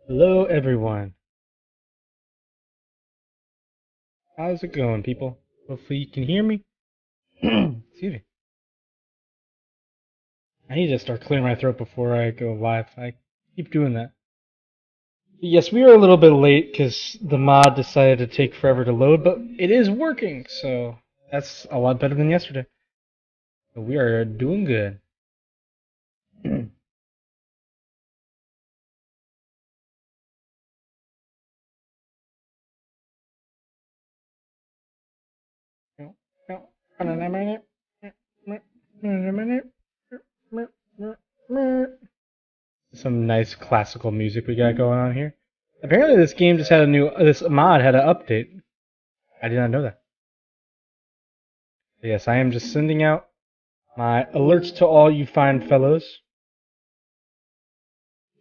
Hello, everyone. How's it going, people? Hopefully, you can hear me. Excuse me. I need to start clearing my throat before I go live. I keep doing that. Yes, we are a little bit late because the mod decided to take forever to load, but it is working, so that's a lot better than yesterday. So we are doing good. Some nice classical music we got going on here. Apparently, this game just had this mod had an update. I did not know that. Yes, I am just sending out my alerts to all you fine fellows.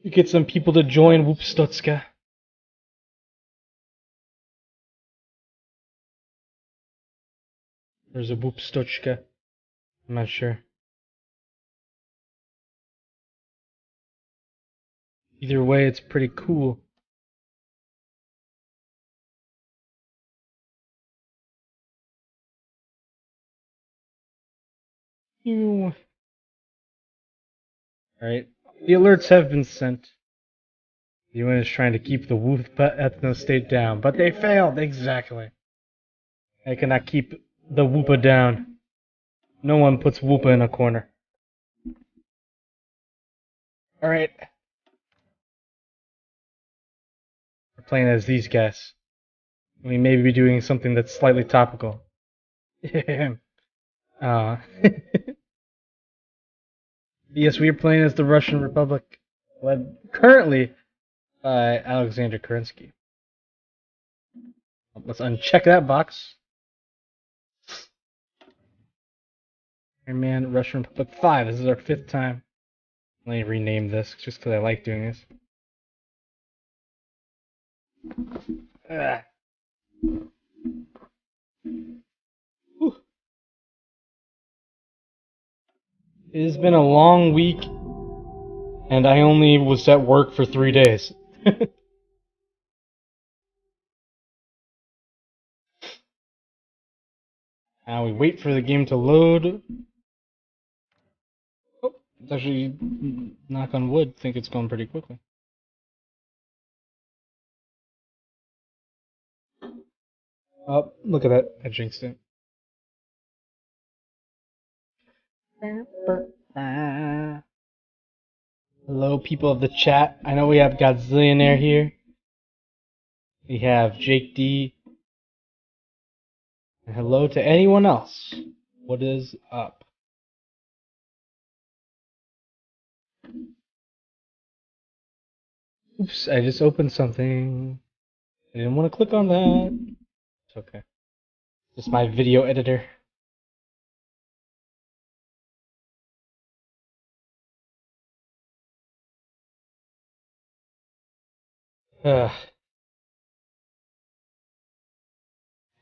You get some people to join Whoopstotska. There's a Whoopstotska. I'm not sure. Either way, it's pretty cool. Alright. The alerts have been sent. The UN is trying to keep the Wooth ethno state down, but they failed, exactly. They cannot keep the Woopa down. No one puts Woopa in a corner. Alright. We're playing as these guys. We may be doing something that's slightly topical. Yes, we are playing as the Russian Republic, led currently by Alexander Kerensky. Let's uncheck that box. Iron Man, Russian Republic 5. This is our 5th time. Let me rename this just because I like doing this. It has been a long week, and I only was at work for 3 days. Now we wait for the game to load. Oh, it's actually, knock on wood, think it's going pretty quickly. Oh, look at that. I jinxed it. Hello, people of the chat. I know we have Godzillionaire here. We have Jake D. And hello to anyone else. What is up? Oops, I just opened something. I didn't want to click on that. It's okay. Just my video editor.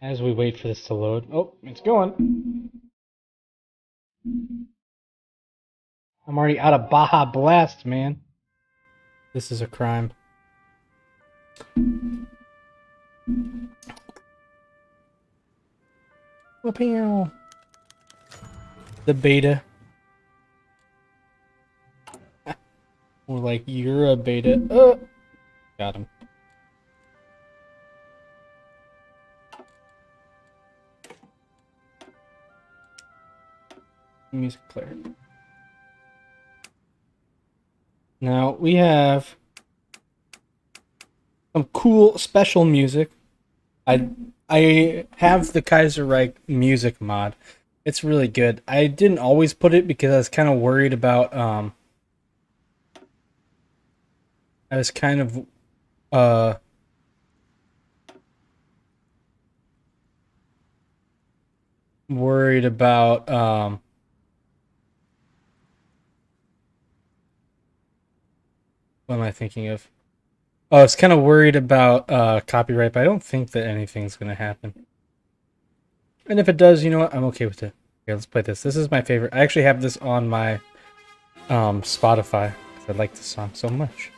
As we wait for this to load. Oh, it's going. I'm already out of Baja Blast, man. This is a crime. The beta. More like you're a beta. Got him. Music player. Now we have some cool special music. I have the Kaiserreich music mod. It's really good. I didn't always put it because I was kind of worried about I was kind of worried about what am I thinking of? Oh, I was kind of worried about copyright, but I don't think that anything's going to happen. And if it does, you know what? I'm okay with it. Okay, let's play this. This is my favorite. I actually have this on my Spotify because I like this song so much.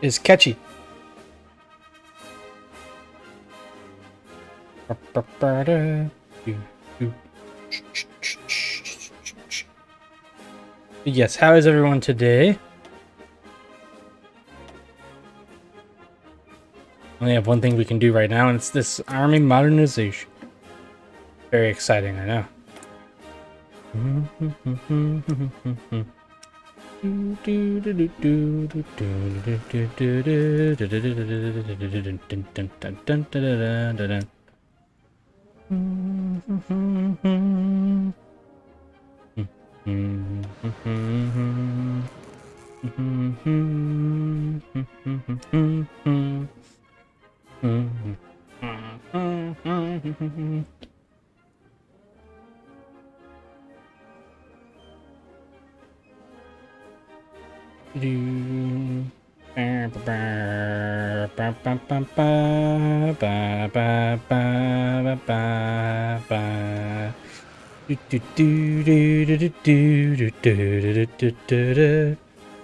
is catchy. Yes, how is everyone today? Only have one thing we can do right now, and it's this army modernization. Very exciting, I know.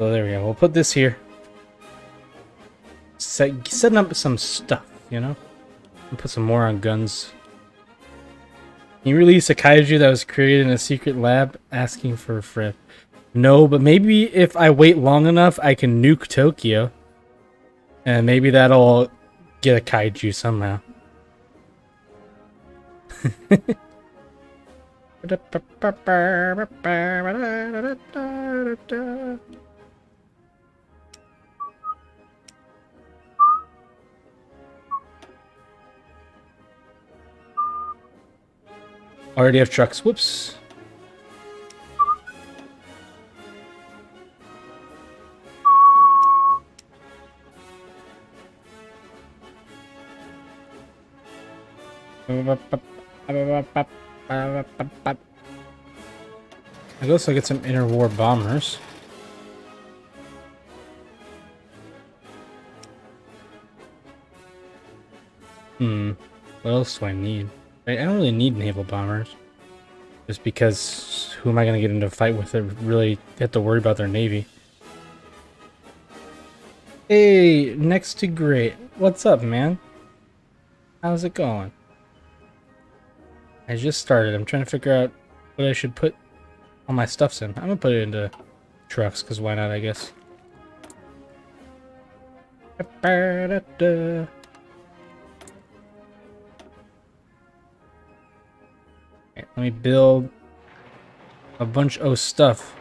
Oh, there we go. We'll put this here. Setting up some stuff, you know? We'll put some more on guns. You release a kaiju that was created in a secret lab asking for a friend. No, but maybe if I wait long enough, I can nuke Tokyo. And maybe that'll get a kaiju somehow. Already have trucks. Whoops. I guess I'll get some interwar bombers. What else do I need? I don't really need naval bombers. Just because who am I going to get into a fight with that really have to worry about their navy? Hey, next to great. What's up, man? How's it going? I just started. I'm trying to figure out what I should put all my stuffs in. I'm going to put it into trucks, because why not, I guess. Okay, let me build a bunch of stuff.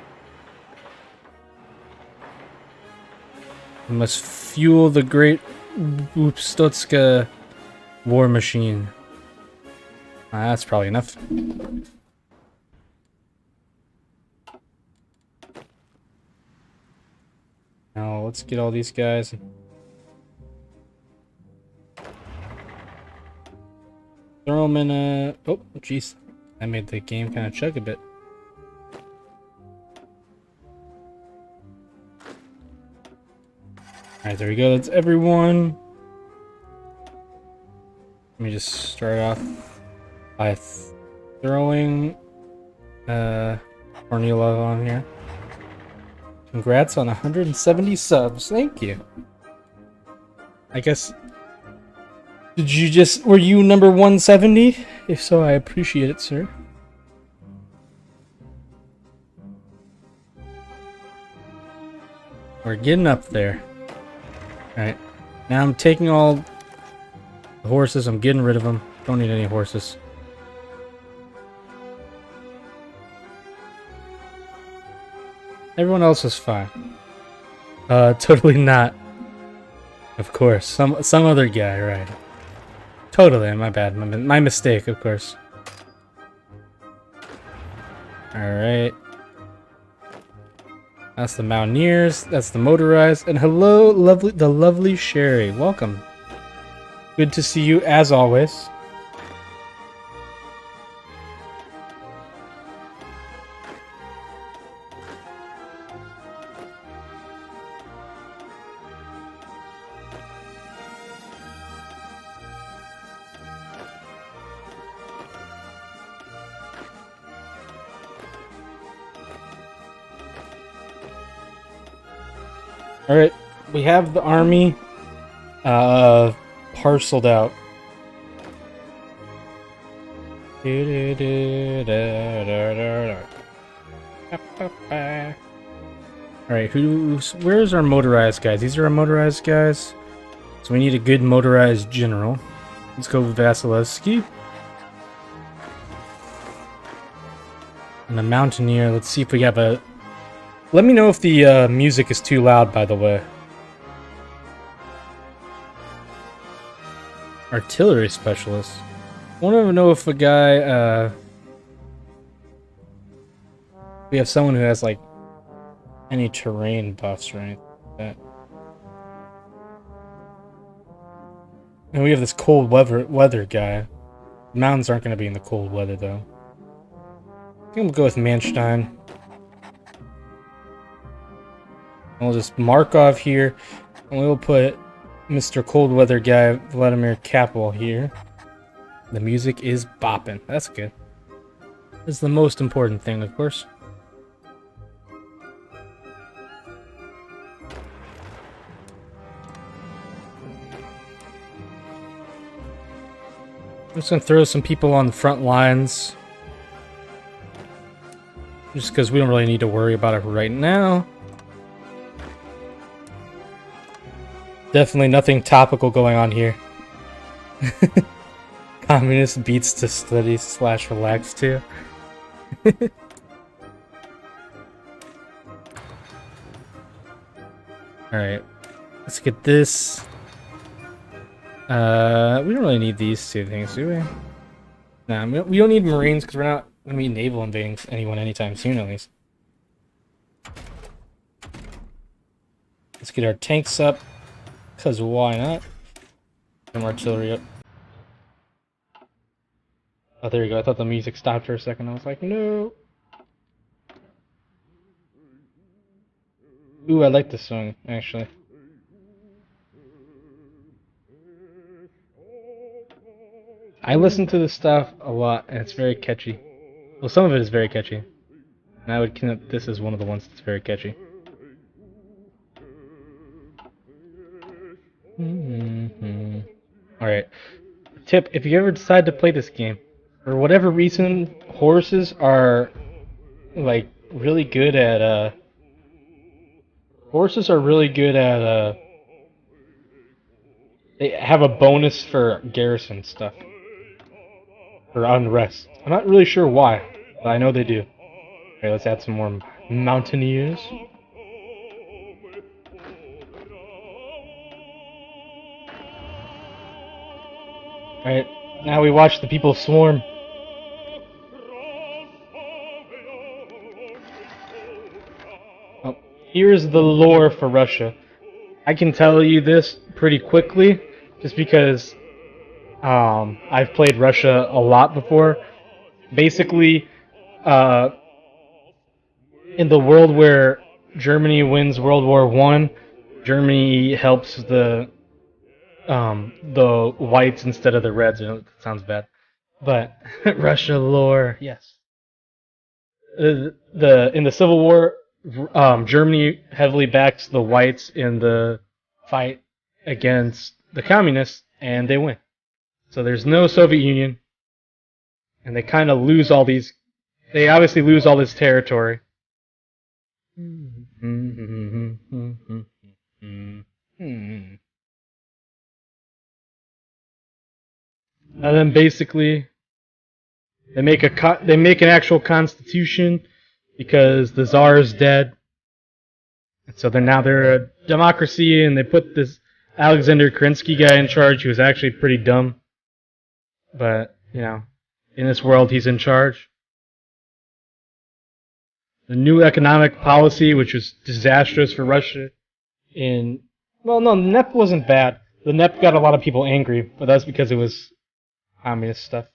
We must fuel the great Upstotska war machine. That's probably enough. Now let's get all these guys. Throw them in a... Oh, jeez. That made the game kind of chug a bit. Alright, there we go. That's everyone. Let me just start off by throwing Kornilov on here. Congrats on 170 subs. Thank you. I guess... Did you just... Were you number 170? If so, I appreciate it, sir. We're getting up there. Alright. Now I'm taking all the horses. I'm getting rid of them. Don't need any horses. Everyone else is fine. Totally not. Of course. Some other guy, right. Totally, my bad. My mistake, of course. Alright. That's the Mountaineers. That's the motorized. And hello, the lovely Sherry. Welcome. Good to see you as always. Alright, we have the army parceled out. Alright, where's our motorized guys? These are our motorized guys. So we need a good motorized general. Let's go with Vasilevsky. And a mountaineer. Let's see if we have a... Let me know if the music is too loud, by the way. Artillery specialist. I want to know if a guy, we have someone who has, like, any terrain buffs or anything like that. And we have this cold weather guy. Mountains aren't going to be in the cold weather, though. I think we'll go with Manstein. And we'll just Markov here. And we'll put Mr. Cold Weather guy, Vladimir Kapel here. The music is bopping. That's good. That's the most important thing, of course. I'm just gonna throw some people on the front lines. Just because we don't really need to worry about it right now. Definitely nothing topical going on here. Communist beats to study / relax too. Alright. Let's get this. We don't really need these two things, do we? Nah, we don't need Marines because we're not going to be naval invading anyone anytime soon, at least. Let's get our tanks up, because why not? Some artillery up. Oh, there you go. I thought the music stopped for a second. I was like, no. Ooh, I like this song, actually. I listen to this stuff a lot, and it's very catchy. Well, some of it is very catchy. And I would count this as one of the ones that's very catchy. Alright. Tip, if you ever decide to play this game, for whatever reason, horses are, like, really good at, they have a bonus for garrison stuff. For unrest. I'm not really sure why, but I know they do. Alright, let's add some more mountaineers. Alright, now we watch the people swarm. Oh, here's the lore for Russia. I can tell you this pretty quickly, just because I've played Russia a lot before. Basically, in the world where Germany wins World War I, Germany helps the whites instead of the reds. I know that sounds bad, but Russia lore, yes. In the Civil War, Germany heavily backs the whites in the fight against the communists, and they win. So there's no Soviet Union, and they kind of lose all these. They obviously lose all this territory. And then basically, they make an actual constitution because the Tsar is dead. And so they're a democracy, and they put this Alexander Kerensky guy in charge, who was actually pretty dumb. But, you know, in this world, he's in charge. The new economic policy, which was disastrous for Russia, well, no, the NEP wasn't bad. The NEP got a lot of people angry, but that's because it was communist stuff.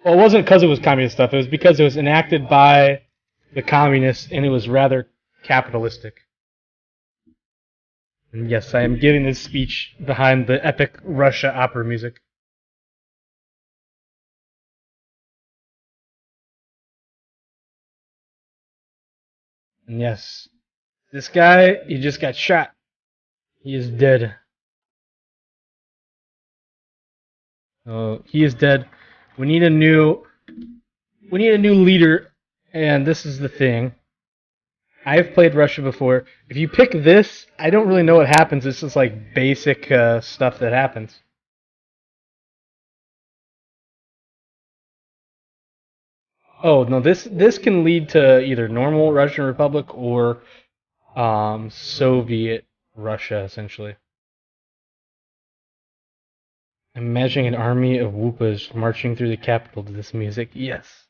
Well, it wasn't because it was communist stuff. It was because it was enacted by the communists, and it was rather capitalistic. And yes, I am giving this speech behind the epic Russia opera music. And yes, this guy, he just got shot. He is dead. Oh, he is dead. We need a new leader, and this is the thing. I've played Russia before. If you pick this, I don't really know what happens. It's just like basic stuff that happens. Oh no, this can lead to either normal Russian Republic or Soviet Russia, essentially. I'm imagining an army of Whoopas marching through the capital to this music. Yes.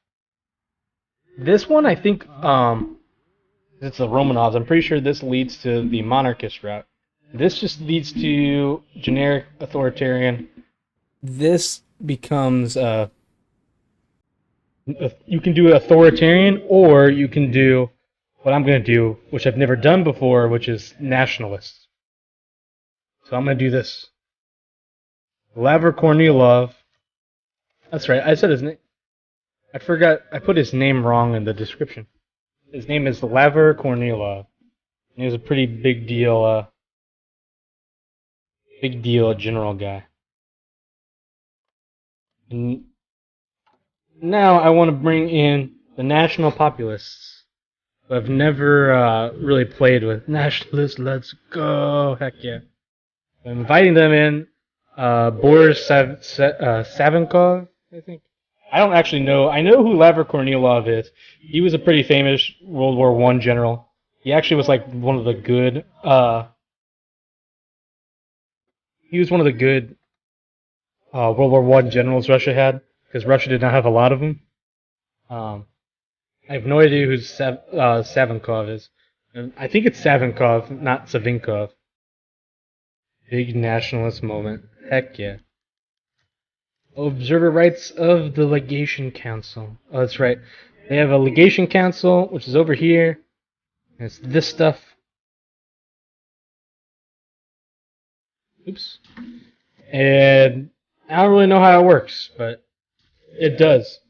This one, I think, it's the Romanovs. I'm pretty sure this leads to the monarchist route. This just leads to generic authoritarian. This becomes you can do authoritarian, or you can do what I'm going to do, which I've never done before, which is nationalist. So I'm going to do this. Laver Kornilov. That's right. I said his name. I forgot. I put his name wrong in the description. His name is Laver Kornilov. He was a pretty big deal general guy. And now I want to bring in the national populists, who I've never really played with. Nationalists, let's go! Heck yeah! I'm inviting them in. Boris Savinkov, I think. I don't actually know. I know who Laver Kornilov is. He was a pretty famous World War I general. He actually was like one of the good. He was one of the good World War I generals Russia had, because Russia did not have a lot of them. I have no idea who Savinkov is. I think it's Savinkov, not Savinkov. Big nationalist moment. Heck yeah. Observer rights of the Legation Council. Oh, that's right. They have a Legation Council, which is over here. It's this stuff. Oops. And I don't really know how it works, but it does.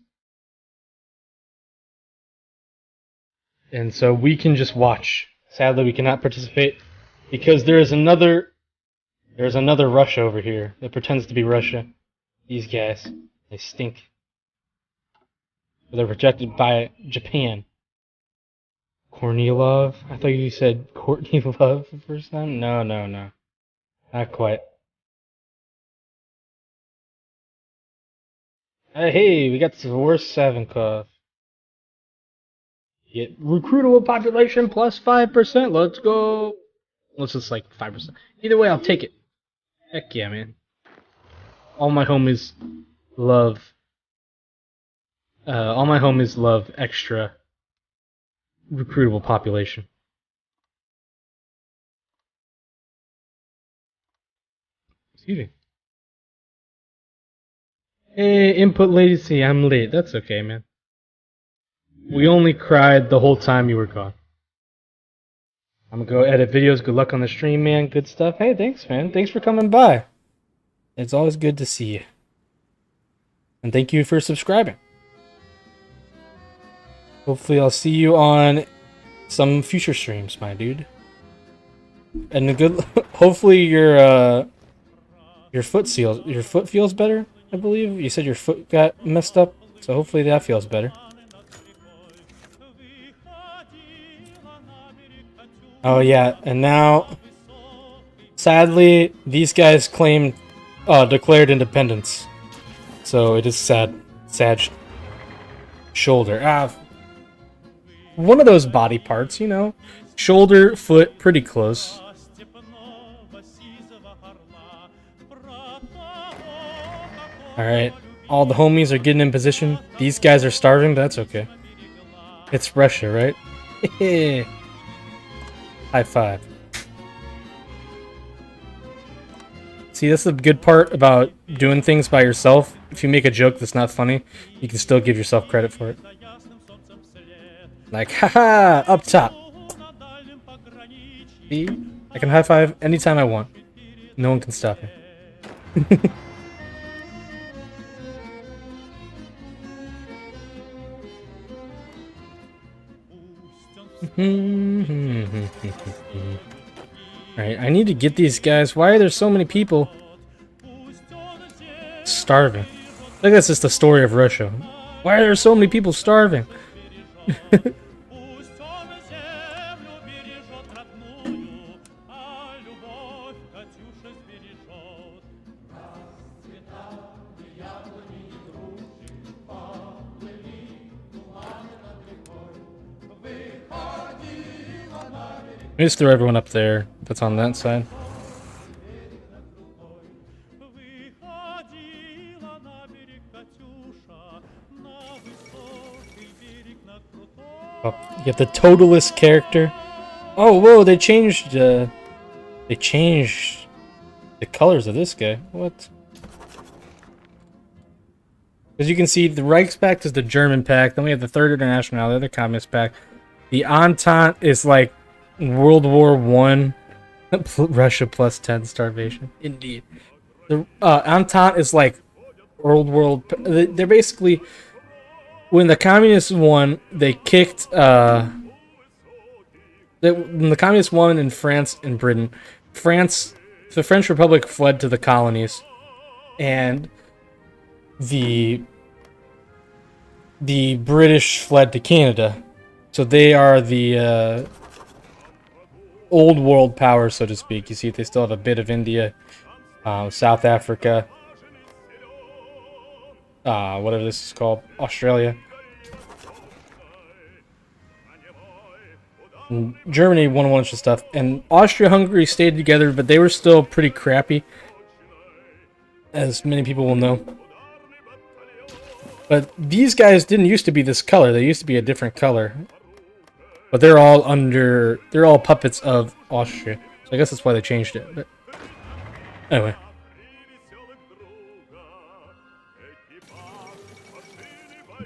And so we can just watch. Sadly, we cannot participate because there's another Russia over here that pretends to be Russia. These guys, they stink. But they're rejected by Japan. Kornilov? I thought you said Courtney Love the first time? No. Not quite. Hey, we got Zvoris Savinkov. Get recruitable population plus 5%. Let's go. Let's just like 5%. Either way, I'll take it. Heck yeah, man. All my homies love. All my homies love extra recruitable population. Excuse me. Hey, input latency. I'm late. That's okay, man. We only cried the whole time you were gone. I'm gonna go edit videos. Good luck on the stream, man. Good stuff. Hey, thanks, man. Thanks for coming by. It's always good to see you. And thank you for subscribing. Hopefully I'll see you on some future streams, my dude. And hopefully your foot feels better, I believe. You said your foot got messed up, so hopefully that feels better. Oh yeah, and now sadly these guys declared independence. So it is sad shoulder. One of those body parts, you know. Shoulder, foot, pretty close. Alright, all the homies are getting in position. These guys are starving, but that's okay. It's Russia, right? High five. See, that's the good part about doing things by yourself. If you make a joke that's not funny, you can still give yourself credit for it. Like, haha, up top. See? I can high five anytime I want. No one can stop me. Alright, I need to get these guys. Why are there so many people starving? I think that's just the story of Russia. Why are there so many people starving? I just throw everyone up there that's on that side. Oh, you have the totalist character. Oh, whoa! They changed the colors of this guy. What? As you can see, the Reichspakt is the German pact. Then we have the Third International, the other Communist pact. The Entente is like World War I. Russia plus 10 starvation. Indeed. The Entente is like world. They're basically, when the communists won, they kicked. When the communists won in France and Britain, the French Republic fled to the colonies, and the British fled to Canada. So they are the old world power, so to speak. You see, they still have a bit of India, South Africa, whatever this is called, Australia. And Germany won a bunch of stuff, and Austria-Hungary stayed together, but they were still pretty crappy, as many people will know. But these guys didn't used to be this color. They used to be a different color. But they're all puppets of Austria. So I guess that's why they changed it. But anyway.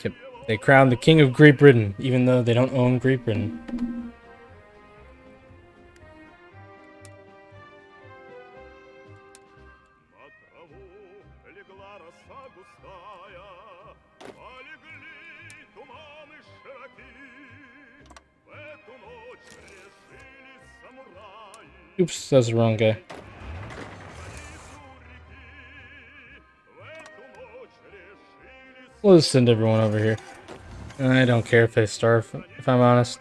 Yep. They crowned the King of Great Britain, even though they don't own Great Britain. Oops, that's the wrong guy. We'll just send everyone over here. I don't care if they starve, if I'm honest.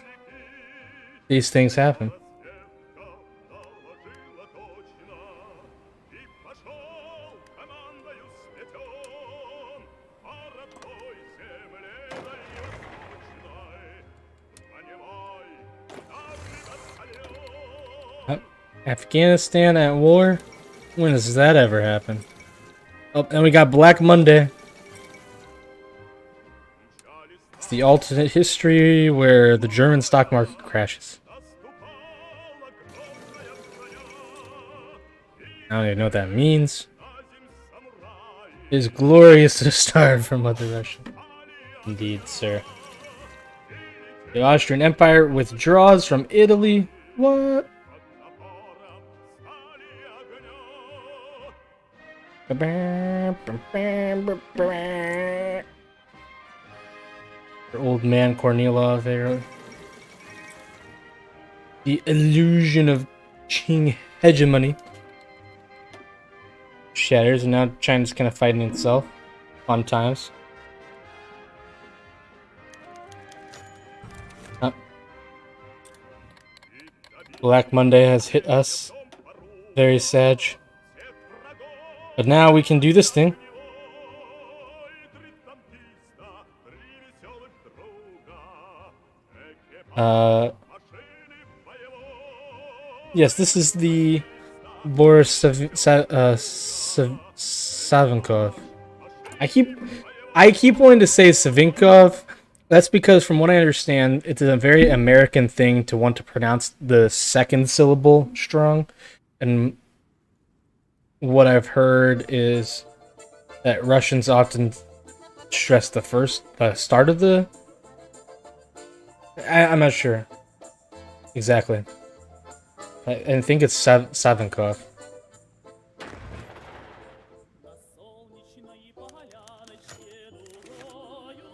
These things happen. Afghanistan at war? When does that ever happen? Oh, and we got Black Monday. It's the alternate history where the German stock market crashes. I don't even know what that means. It is glorious to starve from Mother Russia. Indeed, sir. The Austrian Empire withdraws from Italy. What? Old man Kornilov there. The illusion of Qing hegemony shatters, and now China's kind of fighting itself. Fun times. Black Monday has hit us. Very sad. But now we can do this thing. Yes, this is the Boris Savinkov. I keep wanting to say Savinkov. That's because, from what I understand, it's a very American thing to want to pronounce the second syllable strong, and what I've heard is that Russians often stress the start of the. I'm not sure exactly. I think it's Savinkov.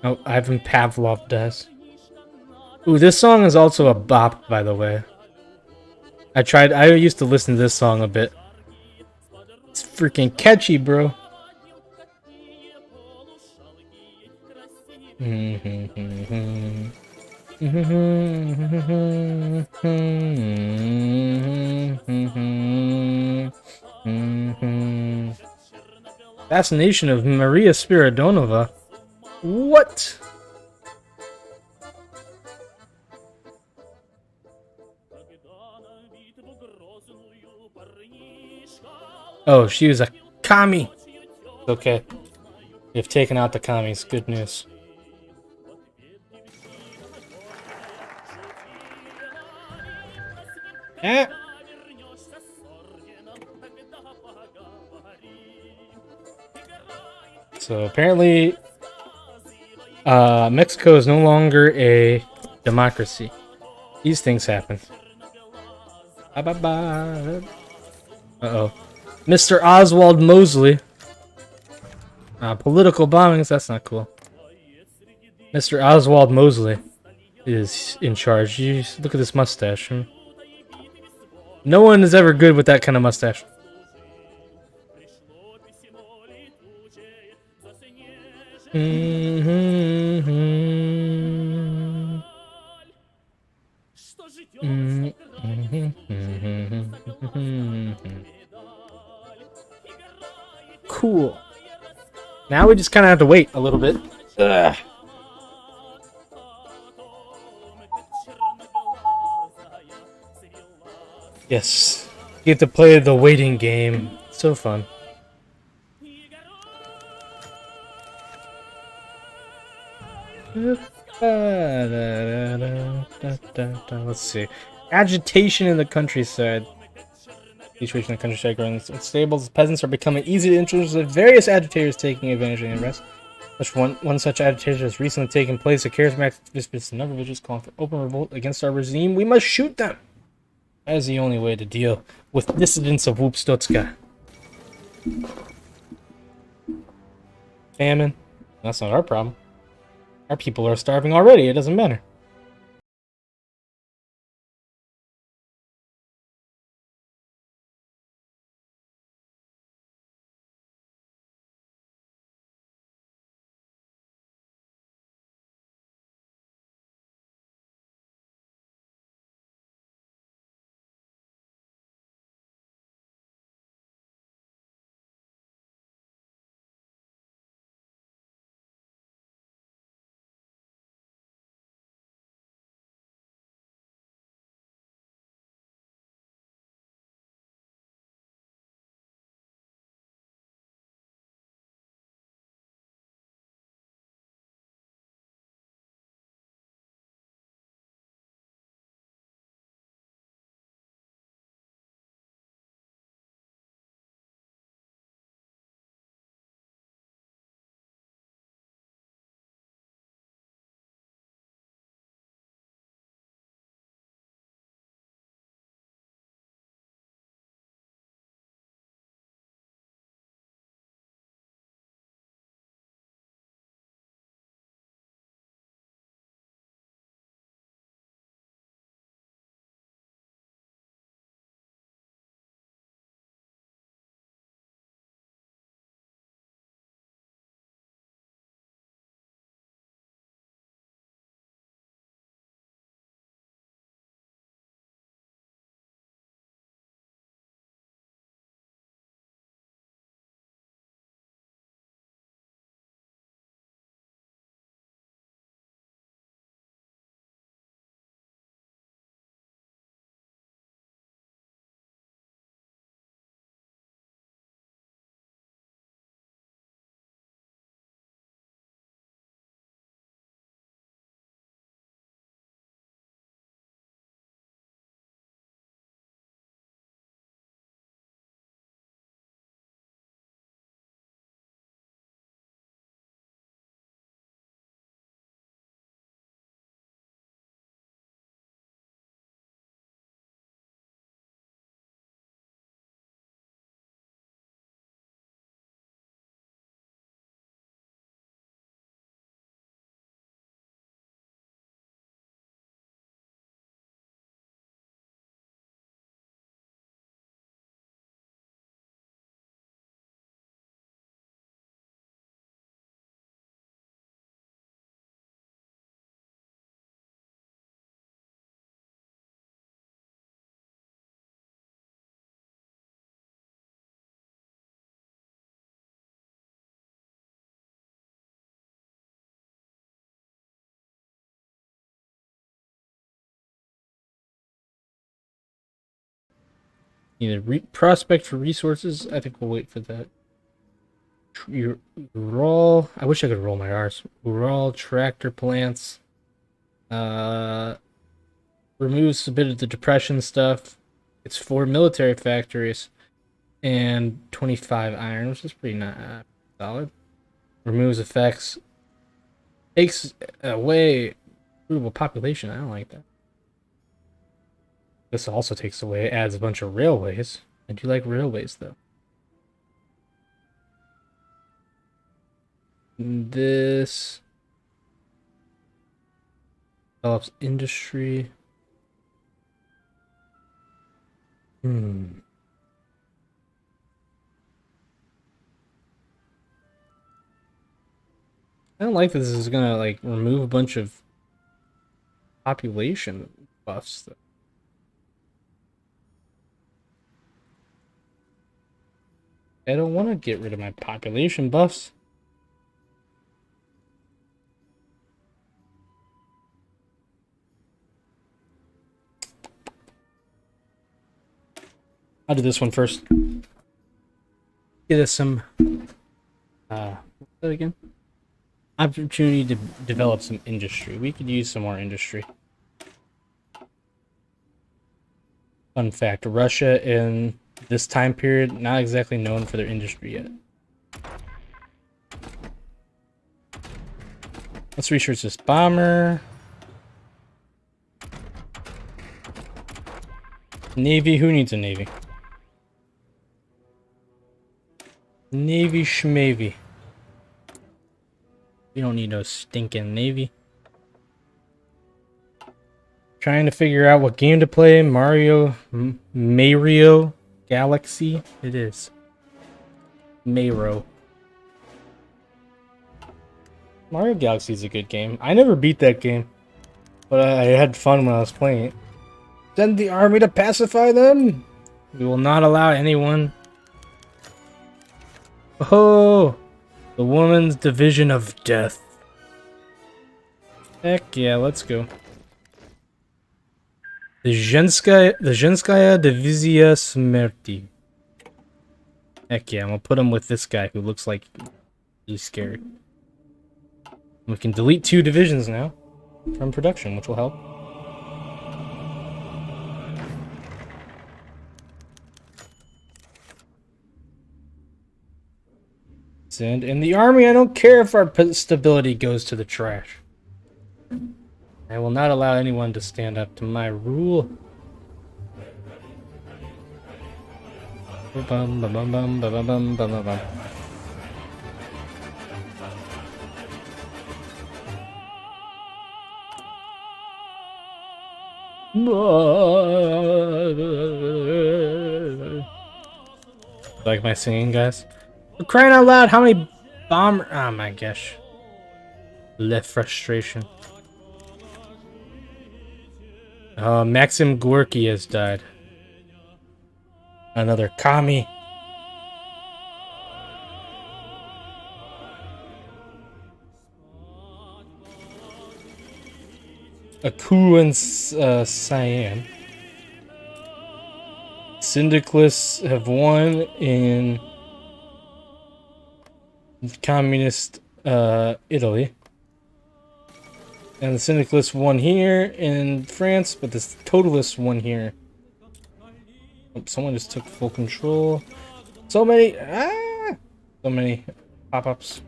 Oh, Ivan Pavlov does. Ooh, this song is also a bop, by the way. I used to listen to this song a bit. It's freaking catchy, bro. Fascination of Maria Spiridonova. What? Oh, she was a commie. Okay. You've taken out the commies. Good news. Eh. So apparently, Mexico is no longer a democracy. These things happen. Uh-oh. Mr. Oswald Mosley. Political bombings, that's not cool. Mr. Oswald Mosley is in charge. You look at this mustache. No one is ever good with that kind of mustache. Cool. Now we just kind of have to wait a little bit. Ugh. Yes. You get to play the waiting game. So fun. Let's see. Agitation in the countryside. Situation in the countryside growing unstable. Peasants are becoming easy to influence with various agitators taking advantage of the unrest. One such agitation has recently taken place. A charismatic participants in number of villages calling for open revolt against our regime. We must shoot them. That is the only way to deal with dissidents of Whoopstotska. Famine. That's not our problem. Our people are starving already. It doesn't matter. Either prospect for resources. I think we'll wait for that. Ural. I wish I could roll my R's. Ural tractor plants. Removes a bit of the depression stuff. It's 4 military factories and 25 iron, which is pretty not solid. Removes effects. Takes away fruitable population. I don't like that. This also takes away, adds a bunch of railways. I do like railways though. This develops industry. I don't like that this is gonna like remove a bunch of population buffs though. I don't want to get rid of my population buffs. I'll do this one first. Get us some what's that again? Opportunity to develop some industry. We could use some more industry. Fun fact, Russia in this time period, not exactly known for their industry yet. Let's research this bomber. Navy, who needs a navy? Navy schmavy. We don't need no stinking navy. Trying to figure out what game to play. Mario Galaxy. It is. Mario Galaxy is a good game. I never beat that game, but I had fun when I was playing it. Send the army to pacify them. We will not allow anyone. Oh, the woman's division of death. Heck yeah, let's go. The Zhenskaya Divizia Smerti. Heck yeah, I'm gonna put him with this guy who looks like he's scared. We can delete 2 divisions now from production, which will help. Send in the army. I don't care if our stability goes to the trash. I will not allow anyone to stand up to my rule. Like my singing, guys? For crying out loud, how many bomber... Oh my gosh. Left frustration. Maxim Gorky has died. Another commie. A coup in Siam. Syndicalists have won in communist Italy. And the Syndicalists won here in France, but the Totalists won here. Oh, someone just took full control. So many pop-ups.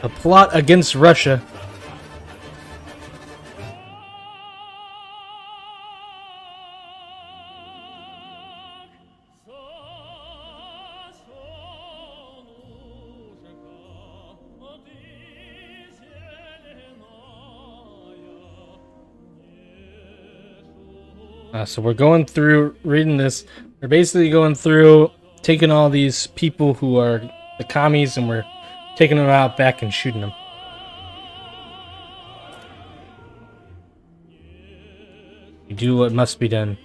A plot against Russia. So we're going through, reading this. We're basically going through, taking all these people who are the commies, and we're taking them out back and shooting them. We do what must be done.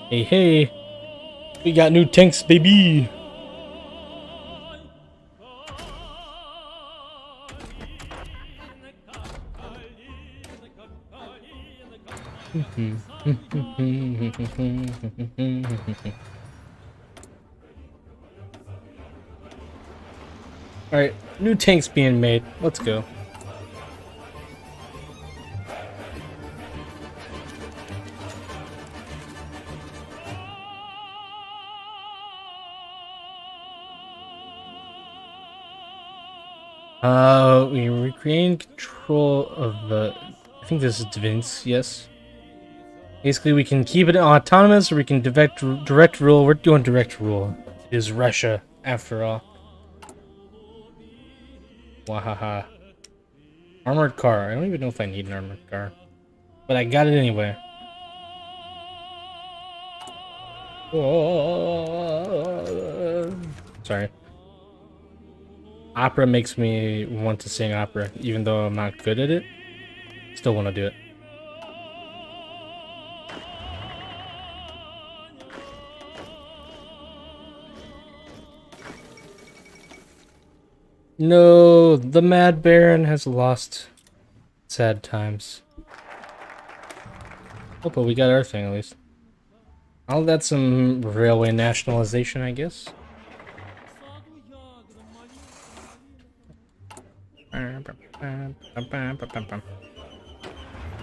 Hey, hey. We got new tanks, baby. Alright, new tanks being made. Let's go. We regain control of the... I think this is Vince, yes. Basically, we can keep it autonomous, or we can direct rule. We're doing direct rule. It is Russia, after all. Wahaha. Armored car. I don't even know if I need an armored car. But I got it anyway. Sorry. Opera makes me want to sing opera, even though I'm not good at it. Still want to do it. No, the Mad Baron has lost. Sad times. Oh, but we got our thing at least. I'll let some railway nationalization, I guess.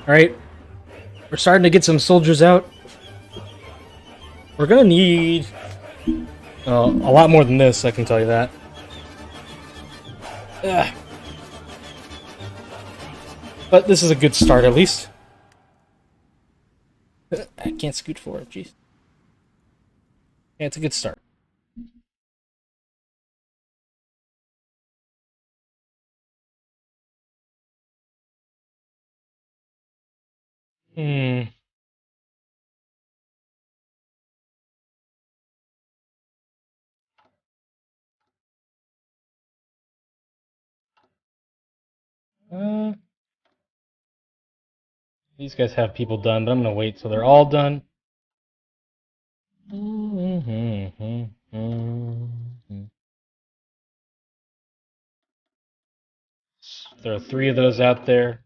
Alright. We're starting to get some soldiers out. We're gonna need a lot more than this, I can tell you that. Ugh. But this is a good start, at least. I can't scoot forward, jeez. Yeah, it's a good start. Hmm. These guys have people done, but I'm gonna wait till they're all done. There are 3 of those out there.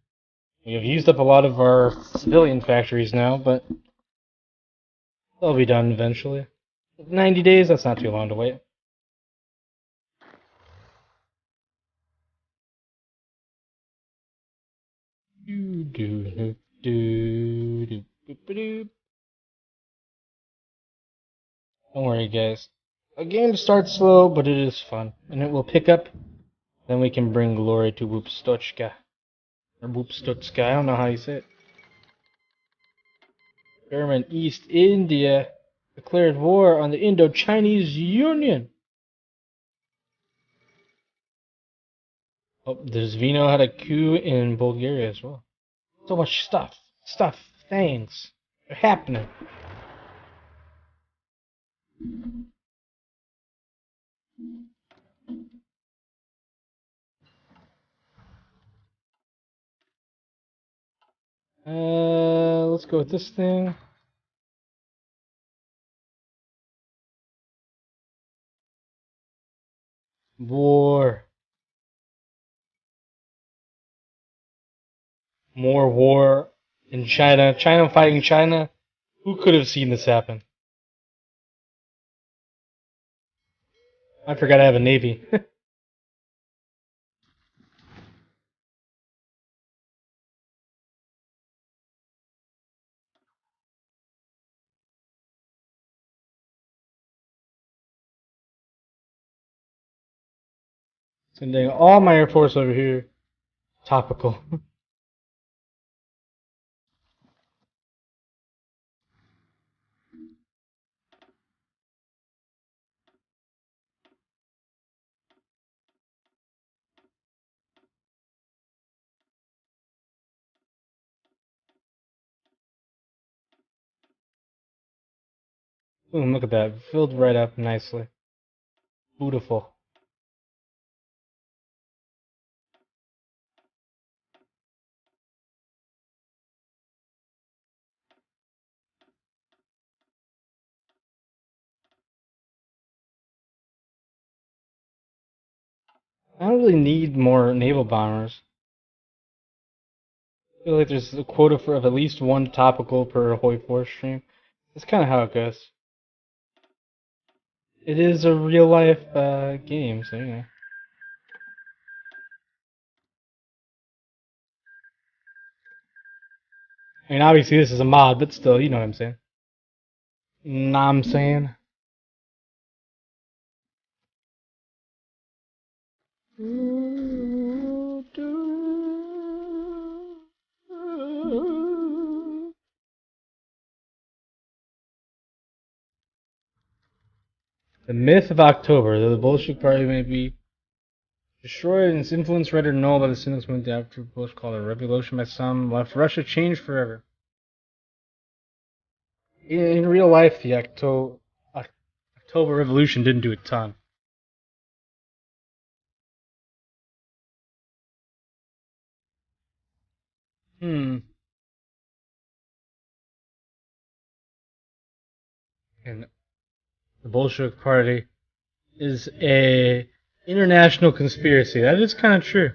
We have used up a lot of our civilian factories now, but they'll be done eventually. 90 days, that's not too long to wait. Don't worry, guys. A game starts slow, but it is fun, and it will pick up. Then we can bring glory to Wupstochka. Or Wupstochka, I don't know how you say it. German East India declared war on the Indo-Chinese Union. Oh, the Zvino had a coup in Bulgaria as well. So much stuff, things are happening. Let's go with this thing. War. More war in China. China fighting China. Who could have seen this happen? I forgot I have a navy. Sending all my air force over here. Topical. Boom, look at that. Filled right up nicely. Beautiful. I don't really need more naval bombers. I feel like there's a quota for of at least one topical per HOI4 stream. That's kind of how it goes. It is a real life game, so yeah. I mean, obviously this is a mod, but still, you know what I'm saying. Nah, I'm saying. The myth of October, though the Bolshevik Party may be destroyed and its influence rendered null by the cynics movement after Bush called a revolution by some, left Russia changed forever. In real life, the October Revolution didn't do a ton. And the Bolshevik Party is a international conspiracy. That is kind of true.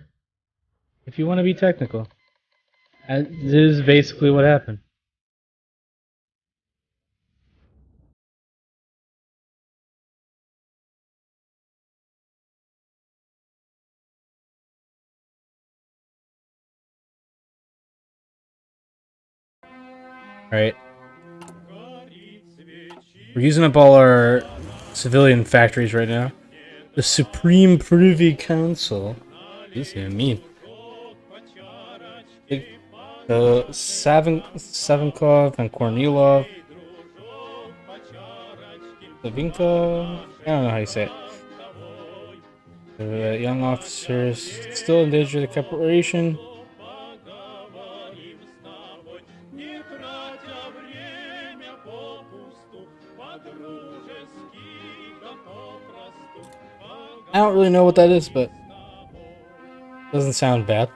If you want to be technical, that is basically what happened. Right. We're using up all our civilian factories right now. The Supreme Privy Council. This is mean. The Savinkov and Kornilov. Savinka. I don't know how you say it. The young officers still in danger of the corporation. I don't really know what that is, but doesn't sound bad.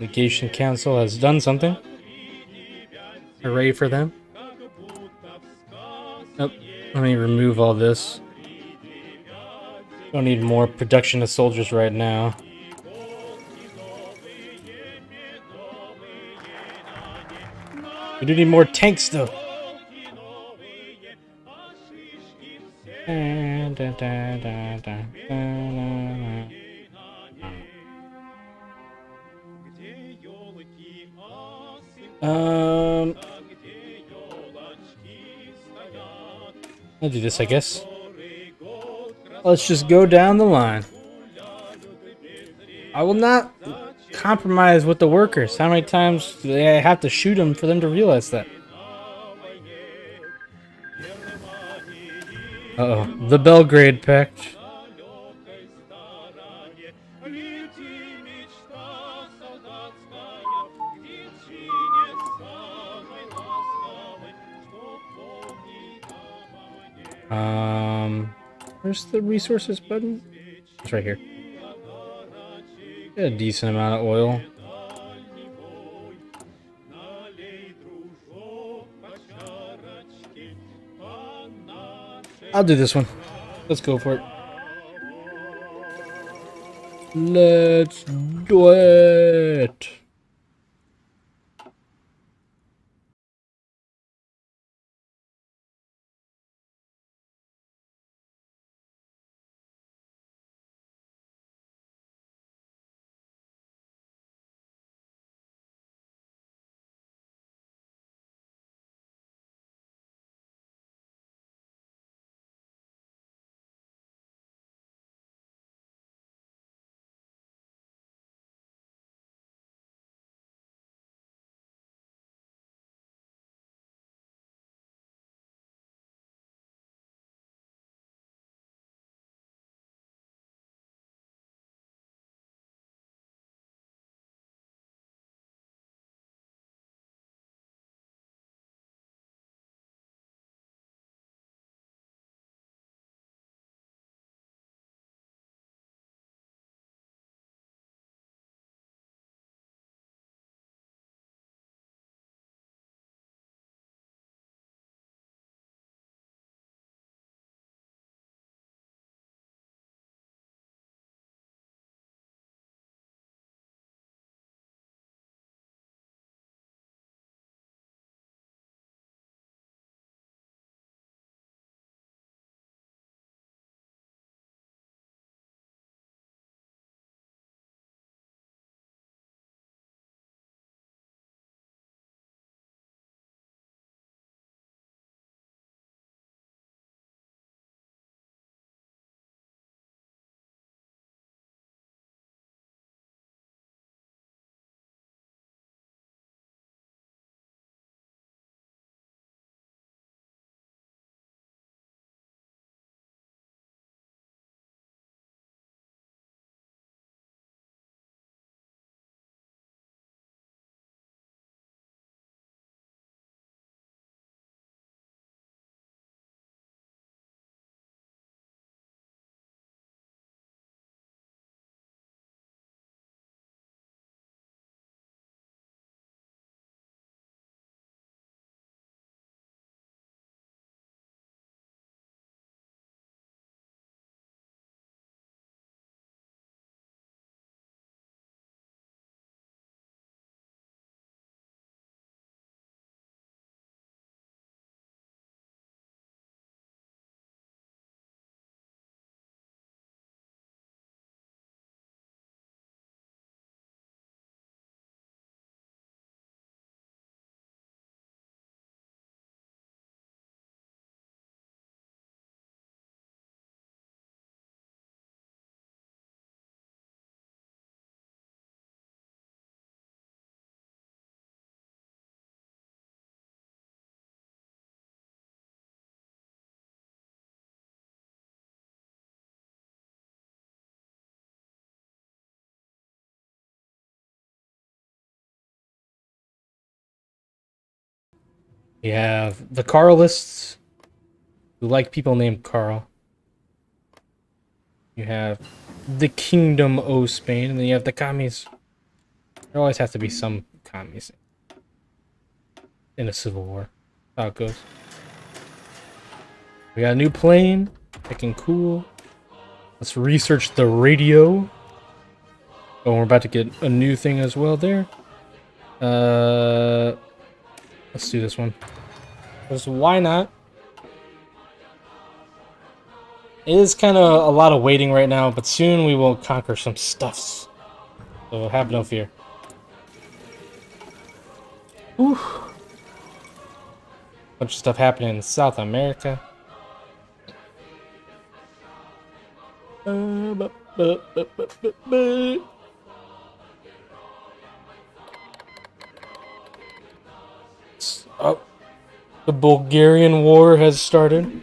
Legation Council has done something. Hooray for them. Oh, let me remove all this. Don't need more production of soldiers right now. We do need more tanks, though. I'll do this, I guess. Let's just go down the line. I will not compromise with the workers. How many times do I have to shoot them for them to realize that? Uh-oh. The Belgrade Pact. Where's the resources button? It's right here. Got a decent amount of oil. I'll do this one. Let's go for it. Let's do it. We have the Carlists, who like people named Carl. You have the Kingdom of Spain, and then you have the commies. There always has to be some commies in a civil war. That's how it goes. We got a new plane. Looking cool. Let's research the radio. Oh, we're about to get a new thing as well there. Let's do this one. Because why not? It is kind of a lot of waiting right now, but soon we will conquer some stuffs. So have no fear. Whew. Bunch of stuff happening in South America. Oh, the Bulgarian War has started.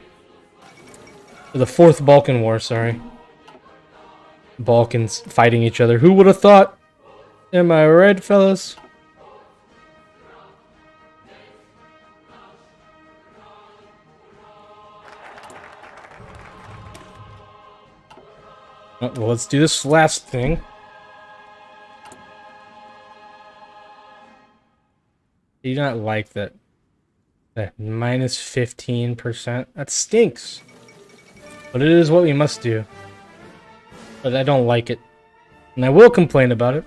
The Fourth Balkan War, sorry. Balkans fighting each other. Who would have thought? Am I right, fellas? Well, let's do this last thing. I do not like that. That minus 15%. That stinks. But it is what we must do. But I don't like it. And I will complain about it.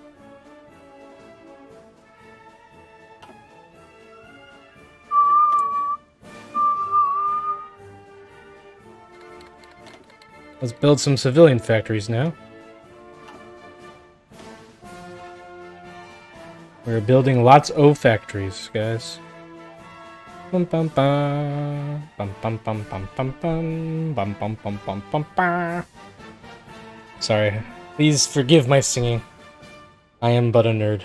Let's build some civilian factories now. We're building lots of factories, guys. Bum bum bum bum bum bum bum bum bum bum bum bum bum bum bum. Sorry, please forgive my singing. I am but a nerd.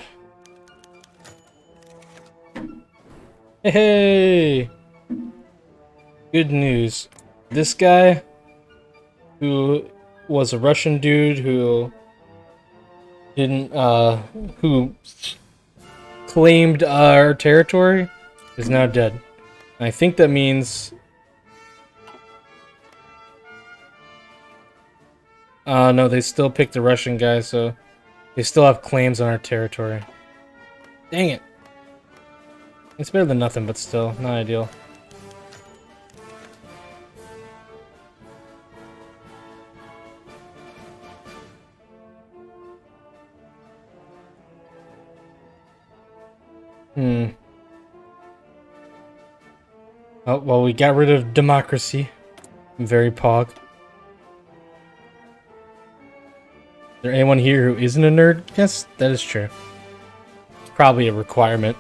Hey! Good news. This guy, who was a Russian dude who who claimed our territory, is now dead. And I think that means... no, they still picked the Russian guy, so they still have claims on our territory. Dang it. It's better than nothing, but still, not ideal. Oh, well, we got rid of democracy. Very pog. Is there anyone here who isn't a nerd? Yes, that is true. It's probably a requirement.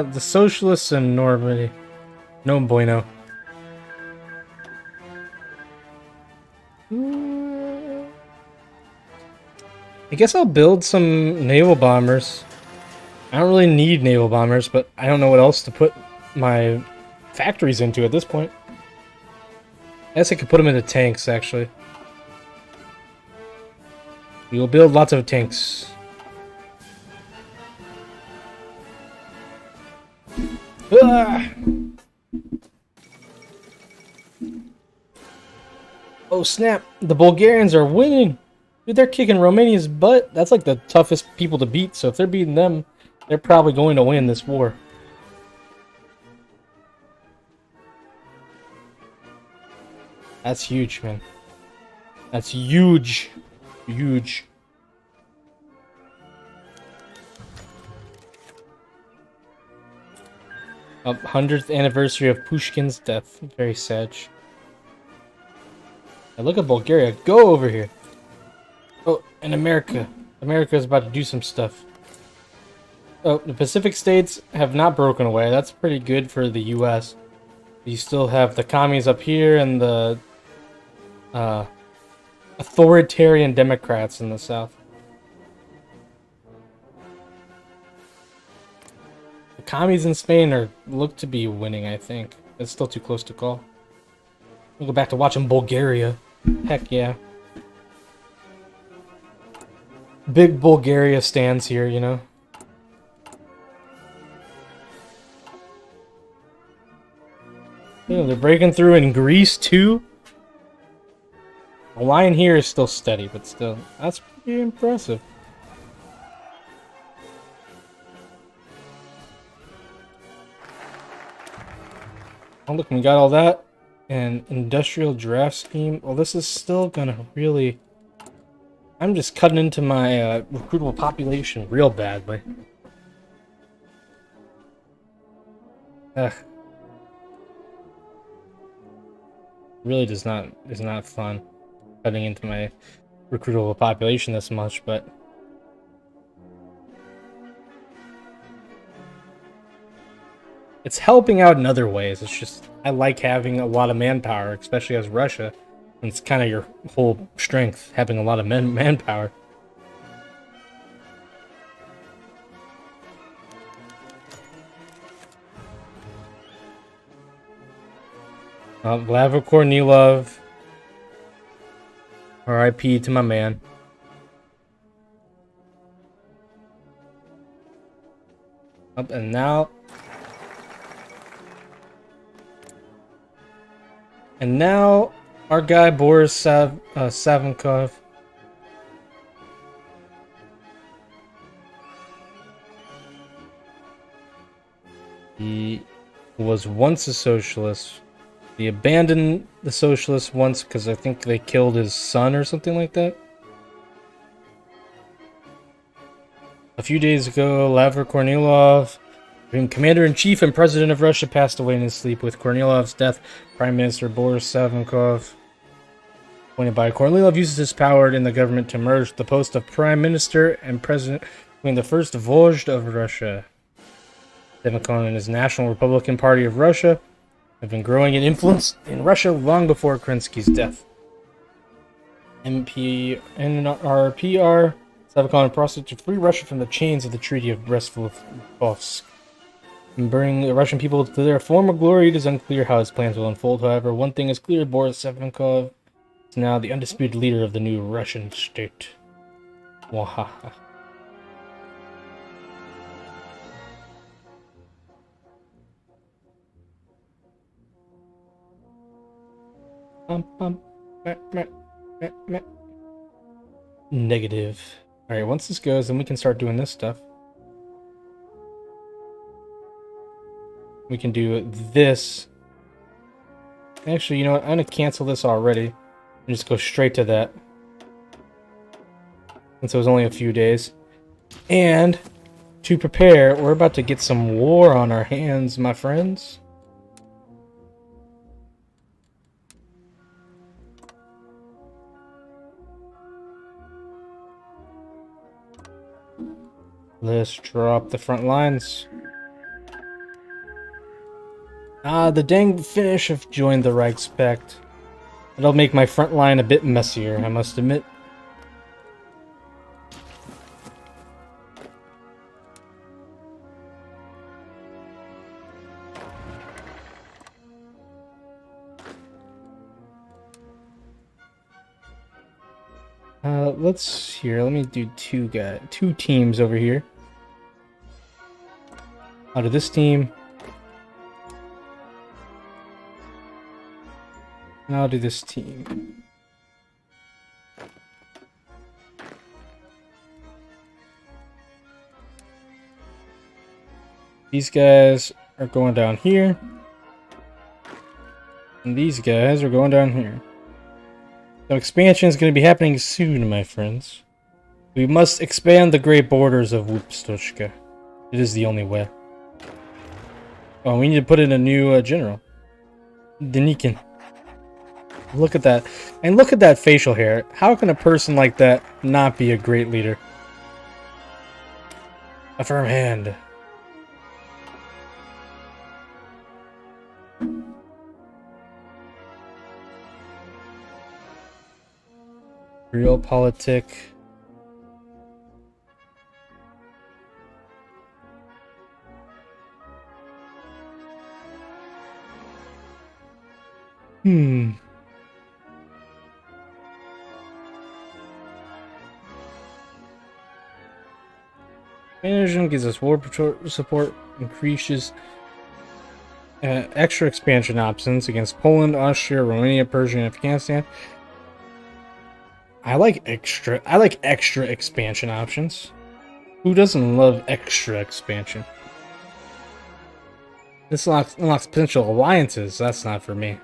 The socialists in Normandy. No bueno. I guess I'll build some naval bombers. I don't really need naval bombers, but I don't know what else to put my factories into at this point. I guess I could put them into tanks, actually. We will build lots of tanks. Ah! Oh snap, the Bulgarians are winning! Dude, they're kicking Romania's butt. That's like the toughest people to beat, so if they're beating them, they're probably going to win this war. That's huge, man. That's huge. Huge. Oh, 100th anniversary of Pushkin's death. Very sad. Now look at Bulgaria. Go over here. Oh, and America. America is about to do some stuff. Oh, the Pacific states have not broken away. That's pretty good for the U.S. You still have the commies up here and the uh, authoritarian Democrats in the South. The commies in Spain look to be winning, I think. It's still too close to call. We'll go back to watching Bulgaria. Heck yeah. Big Bulgaria stands here, you know. Yeah, they're breaking through in Greece too. The line here is still steady, but still, that's pretty impressive. Oh look, we got all that. And industrial draft scheme. Well, this is still gonna really... I'm just cutting into my recruitable population real badly. Ugh. Really is not fun cutting into my recruitable population this much, but it's helping out in other ways. It's just I like having a lot of manpower, especially as Russia. And it's kind of your whole strength, having a lot of manpower. Vlavo Kornilov. R.I.P. to my man. Up and now. And now, our guy Boris Savinkov. He was once a socialist. He abandoned the socialists once because I think they killed his son or something like that. A few days ago, Lavrov Kornilov, Commander-in-Chief and President of Russia, passed away in his sleep. With Kornilov's death, Prime Minister Boris Savinkov, appointed by Kornilov, uses his power in the government to merge the post of Prime Minister and President between the first Vozhd of Russia. Savinkov and his National Republican Party of Russia have been growing in influence in Russia long before Kerensky's death. NRPR, Savinkov promised to free Russia from the chains of the Treaty of Brest-Litovsk and bring the Russian people to their former glory. It is unclear how his plans will unfold, however. One thing is clear: Boris Savinkov is now the undisputed leader of the new Russian state. Wahaha. Negative. Alright, once this goes, then we can start doing this stuff. We can do this. Actually, you know what? I'm going to cancel this already. And just go straight to that. Since it was only a few days. And to prepare, we're about to get some war on our hands, my friends. Let's drop the front lines. The dang Finnish have joined the Reichspakt. It'll make my front line a bit messier, I must admit. Let me do two teams over here. Out of this team. And I'll do this team. These guys are going down here. And these guys are going down here. So expansion is going to be happening soon, my friends. We must expand the great borders of Wupstochka. It is the only way. Oh, we need to put in a new general. Denikin. Look at that. And look at that facial hair. How can a person like that not be a great leader? A firm hand. Realpolitik. Management gives us war support, increases extra expansion options against Poland, Austria, Romania, Persia, and Afghanistan. I like extra expansion options. Who doesn't love extra expansion? This unlocks potential alliances. That's not for me.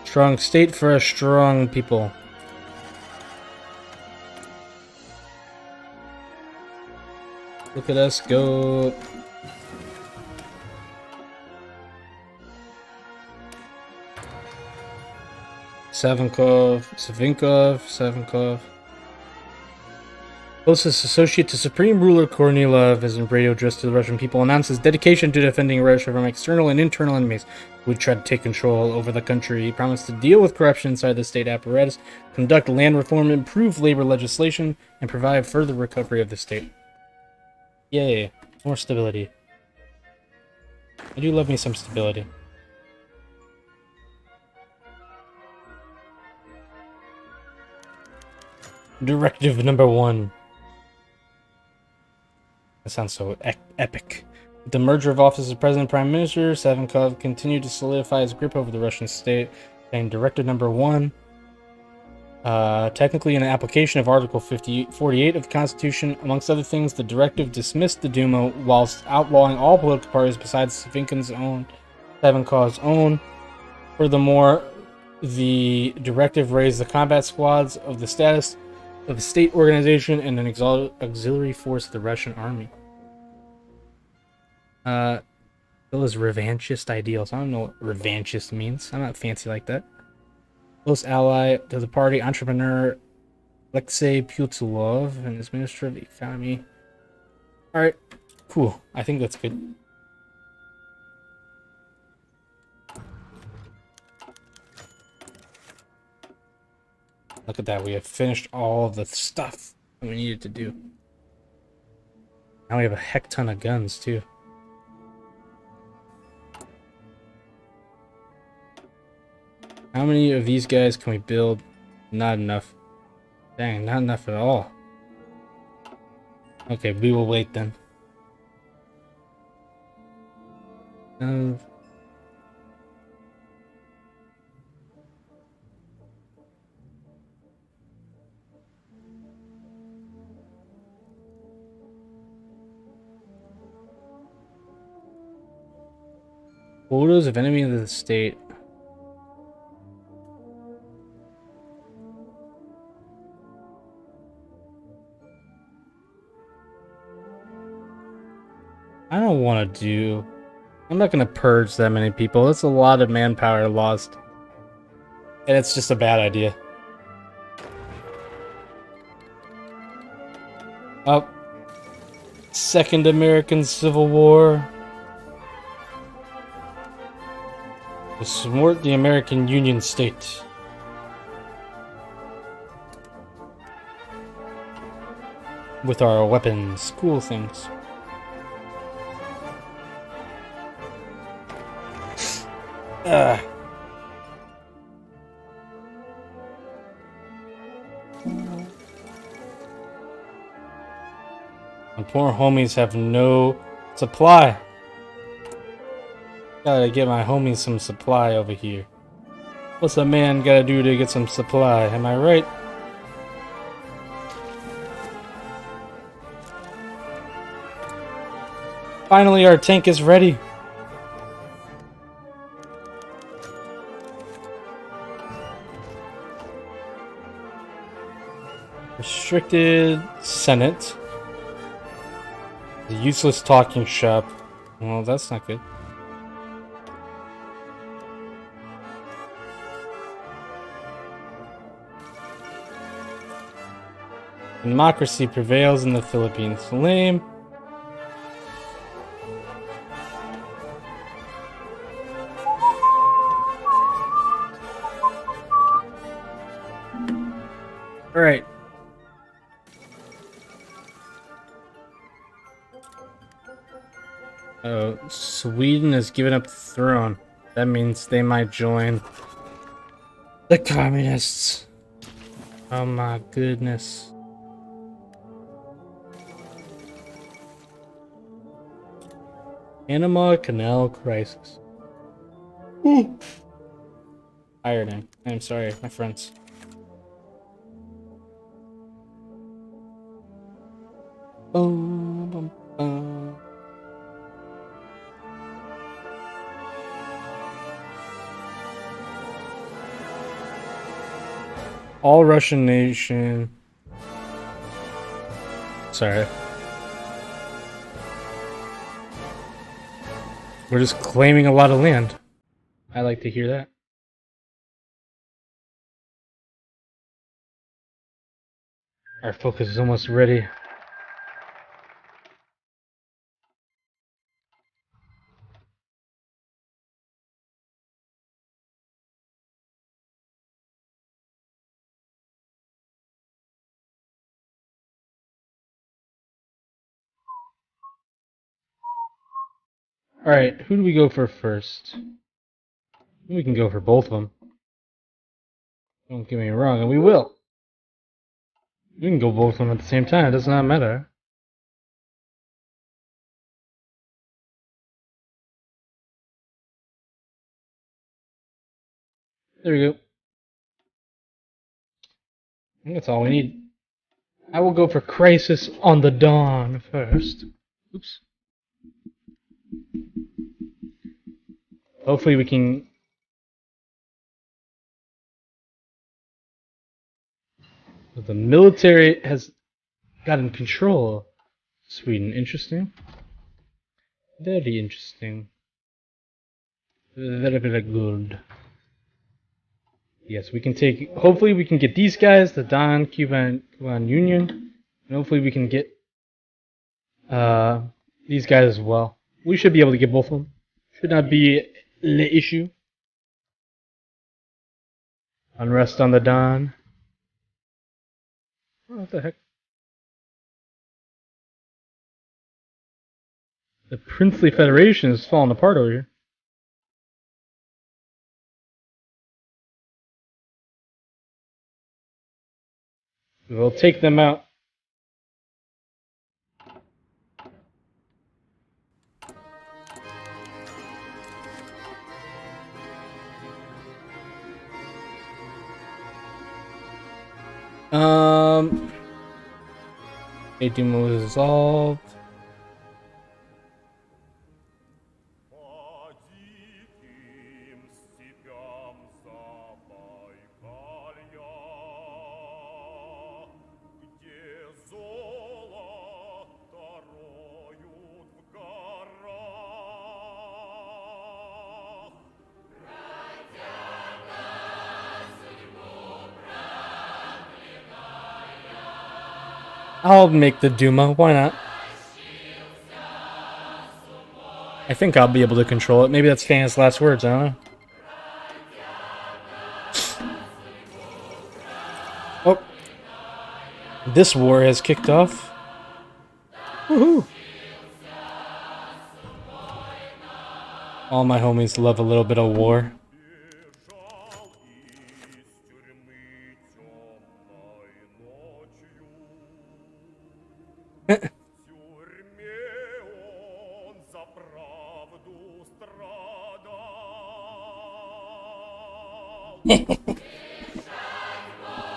Strong state for a strong people. Look at us go. Savinkov. Closest associate to Supreme Ruler Kornilov is in radio address to the Russian people, announces dedication to defending Russia from external and internal enemies who would try to take control over the country. He promised to deal with corruption inside the state apparatus, conduct land reform, improve labor legislation, and provide further recovery of the state. Yay, more stability. I do love me some stability. Directive number 1. That sounds so epic. With the merger of offices of President and Prime Minister, Savinkov continued to solidify his grip over the Russian state, saying Directive number 1. Technically an application of Article 48 of the Constitution. Amongst other things, the directive dismissed the Duma whilst outlawing all political parties besides Savinkov's own. Furthermore, the directive raised the combat squads of the status of a state organization and an auxiliary force of the Russian army. Still is revanchist ideals. I don't know what revanchist means. I'm not fancy like that. Close ally to the party, entrepreneur Alexei Putilov and his Minister of the Economy. Alright, cool. I think that's good. Look at that, we have finished all of the stuff that we needed to do. Now we have a heck ton of guns, too. How many of these guys can we build? Not enough. Dang, not enough at all. Okay, we will wait then. Photos of enemy of the state. I don't want to do... I'm not going to purge that many people. That's a lot of manpower lost. And it's just a bad idea. Oh. Second American Civil War. To support the American Union State. With our weapons. Cool things. My poor homies have no supply. Gotta get my homies some supply over here. What's a man gotta do to get some supply? Am I right? Finally, our tank is ready. Restricted Senate. The useless talking shop. Well, that's not good. Democracy prevails in the Philippines. Lame. Alright. Oh, Sweden has given up the throne. That means they might join the communists. Oh my goodness. Panama Canal crisis. Ooh. Ironing. I'm sorry, my friends. Boom, boom, boom. All Russian nation. Sorry. We're just claiming a lot of land. I like to hear that. Our focus is almost ready. Alright, who do we go for first? We can go for both of them. Don't get me wrong, and we will. We can go both of them at the same time, it does not matter. There we go. I think that's all we need. I will go for Crisis on the Dawn first. Oops. Hopefully we can... The military has gotten control of Sweden. Interesting. Very interesting. Very, very good. Yes, we can take... Hopefully we can get these guys, the Don Cuban Union. And hopefully we can get these guys as well. We should be able to get both of them. Should not be the issue. Unrest on the Don. Oh, what the heck? The Princely Federation is falling apart over here. We'll take them out. Duma was dissolved. I'll make the Duma, why not? I think I'll be able to control it. Maybe that's Fan's last words, I don't know. Oh. This war has kicked off. Woohoo! All my homies love a little bit of war.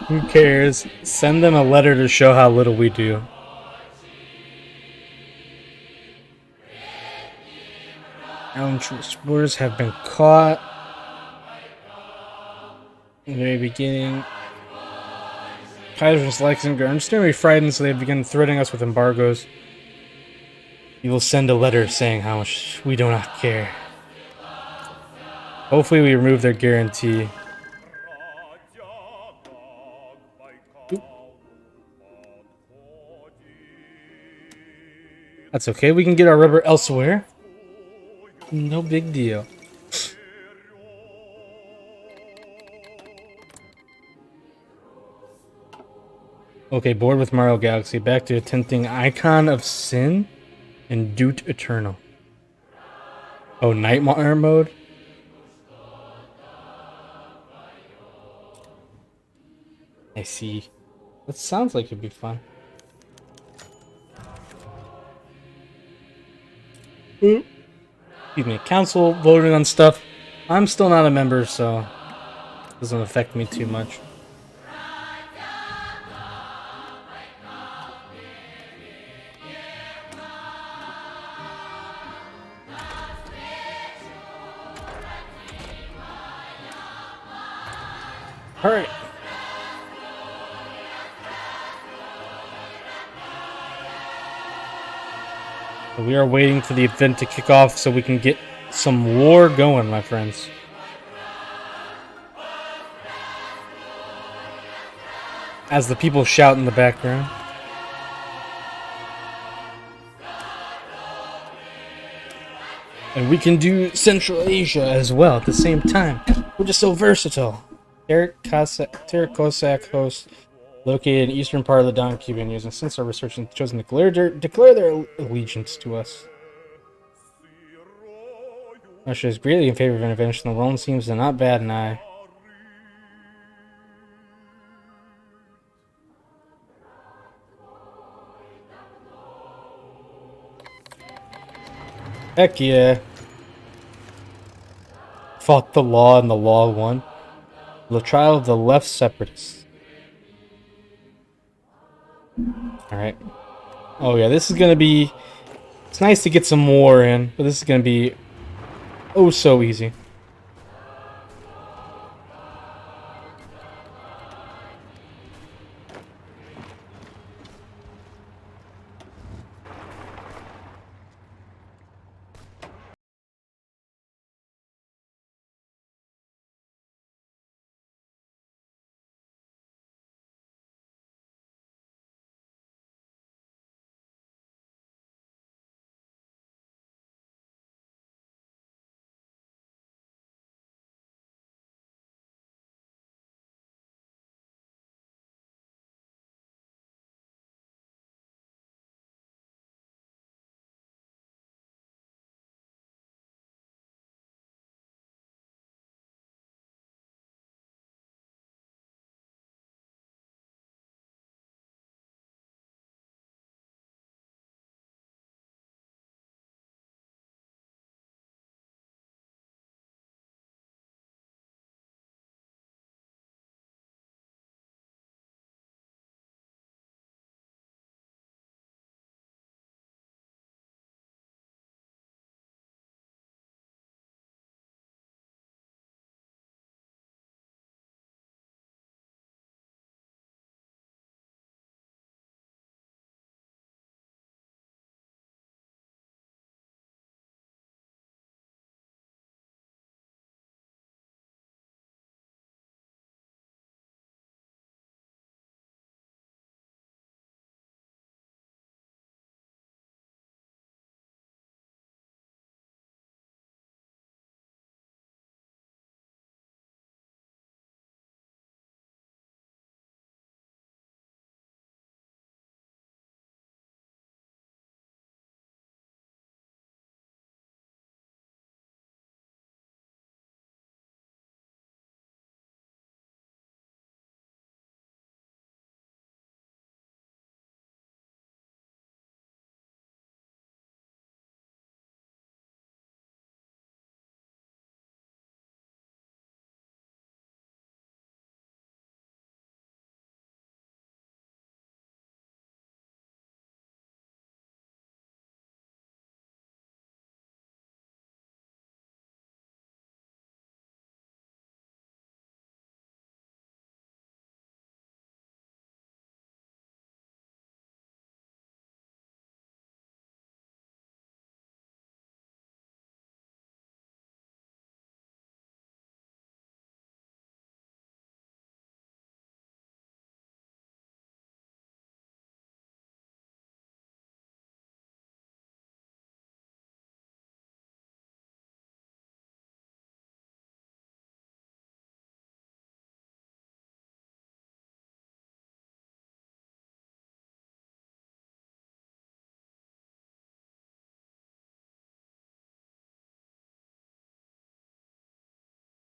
Who cares? Send them a letter to show how little we do. Allen explorers have been caught. In the very beginning. Kaiserreich Nationalist are extremely frightened, so they've begun threatening us with embargoes. You will send a letter saying how much we do not care. Hopefully we remove their guarantee. Oop. That's okay. We can get our rubber elsewhere. No big deal. Okay, bored with Mario Galaxy. Back to attempting Icon of Sin and Doot Eternal. Oh, Nightmare mode? I see. That sounds like it'd be fun. Excuse me. Council voting on stuff. I'm still not a member, so it doesn't affect me too much. All right. So we are waiting for the event to kick off so we can get some war going, my friends. As the people shout in the background. And we can do Central Asia as well at the same time. We're just so versatile. Eric Cossack host, located in the eastern part of the Don Cuban using since our research and chosen to declare their allegiance to us. Russia is greatly in favor of intervention. The world seems to not bat an eye. Heck yeah. Fought the law and the law won. The trial of the left separatists. Alright. Oh yeah, this is gonna be... It's nice to get some war in, but this is gonna be oh so easy.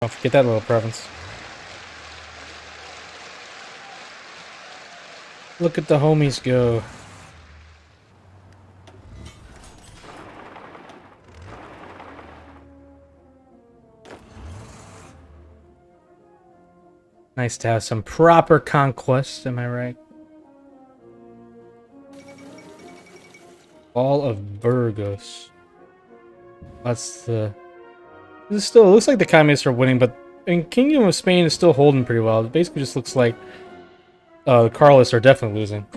Don't forget that little province. Look at the homies go. Nice to have some proper conquest, am I right? Ball of Burgos. That's the... This still looks like the communists are winning, but Kingdom of Spain is still holding pretty well. It basically just looks like the Carlists are definitely losing.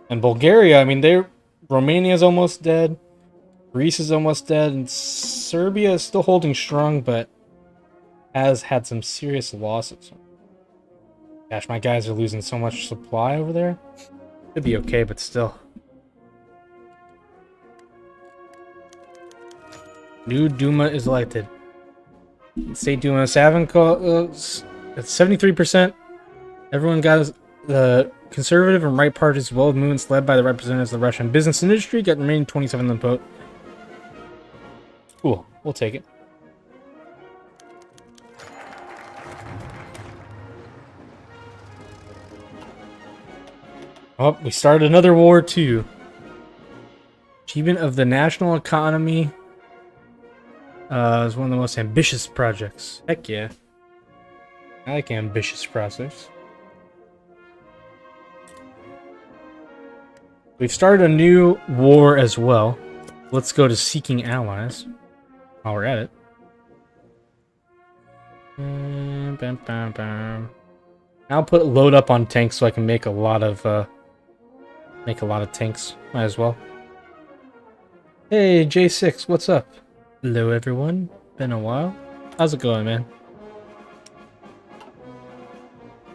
And Bulgaria, I mean, Romania's almost dead. Greece is almost dead. And Serbia is still holding strong, but has had some serious losses. Gosh, my guys are losing so much supply over there. Could be okay, but still. New Duma is elected. State Duma is having it's 73%. Everyone got the conservative and right parties, well movements led by the representatives of the Russian business industry, got remaining 27 in the vote. Cool, we'll take it. Oh, we started another war too. Achievement of the national economy is one of the most ambitious projects. Heck yeah. I like ambitious projects. We've started a new war as well. Let's go to seeking allies while we're at it. I'll put load up on tanks so I can make a lot of tanks. Might as well. Hey J6, what's up? Hello everyone. Been a while. How's it going, man?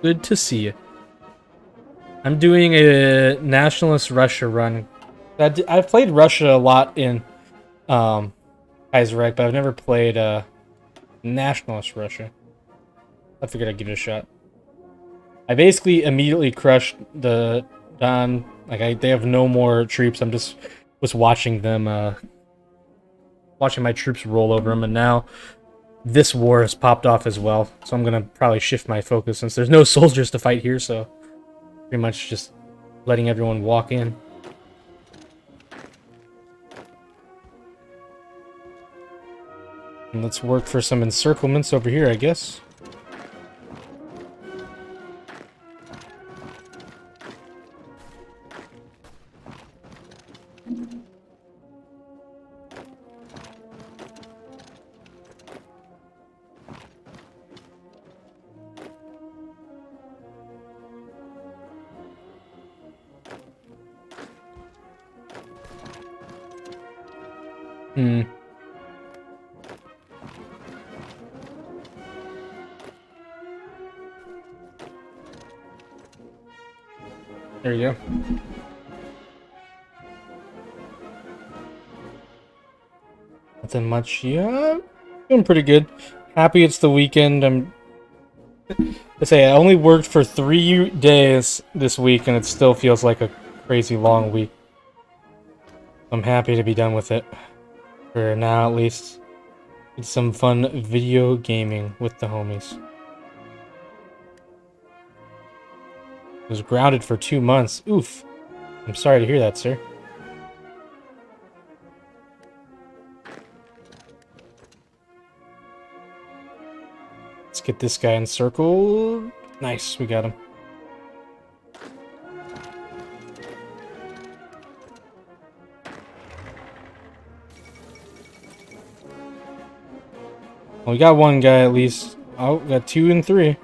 Good to see you. I'm doing a nationalist Russia run. I've played Russia a lot in Kaiserreich, but I've never played nationalist Russia. I figured I'd give it a shot. I basically immediately crushed the Don. Like they have no more troops. I'm just was watching them, watching my troops roll over them, and now this war has popped off as well. So I'm gonna probably shift my focus since there's no soldiers to fight here. So pretty much just letting everyone walk in. And let's work for some encirclements over here, I guess. There you go. Nothing much. Yeah, doing pretty good. Happy it's the weekend. I say I only worked for 3 days this week, and it still feels like a crazy long week. I'm happy to be done with it. For now, at least. It's some fun video gaming with the homies. Was grounded for 2 months. Oof. I'm sorry to hear that, sir. Let's get this guy encircled. Nice, we got him. Well, we got one guy at least. Oh, we got 2 and 3.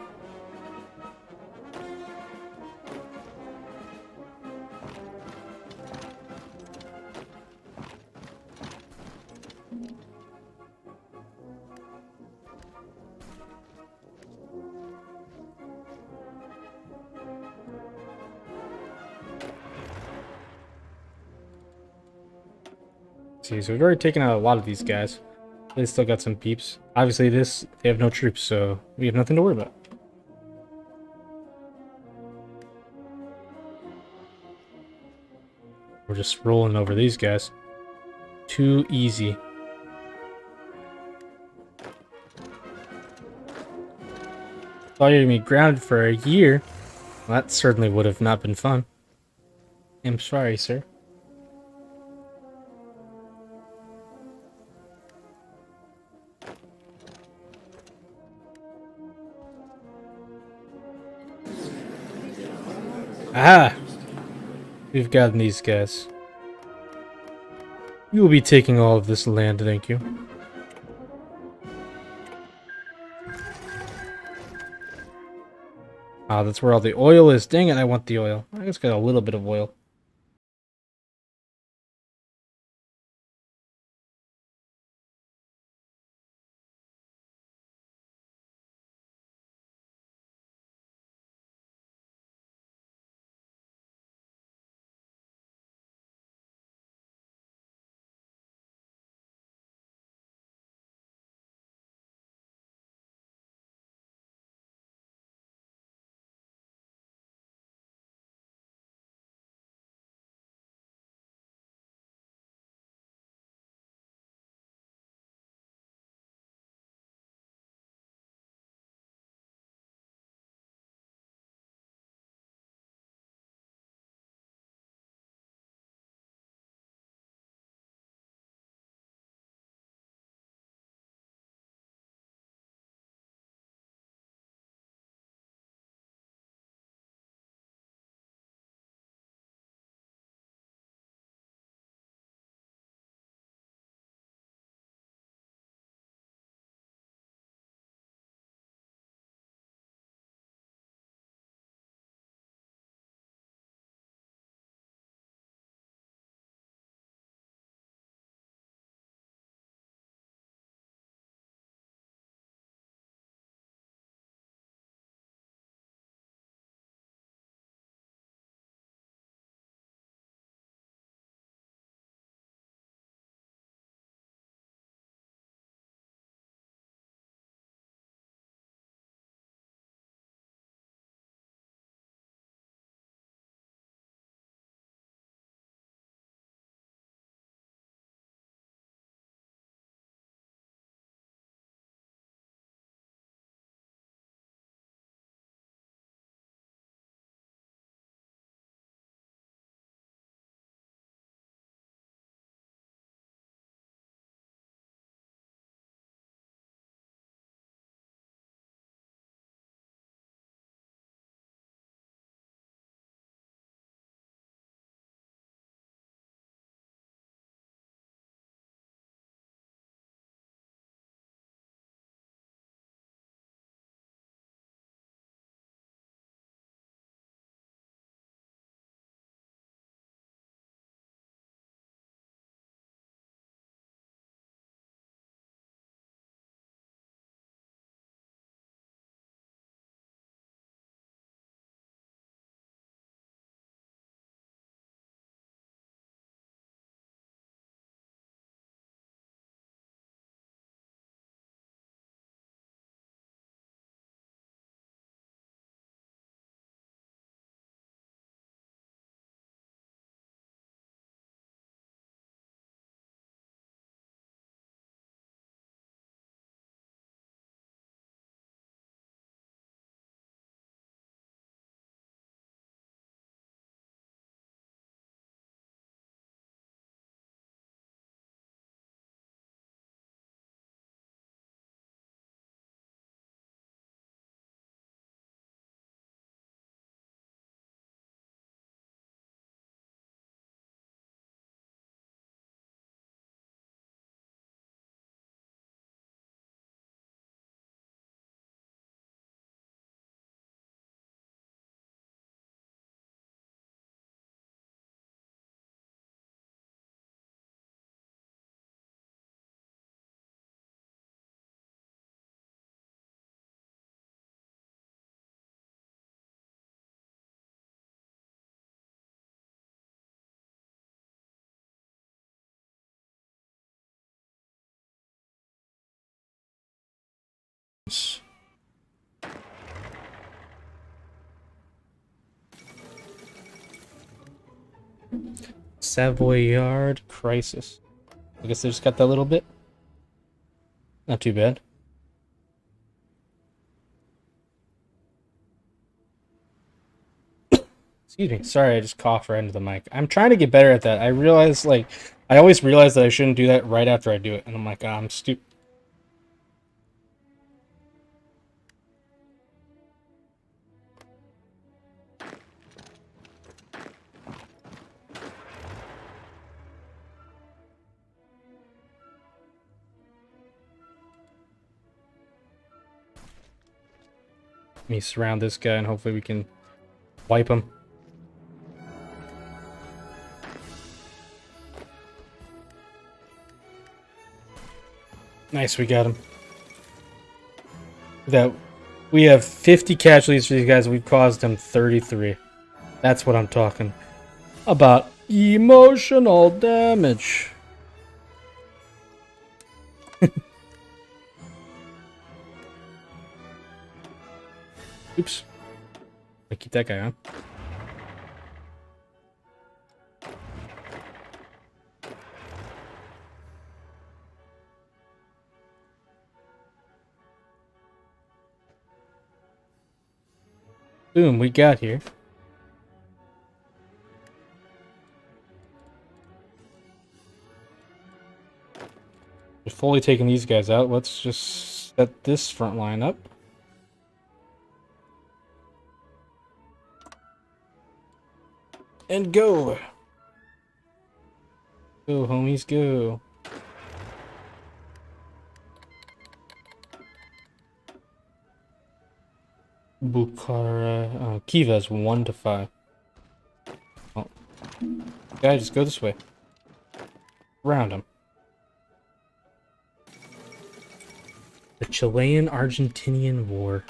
See, so we've already taken out a lot of these guys. They still got some peeps. Obviously, they have no troops, so we have nothing to worry about. We're just rolling over these guys. Too easy. Thought you'd be grounded for a year. Well, that certainly would have not been fun. I'm sorry, sir. Aha! We've gotten these guys. You will be taking all of this land, thank you. Ah, that's where all the oil is. Dang it, I want the oil. I just got a little bit of oil. Savoyard Crisis. I guess I just got that little bit. Not too bad. Excuse me. Sorry, I just coughed right into the mic. I'm trying to get better at that. I realize, like, I always realize that I shouldn't do that right after I do it, and I'm like, I'm stupid. Let me surround this guy, and hopefully we can wipe him. Nice, we got him. That we have 50 casualties for these guys. We've caused them 33. That's what I'm talking about. Emotional damage. Oops. I keep that guy on. Boom, we got here. We're fully taking these guys out. Let's just set this front line up. And go! Go, homies, go. Bukhara... Kiva's 1 to 5. Oh. Guy, just go this way. Round him. The Chilean-Argentinian War.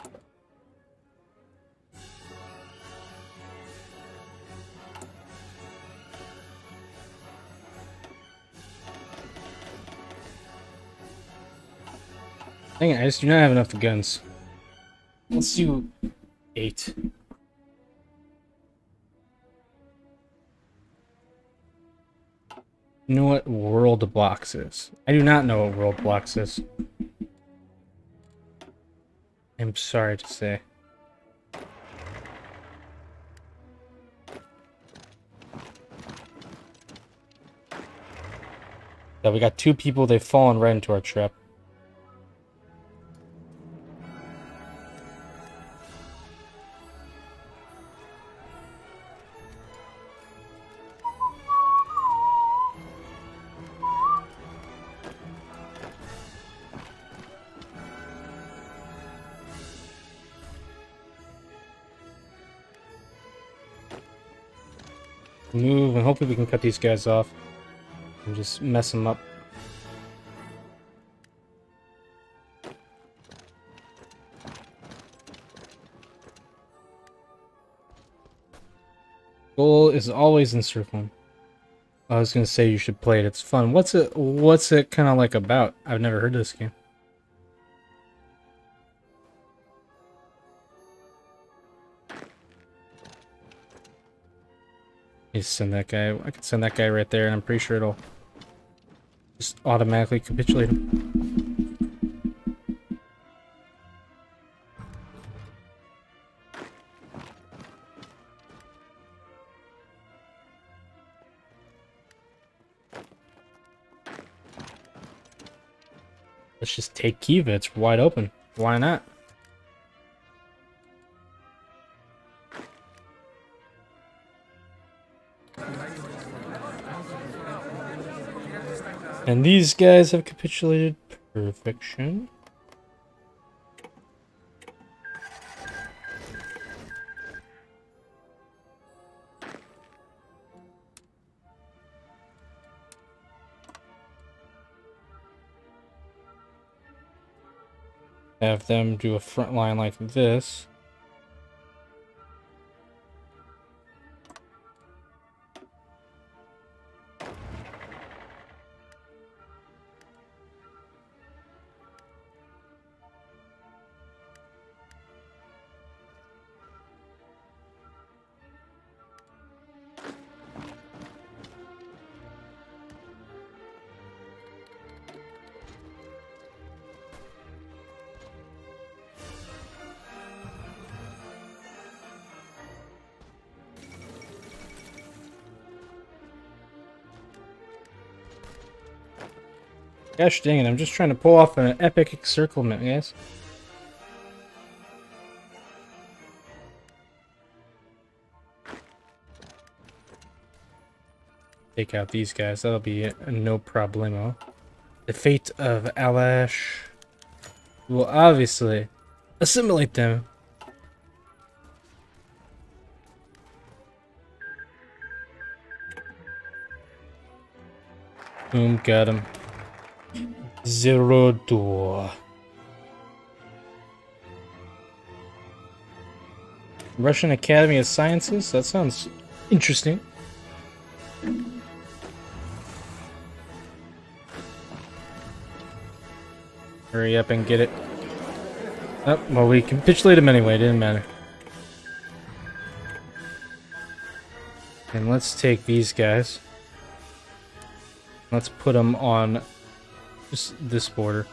Dang it, I just do not have enough guns. Let's do 8. You know what World Blocks is? I do not know what World Blocks is. I'm sorry to say. Yeah, we got 2 people, they've fallen right into our trap. Move, and hopefully we can cut these guys off and just mess them up. Goal is always encircling. I was gonna say you should play it. It's fun. What's it kind of like about? I've never heard of this game. You send that guy. I could send that guy right there, and I'm pretty sure it'll just automatically capitulate him. Let's just take Kiva. It's wide open. Why not? And these guys have capitulated. Perfection. Have them do a front line like this. Gosh dang it, I'm just trying to pull off an epic encirclement, guys. Take out these guys, that'll be a no problemo. The fate of Alash will obviously assimilate them. Boom, got him. Zero door. Russian Academy of Sciences? That sounds interesting. Hurry up and get it. Oh, well, we capitulated him anyway, it didn't matter. And let's take these guys. Let's put them on just this border.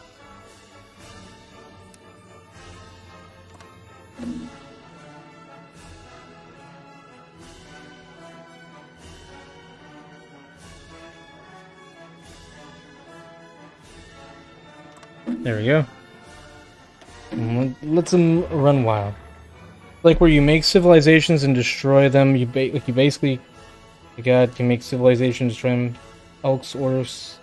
There we go. And let's them run wild. Like where you make civilizations and destroy them. You basically, you make civilizations, destroy them. Elks, orcs,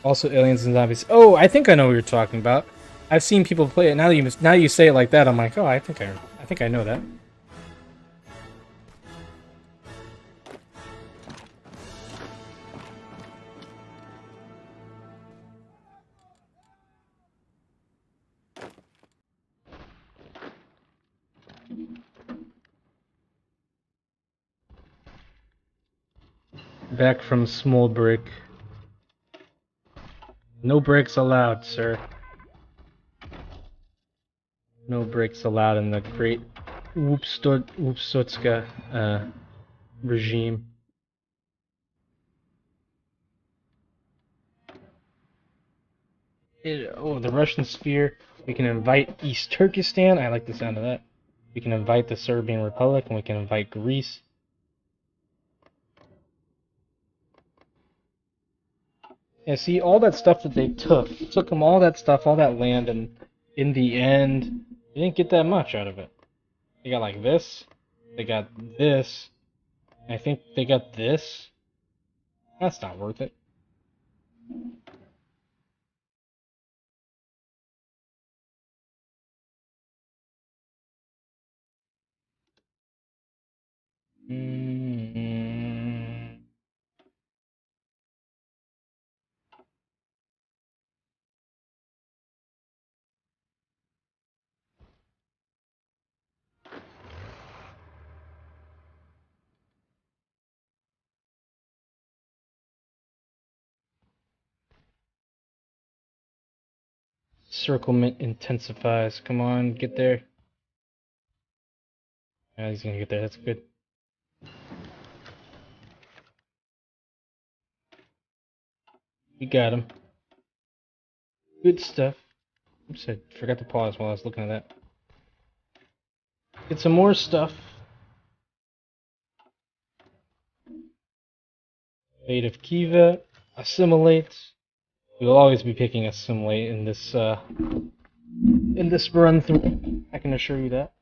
also aliens and zombies. Oh, I think I know what you're talking about. I've seen people play it. Now you say it like that, I'm like, oh, I think I know that. Back from small brick. No bricks allowed, sir. No bricks allowed in the great Wupstotska regime. Oh, the Russian sphere. We can invite East Turkestan. I like the sound of that. We can invite the Serbian Republic, and we can invite Greece. Yeah, see, all that stuff that they took them all that stuff, all that land, and in the end, they didn't get that much out of it. They got like this, they got this, and I think they got this. That's not worth it. Circlement intensifies. Come on, get there. Yeah, he's gonna get there. That's good. We got him. Good stuff. Oops, I forgot to pause while I was looking at that. Get some more stuff. Fate of Kiva. Assimilate. We will always be picking assimilate in this run through. I can assure you that.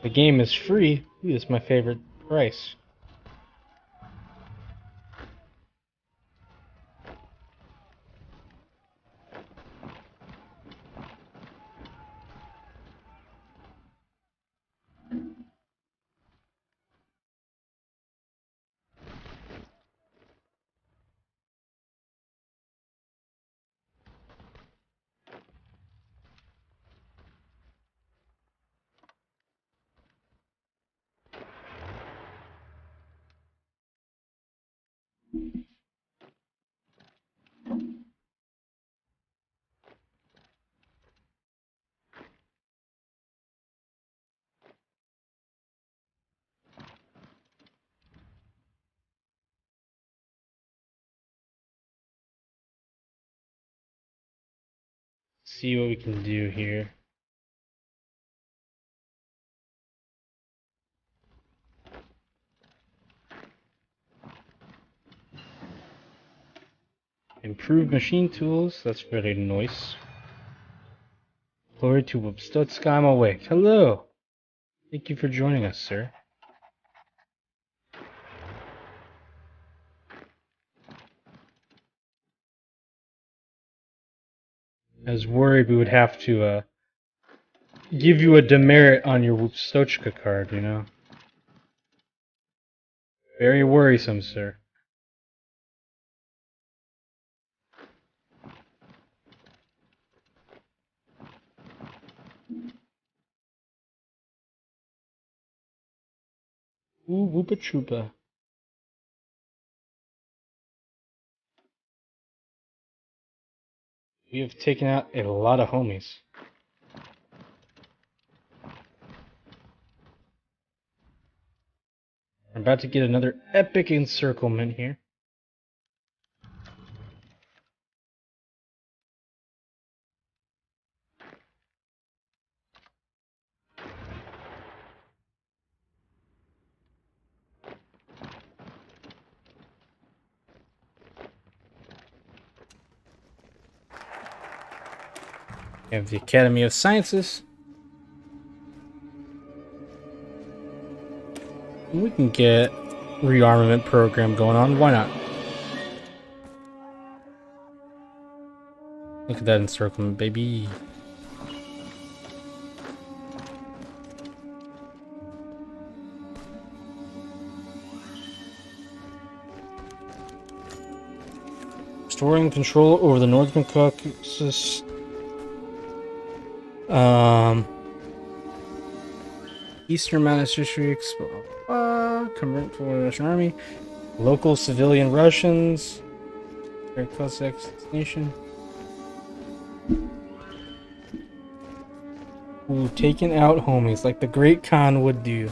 The game is free. Ooh, it's my favorite price. see what we can do here. Improved machine tools, that's very nice. Glory to Wupstutska, I'm awake. Hello! Thank you for joining us, sir. I was worried we would have to give you a demerit on your Wupstutska card, you know? Very worrisome, sir. Ooh, Woopa Troopa. We have taken out a lot of homies. I'm about to get another epic encirclement here. We have the Academy of Sciences. And we can get rearmament program going on. Why not? Look at that encirclement, baby. Restoring control over the Northern Caucasus. Eastern Mountains Districts. Convert to the Russian Army. Local civilian Russians. Very Cossack nation. Ooh, taking out homies like the Great Khan would do.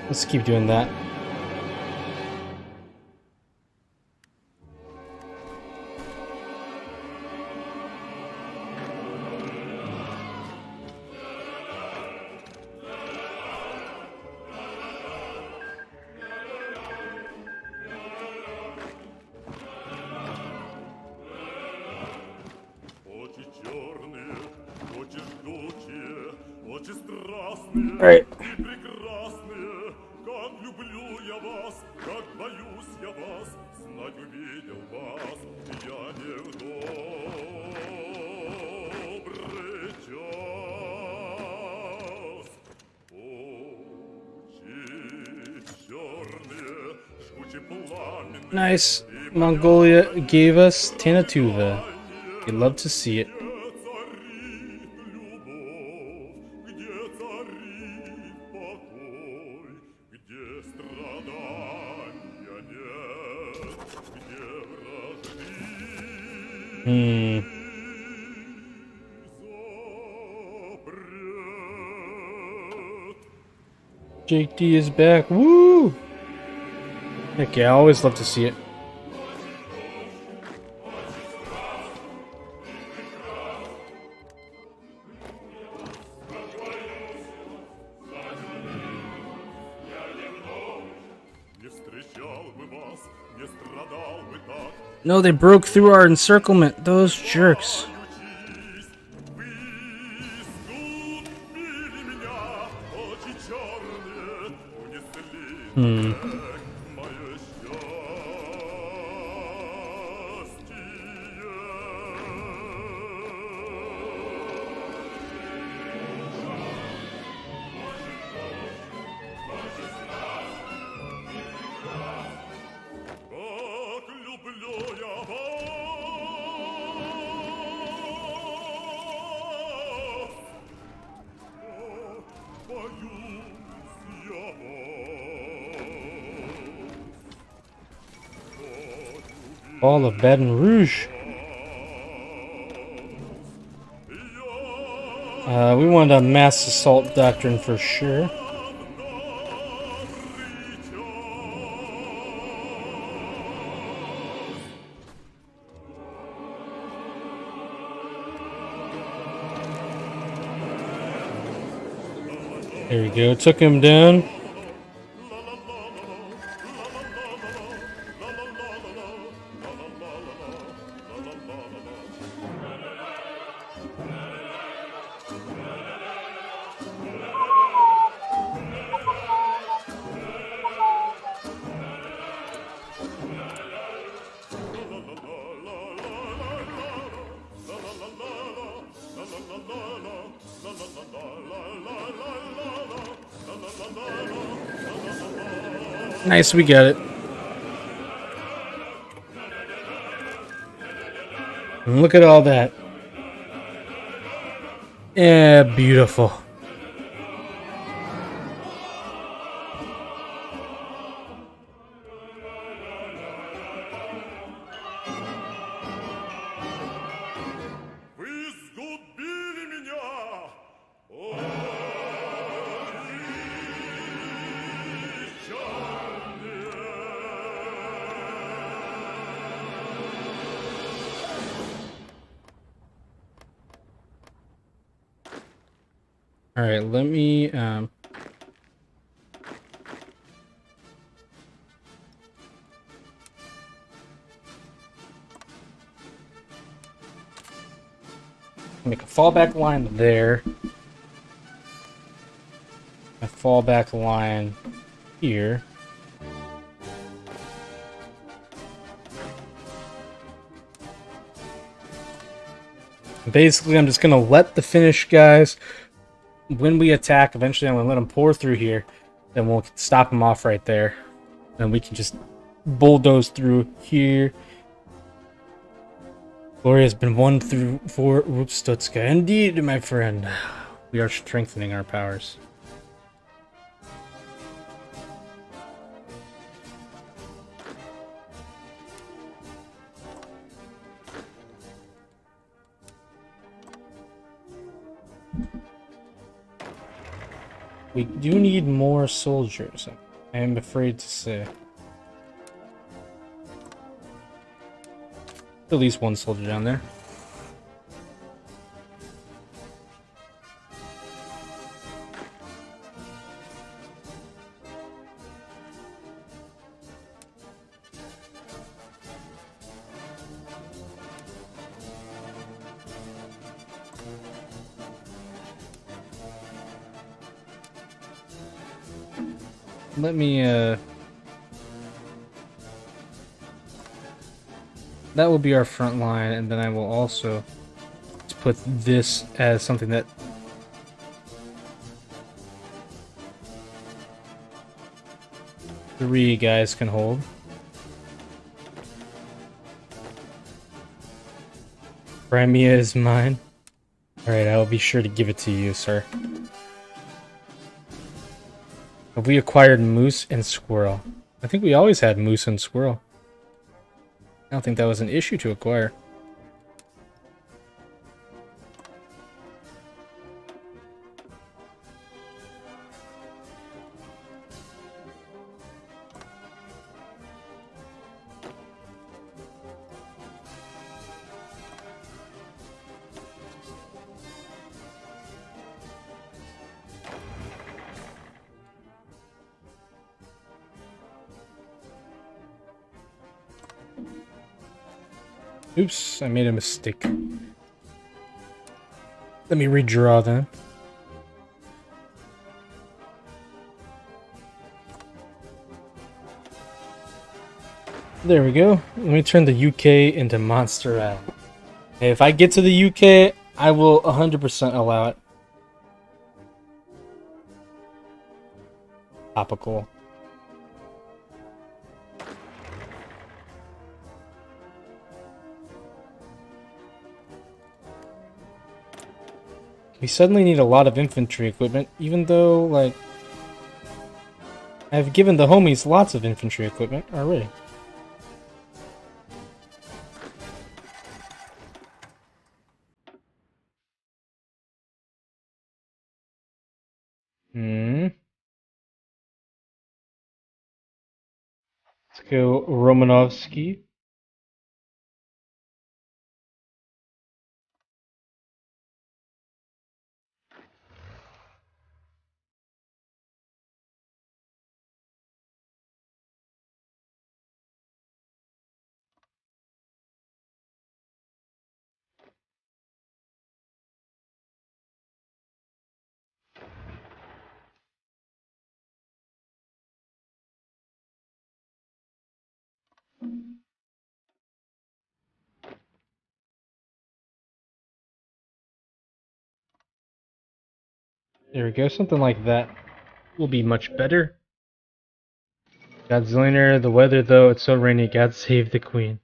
Let's keep doing that. Alright. Nice. Mongolia gave us Tanatuva. You'd love to see it. Jake D is back. Woo! Heck yeah, I always love to see it. No, they broke through our encirclement. Those jerks. All of Baton Rouge. We want a mass assault doctrine for sure. There we go. Took him down. Nice, we got it. And look at all that. Yeah, beautiful. All right, let me make a fallback line there. A fallback line here. Basically, I'm just gonna let the Finnish guys, when we attack, eventually I'm gonna let them pour through here. Then we'll stop them off right there. And we can just bulldoze through here. Glory has been won through for Rupstutska. Indeed, my friend. We are strengthening our powers. We do need more soldiers, I am afraid to say. At least one soldier down there. Let me, that will be our front line, and then I will also put this as something that three guys can hold. Crimea is mine. Alright, I will be sure to give it to you, sir. Have we acquired moose and squirrel? I think we always had moose and squirrel. I don't think that was an issue to acquire. Oops, I made a mistake. Let me redraw then. There we go. Let me turn the UK into Monster Island. Hey, if I get to the UK, I will 100% allow it. Topical. We suddenly need a lot of infantry equipment, even though, like, I've given the homies lots of infantry equipment already. Let's go Romanovsky. There we go, something like that will be much better. Godzillionaire, the weather though, it's so rainy, God save the Queen.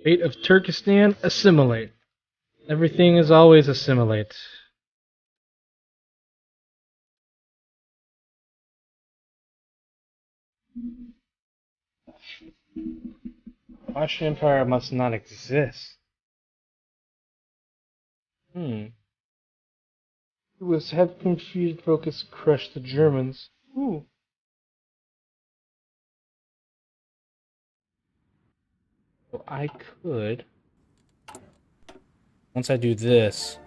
Fate of Turkestan, assimilate. Everything is always assimilate. Austrian Empire must not exist. It was have confused focus crush the Germans. Ooh. Well, I could. Once I do this.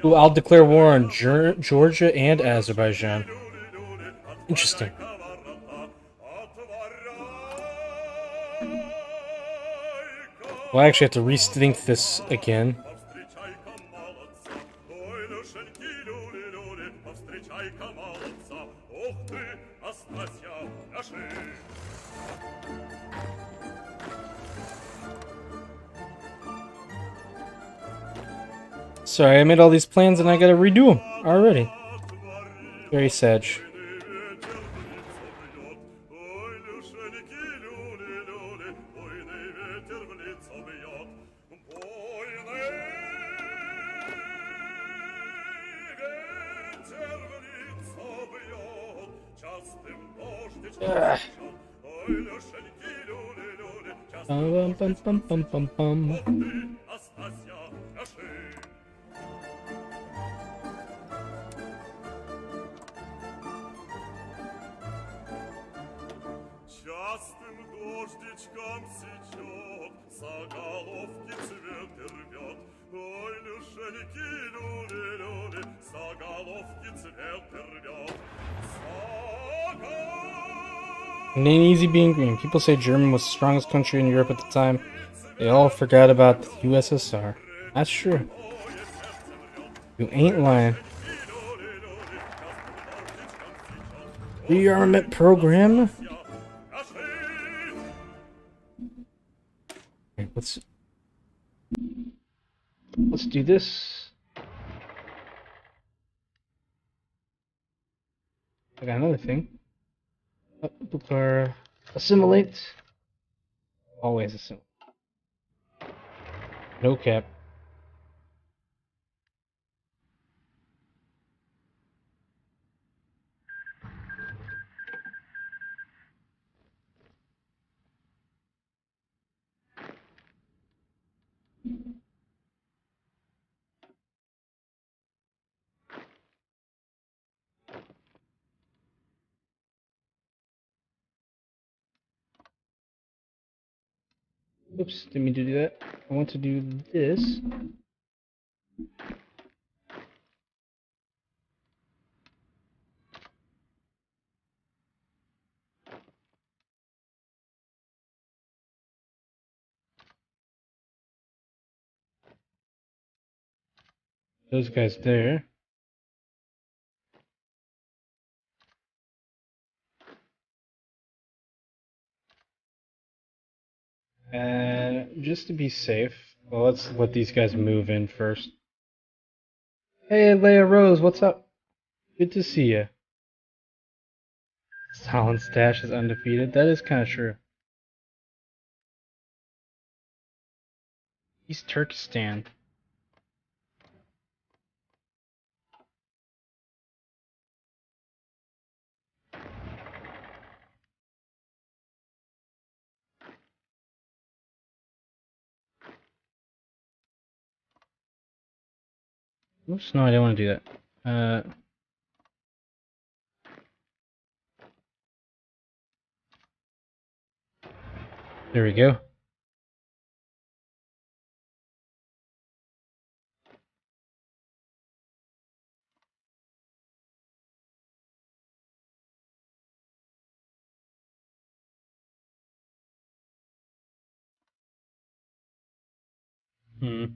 Ooh, I'll declare war on Georgia and Azerbaijan. Interesting. Well, I actually have to rethink this again. Sorry, I made all these plans and I gotta redo them already. Very sad. Bum, bum, bum, bum, bum, bum. It ain't easy being green. People say Germany was the strongest country in Europe at the time. They all forgot about the USSR. That's true. You ain't lying. Rearmament program? Okay, let's do this. I got another thing. Assimilate. Always assimilate. No cap. Oops, didn't mean to do that. I want to do this. Those guys there. And just to be safe, well, let's let these guys move in first. Hey, Leia Rose, what's up? Good to see you. Stalin's stash is undefeated. That is kind of true. East Turkestan. Oops, no, I don't want to do that. There we go. Hmm.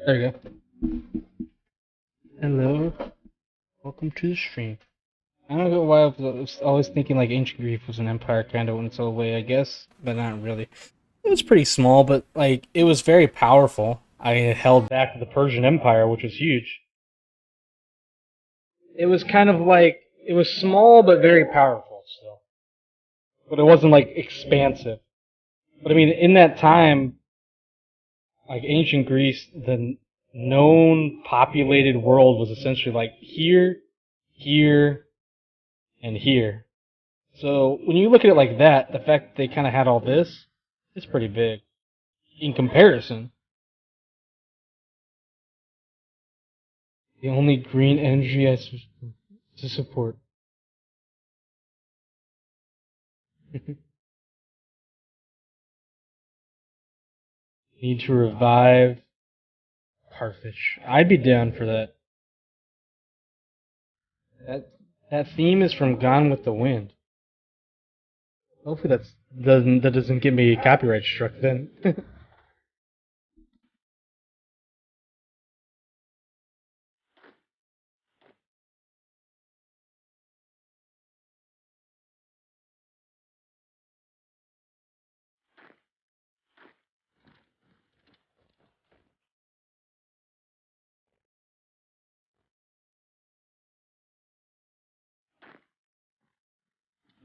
There you go. Hello. Welcome to the stream. I don't know why I was always thinking like ancient Greece was an empire kind of in its own way, I guess, but not really. It was pretty small, but like it was very powerful. I held back the Persian Empire, which was huge. It was kind of like it was small but very powerful still. But it wasn't like expansive. But I mean, in that time, like ancient Greece, the known populated world was essentially like here, here, and here. So when you look at it like that, the fact that they kind of had all this, it's pretty big in comparison. The only green energy to support. Need to revive Carthage. I'd be down for that. That that theme is from Gone with the Wind. Hopefully that doesn't get me copyright struck then.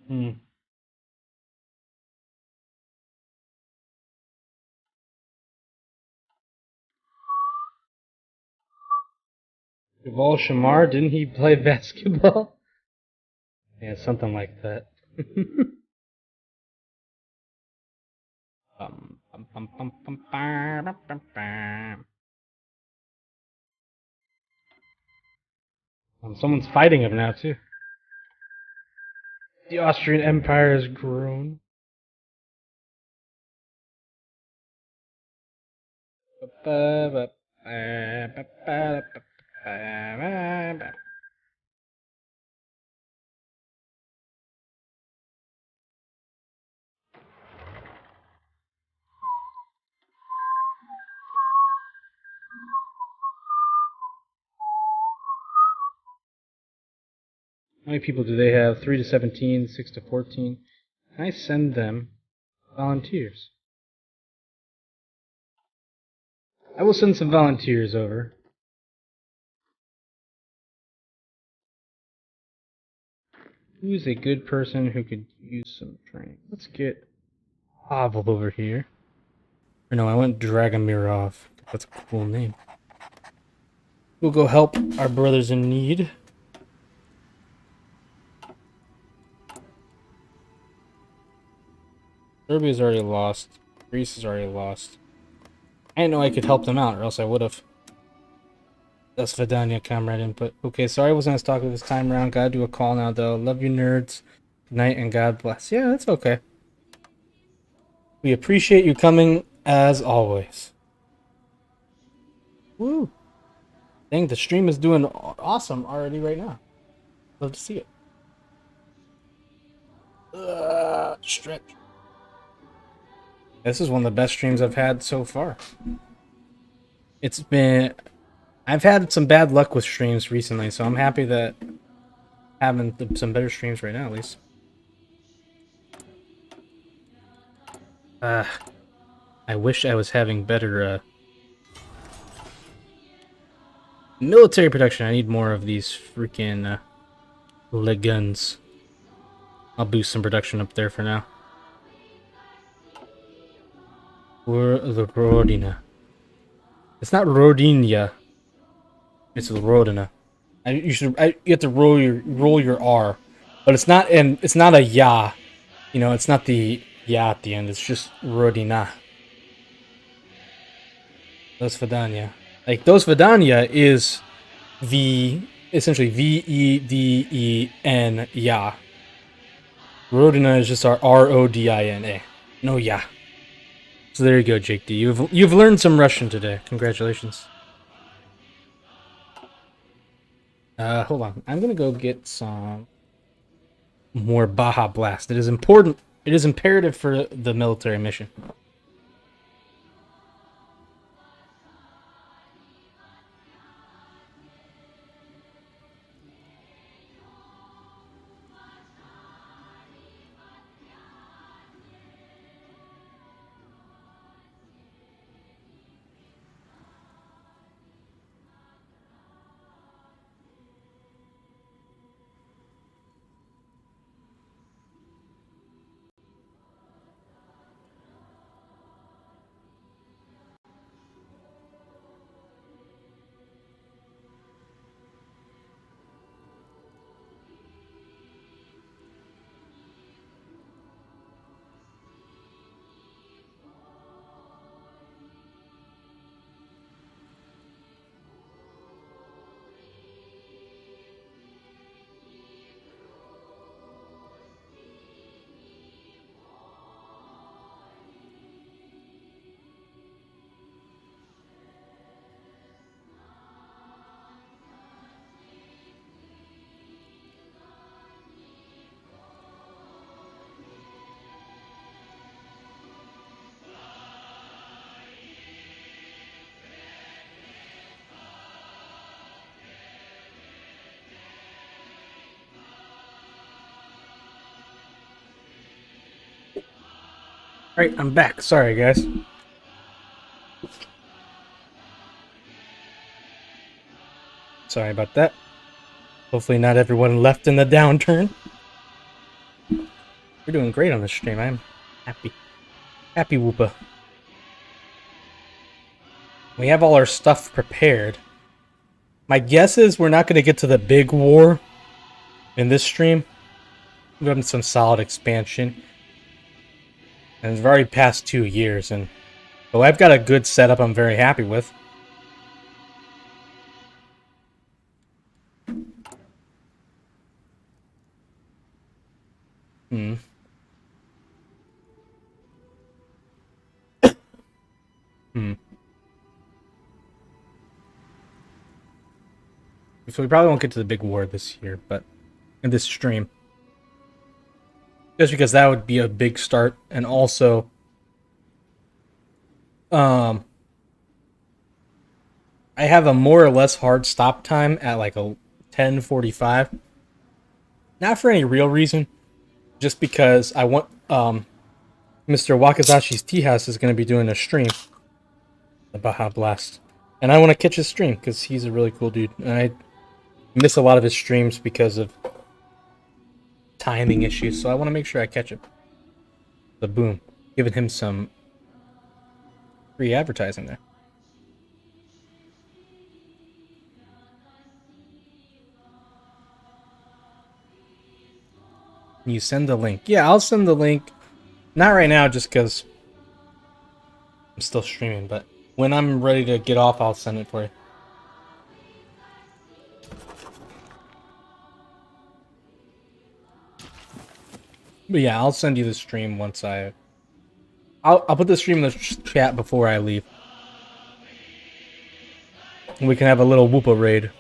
Hmm. Yuval Shamar, didn't he play basketball? Yeah, something like that. Someone's fighting him now too. The Austrian Empire has grown. How many people do they have? 3 to 17, 6 to 14. Can I send them volunteers? I will send some volunteers over. Who's a good person who could use some training? Let's get Pavel over here. Or no, I went Dragomirov. That's a cool name. We'll go help our brothers in need. Serbia's already lost. Greece is already lost. I didn't know I could help them out, or else I would have. That's Vidania comrade input. Okay, sorry I wasn't as talkative this time around. Gotta do a call now, though. Love you, nerds. Good night and God bless. Yeah, that's okay. We appreciate you coming, as always. Woo! Dang, the stream is doing awesome already right now. Love to see it. Stretch. This is one of the best streams I've had so far. It's been... I've had some bad luck with streams recently, so I'm happy that having some better streams right now, at least. I wish I was having better military production. I need more of these freaking leguns. I'll boost some production up there for now. Or the Rodina. It's not Rodinia. It's the Rodina. You have to roll your R. But it's not, and it's not a ya. You know, it's not the ya at the end. It's just rodina. Dos Vidania. Like, Dos Vidania is essentially Veden ya. Rodina is just our Rodina. No ya. So there you go, Jake D. You've learned some Russian today. Congratulations. Hold on. I'm gonna go get some more Baja Blast. It is important. It is imperative for the military mission. Alright, I'm back. Sorry, guys. Sorry about that. Hopefully not everyone left in the downturn. We're doing great on this stream. I'm happy. Happy Whoopa. We have all our stuff prepared. My guess is we're not going to get to the big war in this stream. We've done some solid expansion. And it's already past 2 years, and but I've got a good setup I'm very happy with. Hmm. So we probably won't get to the big war this year, but in this stream. Just because that would be a big start, and also I have a more or less hard stop time at like a 10:45. Not for any real reason, just because I want Mr. Wakazashi's Tea House is going to be doing a stream, the Baja Blast, and I want to catch his stream because he's a really cool dude, and I miss a lot of his streams because of timing issues, so I want to make sure I catch him. So boom, giving him some free advertising there. You send the link. Yeah, I'll send the link. Not right now, just because I'm still streaming, but when I'm ready to get off, I'll send it for you. But yeah, I'll send you the stream once I'll put the stream in the chat before I leave. And we can have a little Whoopa raid.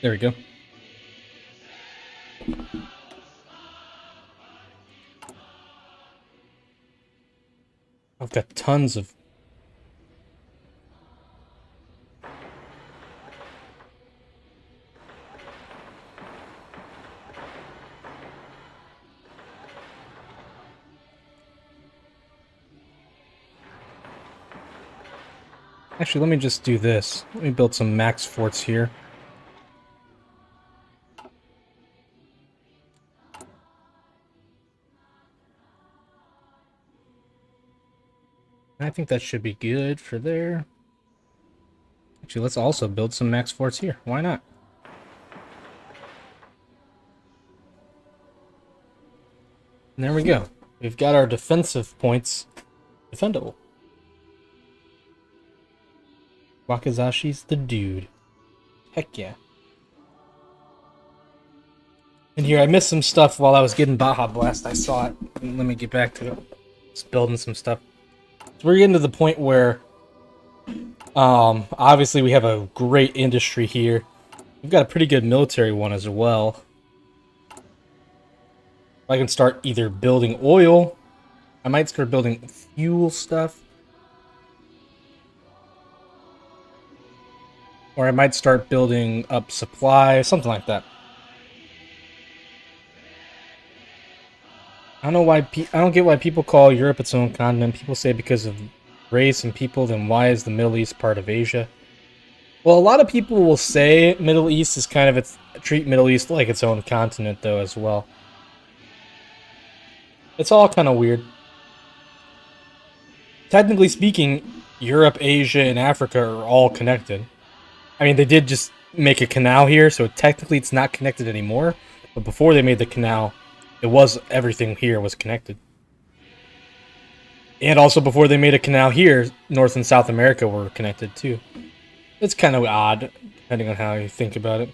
There we go. I've got tons of... Actually, let me just do this. Let me build some max forts here. I think that should be good for there. Actually, let's also build some max forts here. Why not? And there we go. We've got our defensive points defendable. Wakazashi's the dude. Heck yeah. And here, I missed some stuff while I was getting Baja Blast. I saw it. Let me get back to it. Just building some stuff. So we're getting to the point where, obviously we have a great industry here. We've got a pretty good military one as well. I can start either building oil. I might start building fuel stuff. Or I might start building up supply, something like that. I don't know why I don't get why people call Europe its own continent. People say because of race and people, then why is the Middle East part of Asia? Well, a lot of people will say Middle East is kind of treat Middle East like its own continent though as well. It's all kind of weird. Technically speaking, Europe, Asia, and Africa are all connected. I mean, they did just make a canal here, so technically it's not connected anymore. But before they made the canal, everything here was connected. And also before they made a canal here, North and South America were connected too. It's kind of odd, depending on how you think about it.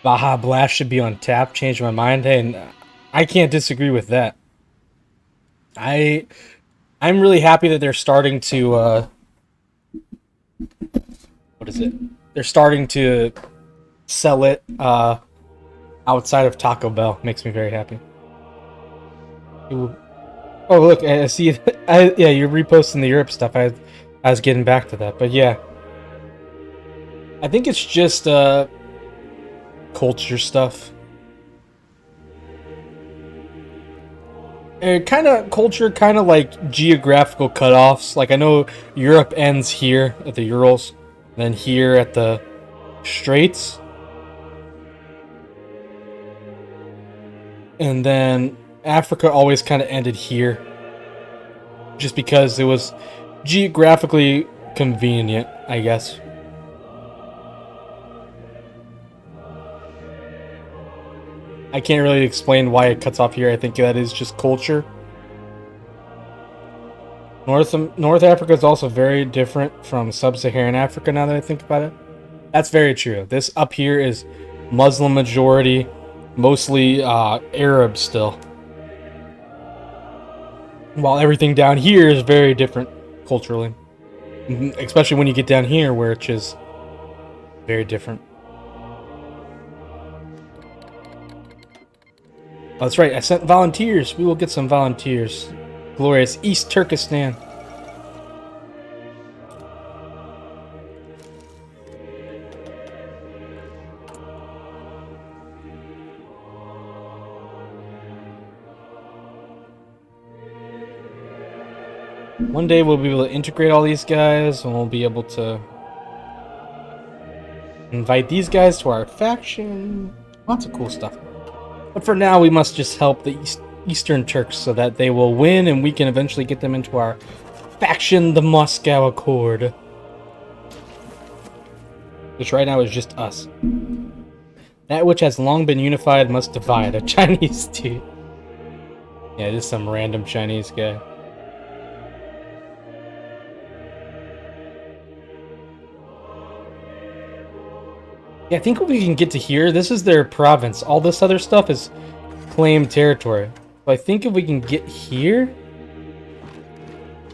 Baja Blast should be on tap. Changed my mind, and I can't disagree with that. I'm really happy that they're starting to what is it? They're starting to sell it outside of Taco Bell. Makes me very happy. Ooh. Oh look, I see. Yeah, you're reposting the Europe stuff. I was getting back to that, but yeah, I think it's just culture stuff. Kind of culture, kind of like geographical cutoffs. Like I know Europe ends here at the Urals, then here at the Straits, and then Africa always kind of ended here, just because it was geographically convenient, I guess. I can't really explain why it cuts off here. I think that is just culture. North Africa is also very different from sub-Saharan Africa now that I think about it. That's very true. This up here is Muslim majority, mostly Arab still. While everything down here is very different culturally. Especially when you get down here, which is very different. Oh, that's right, I sent volunteers. We will get some volunteers. Glorious East Turkestan. One day we'll be able to integrate all these guys, and we'll be able to invite these guys to our faction. Lots of cool stuff. But for now, we must just help the Eastern Turks so that they will win, and we can eventually get them into our faction, the Moscow Accord. Which right now is just us. That which has long been unified must divide. A Chinese dude. Yeah, just some random Chinese guy. Yeah, I think if we can get to here, this is their province. All this other stuff is claimed territory. So I think if we can get here,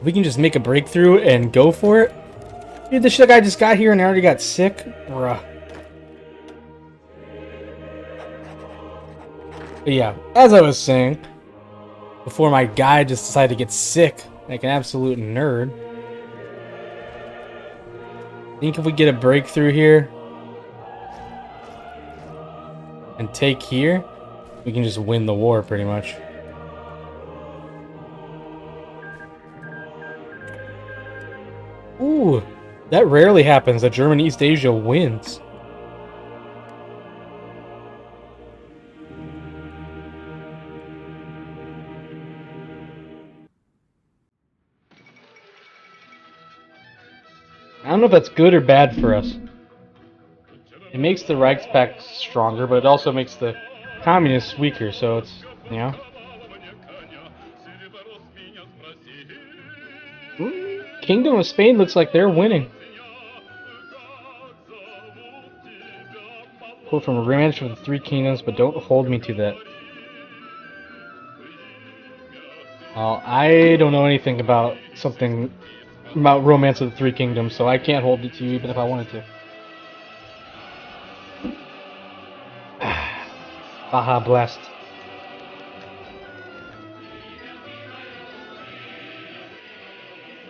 we can just make a breakthrough and go for it. Dude, this guy just got here and already got sick. Bruh. But yeah, as I was saying, before my guy just decided to get sick like an absolute nerd. I think if we get a breakthrough here and take here, we can just win the war pretty much. Ooh, that rarely happens that German East Asia wins. I don't know if that's good or bad for us. It makes the Reichspakt stronger, but it also makes the communists weaker, so it's, you know. Kingdom of Spain looks like they're winning. Quote from a romance for the Three Kingdoms, but don't hold me to that. I don't know anything about Romance of the Three Kingdoms, so I can't hold it to you even if I wanted to. Baja Blast.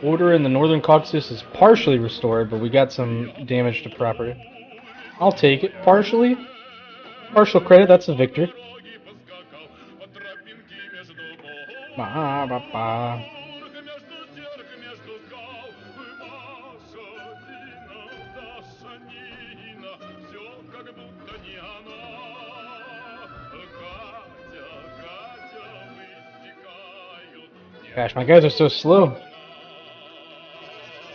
Order in the Northern Caucasus is partially restored, but we got some damage to property. I'll take it. Partially. Partial credit, that's a victory. Gosh, my guys are so slow.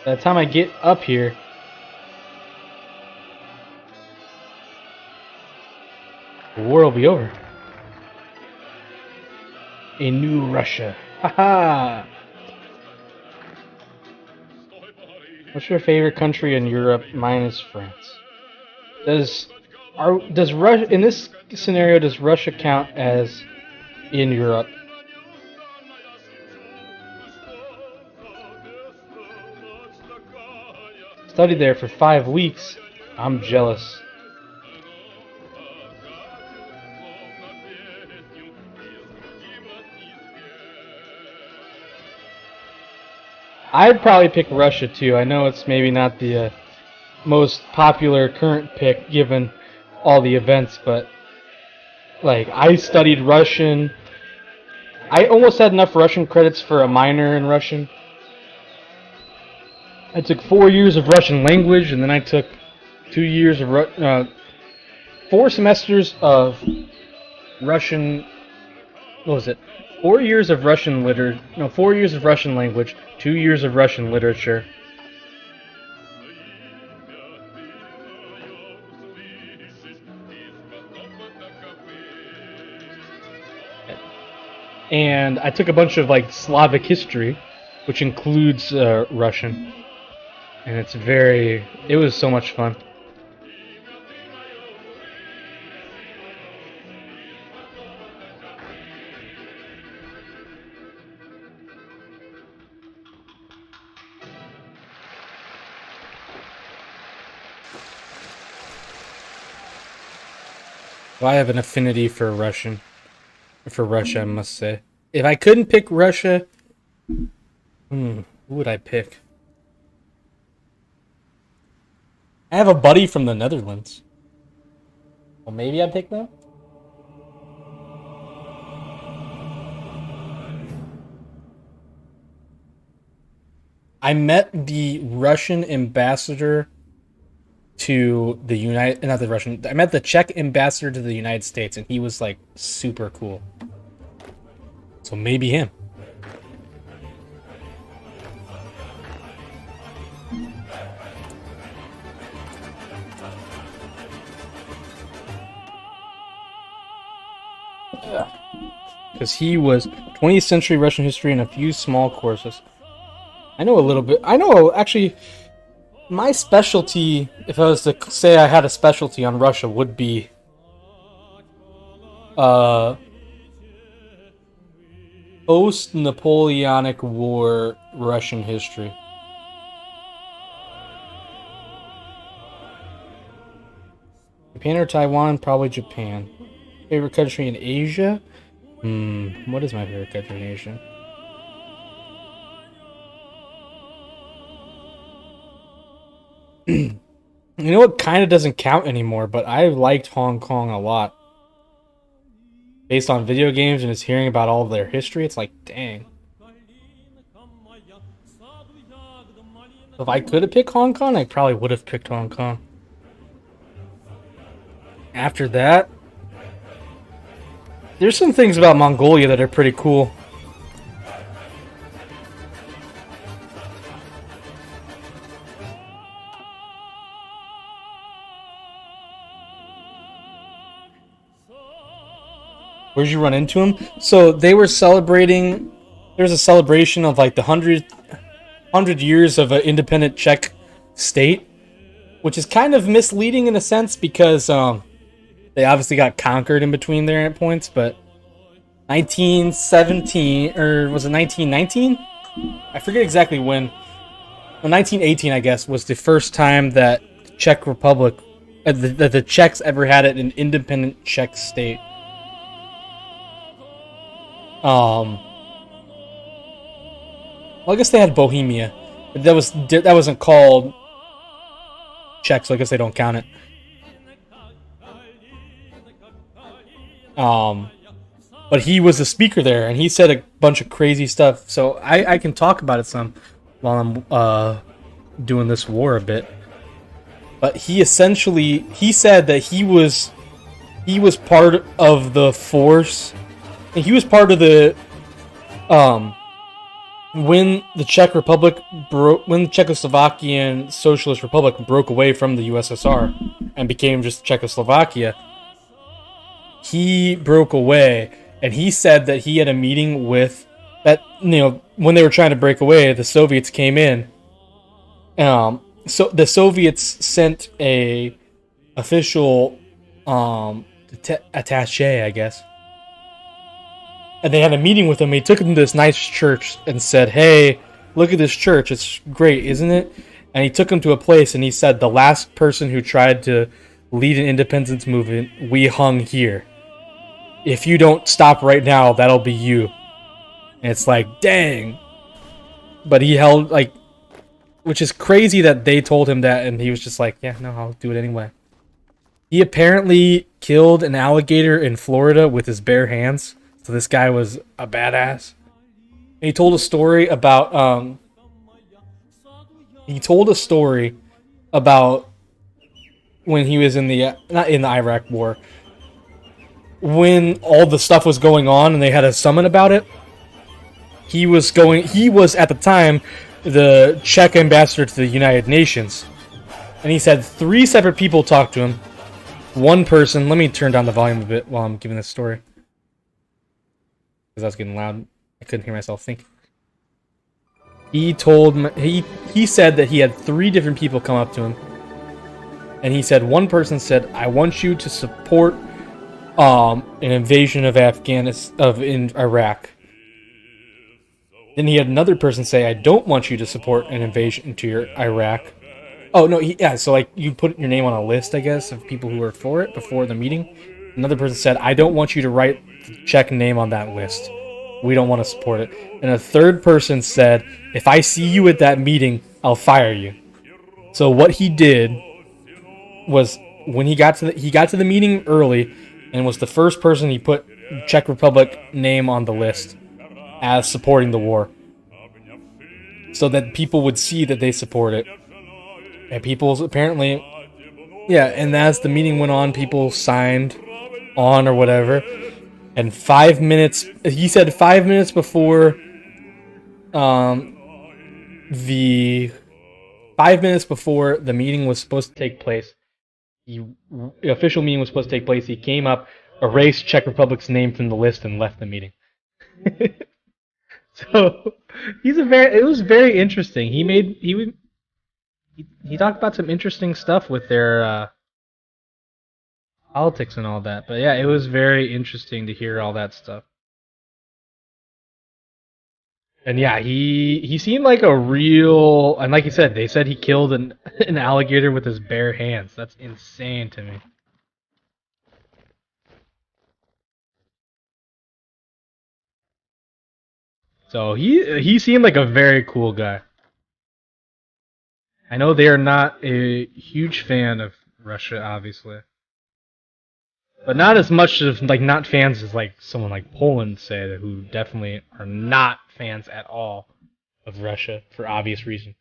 By the time I get up here, the war will be over. A new Russia. Haha! What's your favorite country in Europe? Mine is France. Does Russia, in this scenario, does Russia count as in Europe? Studied there for 5 weeks. I'm jealous. I'd probably pick Russia too. I know it's maybe not the most popular current pick given all the events, but like I studied Russian. I almost had enough Russian credits for a minor in Russian. I took 4 years of Russian language, and then I took 2 years of 4 semesters of Russian. What was it? 4 years of Russian 4 years of Russian language, 2 years of Russian literature. And I took a bunch of like Slavic history, which includes Russian. And it was so much fun. Well, I have an affinity for Russia, I must say. If I couldn't pick Russia, who would I pick? I have a buddy from the Netherlands. Well, maybe I'd pick them. I met the Russian ambassador to the I met the Czech ambassador to the United States, and he was like super cool. So maybe him. Because he was 20th century Russian history and a few small courses. I know a little bit. Actually, my specialty, if I was to say I had a specialty on Russia, would be post-Napoleonic War Russian history. Japan or Taiwan? Probably Japan. Favorite country in Asia? What is my favorite country in Asia? You know what kind of doesn't count anymore, but I liked Hong Kong a lot. Based on video games and just hearing about all of their history, it's like, dang. If I could have picked Hong Kong, I probably would have picked Hong Kong. After that, there's some things about Mongolia that are pretty cool. Where'd you run into him? So they were celebrating. There's a celebration of like the 100 years of an independent Czech state, which is kind of misleading in a sense because they obviously got conquered in between there at points. But 1917 or was it 1919? I forget exactly when. Well, 1918, I guess, was the first time that Czech Republic, that the Czechs ever had an independent Czech state. Well, I guess they had Bohemia, but that wasn't called Czech, so I guess they don't count it. But he was the speaker there, and he said a bunch of crazy stuff. So I can talk about it some while I'm doing this war a bit. But he said that he was part of the force, and he was part of the when the Czechoslovakian Socialist Republic broke away from the USSR and became just Czechoslovakia. He broke away, and he said that he had a meeting with that. When they were trying to break away, the Soviets came in. So the Soviets sent a official attaché, I guess, and they had a meeting with him. He took him to this nice church and said, "Hey, look at this church. It's great, isn't it?" And he took him to a place, and he said, "The last person who tried to lead an independence movement, we hung here. If you don't stop right now, that'll be you." And it's like, dang. But he held, like, which is crazy that they told him that, and he was just like, yeah, no, I'll do it anyway. He apparently killed an alligator in Florida with his bare hands. So this guy was a badass. And he told a story about when he was not in the Iraq War, when all the stuff was going on and they had a summit about it. He was at the time the Czech ambassador to the United Nations, and he's had 3 separate people talk to him. One person, let me turn down the volume a bit while I'm giving this story, because I was getting loud. I couldn't hear myself think. He said that he had 3 different people come up to him, and he said one person said, "I want you to support an invasion of Iraq." Then he had another person say, "I don't want you to support an invasion to Iraq." Oh, no, so like you put your name on a list, I guess, of people who are for it before the meeting. Another person said, "I don't want you to write the Czech name on that list. We don't want to support it." And a third person said, "If I see you at that meeting, I'll fire you." So what he did was, when he got to the meeting early, and was the first person, he put Czech Republic name on the list as supporting the war, so that people would see that they support it. And people apparently, and as the meeting went on, people signed on or whatever. And 5 minutes, he said 5 minutes before the 5 minutes before the meeting was supposed to take place, the official meeting was supposed to take place, he came up, erased Czech Republic's name from the list, and left the meeting. So it was very interesting. He talked about some interesting stuff with their politics and all that. But yeah, it was very interesting to hear all that stuff. And yeah, he seemed like a real, and like you said, they said he killed an alligator with his bare hands. That's insane to me. So he seemed like a very cool guy. I know they are not a huge fan of Russia, obviously, but not as much as not fans as like someone like Poland, say, who definitely are not fans at all of Russia for obvious reasons.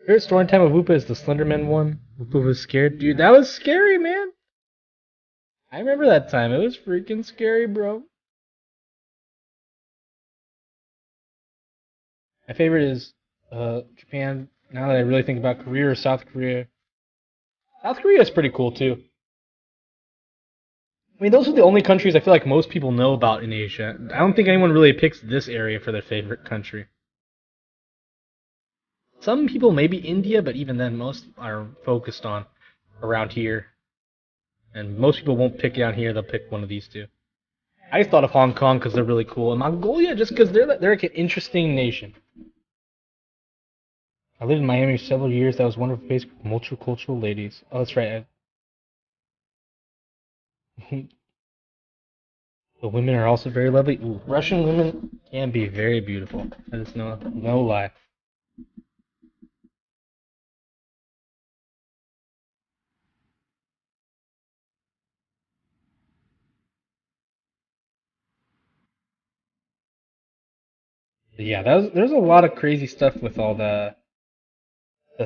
Favorite story time of Whoopa is the Slenderman one. Whoopa was scared, dude. That was scary, man. I remember that time. It was freaking scary, bro. My favorite is Japan. Now that I really think about Korea or South Korea. South Korea is pretty cool too. I mean, those are the only countries I feel like most people know about in Asia. I don't think anyone really picks this area for their favorite country. Some people maybe India, but even then, most are focused on around here. And most people won't pick down here; they'll pick one of these two. I just thought of Hong Kong because they're really cool, and Mongolia just because they're like an interesting nation. I lived in Miami for several years. That was one of the basic multicultural ladies. Oh, that's right. The women are also very lovely. Ooh, Russian women can be very beautiful. That is no lie. But yeah, there's a lot of crazy stuff with all the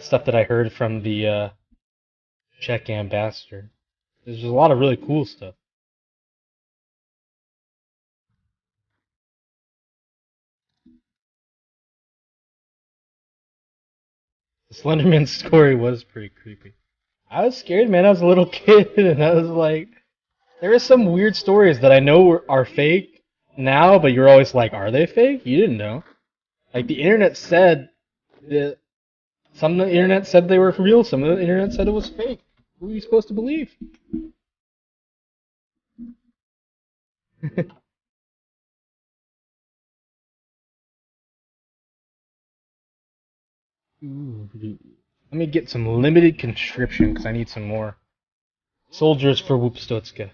stuff that I heard from the Czech ambassador. There's just a lot of really cool stuff. The Slenderman story was pretty creepy. I was scared, man. I was a little kid, and I was like, there are some weird stories that I know are fake now, but you're always like, are they fake? You didn't know. Like the internet said that some of the internet said they were real, some of the internet said it was fake. Who are you supposed to believe? Ooh, let me get some limited conscription because I need some more soldiers for Wupstotska.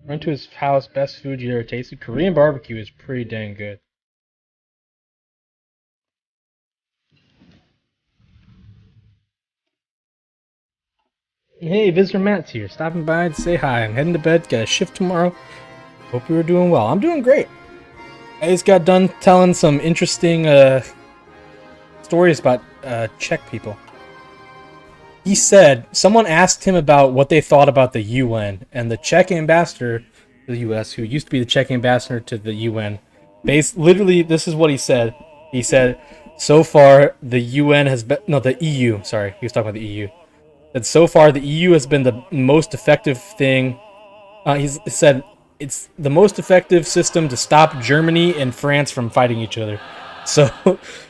Went to his house. Best food you ever tasted. Korean barbecue is pretty dang good. Hey, Visitor Matt's here. Stopping by to say hi. I'm heading to bed. Got a shift tomorrow. Hope you were doing well. I'm doing great. I just got done telling some interesting stories about Czech people. He said someone asked him about what they thought about the UN, and the Czech ambassador to the U.S., who used to be the Czech ambassador to the UN, literally this is what he said. He said, "So far the UN has been the EU. Sorry, he was talking about the EU. That so far the EU has been the most effective thing." He said it's the most effective system to stop Germany and France from fighting each other. So,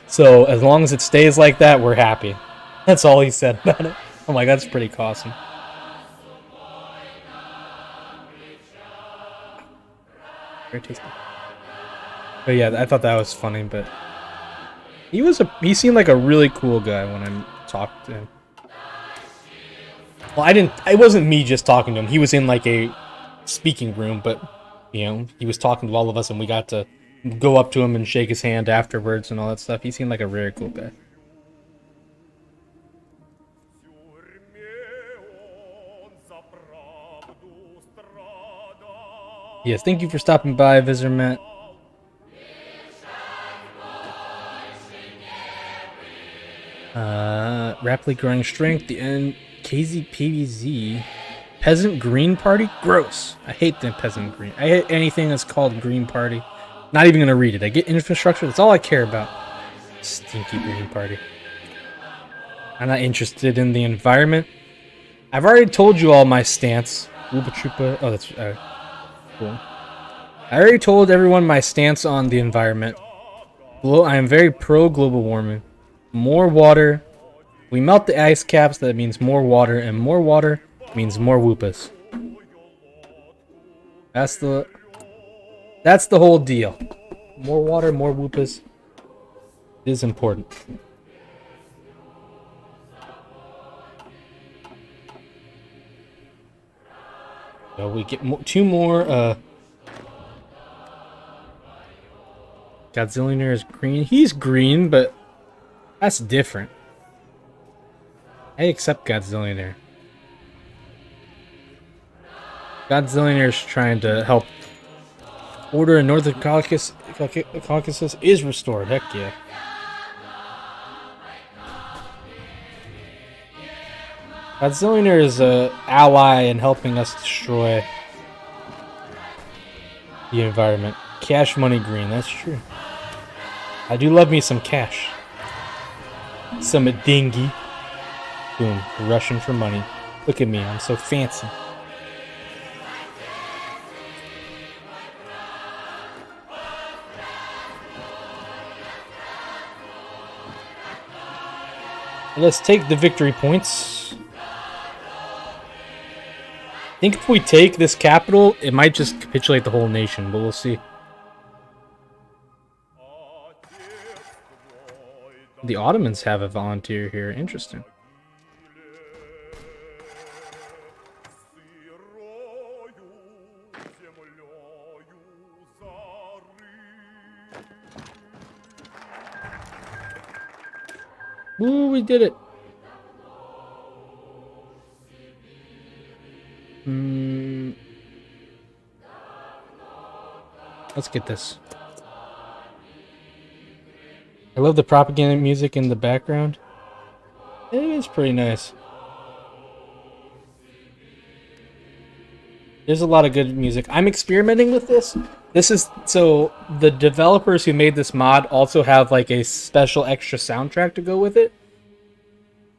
so as long as it stays like that, we're happy. That's all he said about it. Oh my god, that's pretty awesome. Very tasty. But yeah, I thought that was funny. But he seemed like a really cool guy when I talked to him. Well, I didn't. It wasn't me just talking to him. He was in like a speaking room, but he was talking to all of us, and we got to go up to him and shake his hand afterwards and all that stuff. He seemed like a very cool guy. Yes, thank you for stopping by, Visitor Matt. Rapidly growing strength, the KZPBZ Peasant Green Party? Gross. I hate the Peasant Green. I hate anything that's called Green Party. Not even gonna read it. I get infrastructure, that's all I care about. Stinky Green Party. I'm not interested in the environment. I've already told you all my stance. Ooba Troopa. Oh, that's cool. I already told everyone my stance on the environment. I am very pro global warming. More water. We melt the ice caps, that means more water, and more water means more whoopas. That's the whole deal. More water, more whoopas. It is important. So we get two more. Godzillionaire is green. He's green, but that's different. I accept Godzillionaire. Godzillionaire's trying to help order in Northern Caucasus is restored. Heck yeah. Godzillionaire is an ally in helping us destroy the environment. Cash money green, that's true. I do love me some cash. some dingy. Boom, Russian for money. Look at me, I'm so fancy. Let's take the victory points. I think if we take this capital, it might just capitulate the whole nation, but we'll see. The Ottomans have a volunteer here. Interesting. Ooh, we did it. Let's get this. I love the propaganda music in the background. It is pretty nice. There's a lot of good music. I'm experimenting with this. This is so the developers who made this mod also have like a special extra soundtrack to go with it.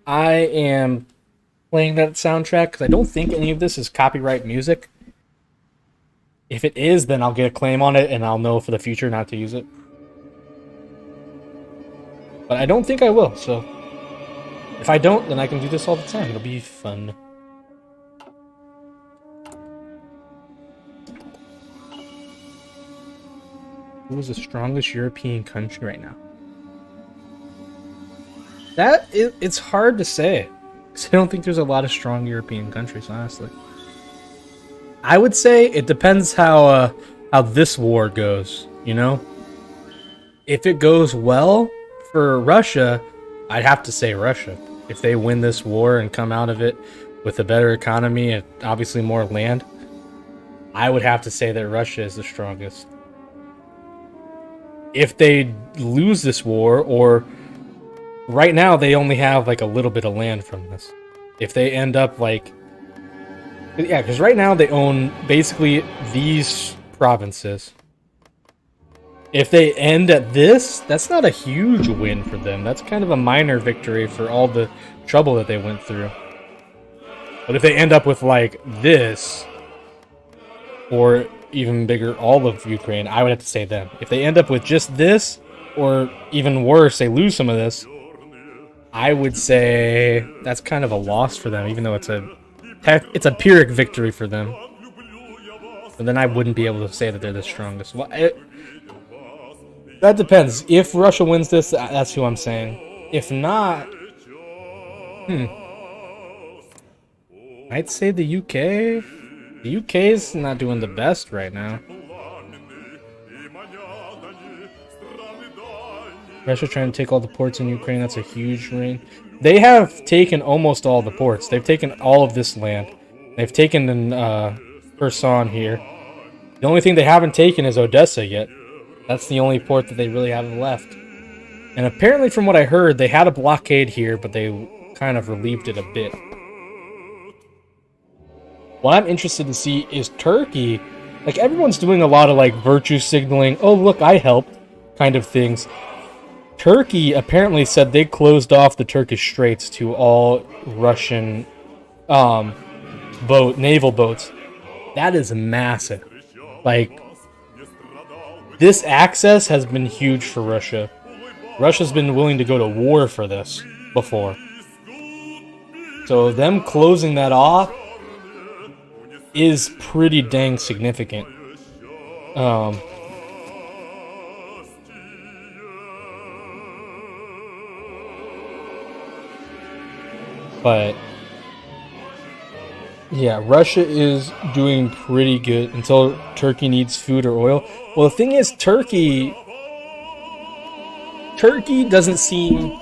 I am playing that soundtrack because I don't think any of this is copyright music. If it is, then I'll get a claim on it and I'll know for the future not to use it. But I don't think I will, so if I don't, then I can do this all the time. It'll be fun. Who is the strongest European country right now? It's hard to say. Because I don't think there's a lot of strong European countries, honestly. I would say it depends how this war goes, you know? If it goes well for Russia, I'd have to say Russia. If they win this war and come out of it with a better economy and obviously more land, I would have to say that Russia is the strongest. If they lose this war, or right now they only have like a little bit of land from this. If they end up like, yeah, because right now they own basically these provinces. If they end at this, that's not a huge win for them. That's kind of a minor victory for all the trouble that they went through. But if they end up with like this, or even bigger, all of Ukraine, I would have to say them. If they end up with just this, or even worse, they lose some of this, I would say that's kind of a loss for them, even though it's a Pyrrhic victory for them. But then I wouldn't be able to say that they're the strongest. Well, that depends. If Russia wins this, that's who I'm saying. If not, I'd say the UK. The UK's not doing the best right now. Russia trying to take all the ports in Ukraine. That's a huge win. They have taken almost all the ports. They've taken all of this land. They've taken Kherson here. The only thing they haven't taken is Odessa yet. That's the only port that they really have left. And apparently, from what I heard, they had a blockade here, but they kind of relieved it a bit. What I'm interested to see is Turkey. Like, everyone's doing a lot of, like, virtue signaling, oh, look, I helped, kind of things. Turkey apparently said they closed off the Turkish Straits to all Russian naval boats. That is massive. Like, this access has been huge for Russia. Russia's been willing to go to war for this before. So them closing that off is pretty dang significant. But yeah, Russia is doing pretty good until Turkey needs food or oil. Well, the thing is, Turkey doesn't seem...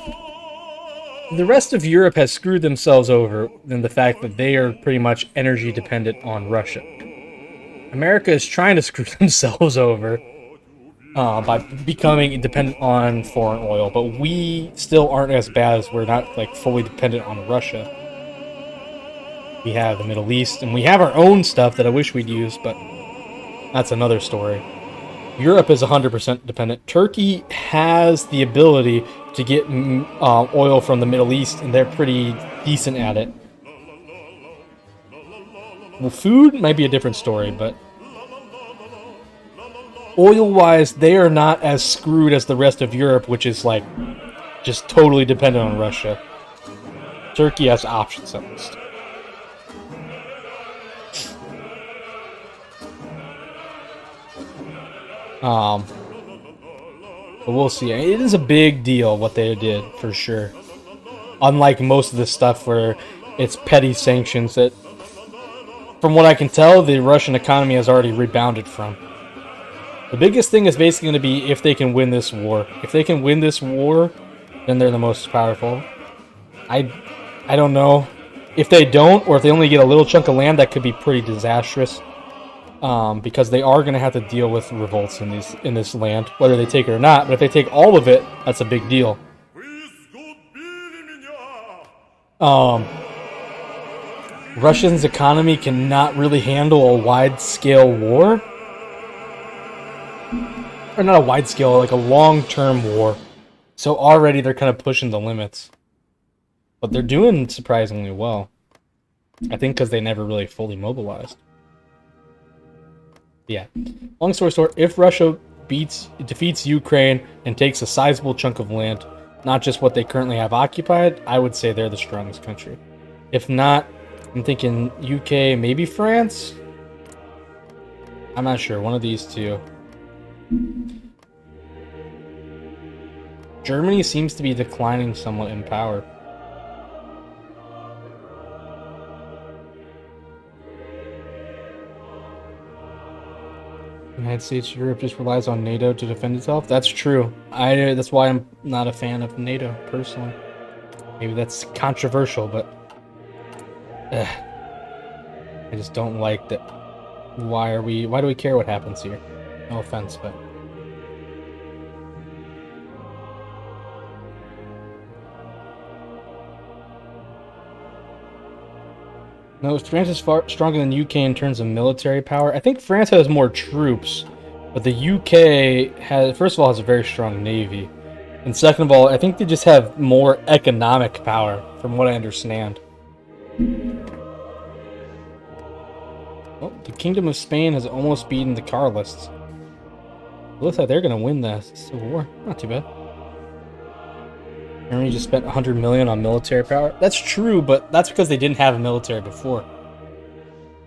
The rest of Europe has screwed themselves over in the fact that they are pretty much energy dependent on Russia. America is trying to screw themselves over by becoming dependent on foreign oil, but we still aren't as bad as we're not like fully dependent on Russia. We have the Middle East, and we have our own stuff that I wish we'd use, but that's another story. Europe is 100% dependent. Turkey has the ability to get oil from the Middle East, and they're pretty decent at it. Well, food might be a different story, but oil-wise, they are not as screwed as the rest of Europe, which is like just totally dependent on Russia. Turkey has options at least. But we'll see. It is a big deal what they did, for sure. Unlike most of the stuff where it's petty sanctions that, from what I can tell, the Russian economy has already rebounded from. The biggest thing is basically going to be if they can win this war. If they can win this war, then they're the most powerful. I don't know. If they don't, or if they only get a little chunk of land, that could be pretty disastrous. Because they are going to have to deal with revolts in this land, whether they take it or not. But if they take all of it, that's a big deal. Russia's economy cannot really handle a wide-scale war. Or not a wide-scale, like a long-term war. So already they're kind of pushing the limits. But they're doing surprisingly well. I think because they never really fully mobilized. Yeah. Long story short, if Russia defeats Ukraine and takes a sizable chunk of land, not just what they currently have occupied, I would say they're the strongest country. If not, I'm thinking UK, maybe France? I'm not sure. One of these two. Germany seems to be declining somewhat in power. United States, Europe just relies on NATO to defend itself. That's true. That's why I'm not a fan of NATO personally. Maybe that's controversial, but I just don't like that. Why do we care what happens here? No offense, but no, France is far stronger than UK in terms of military power. I think France has more troops, but the UK first of all, has a very strong navy. And second of all, I think they just have more economic power, from what I understand. Well, the Kingdom of Spain has almost beaten the Carlists. It looks like they're going to win the Civil War. Not too bad. Germany just spent 100 million on military power. That's true, but that's because they didn't have a military before.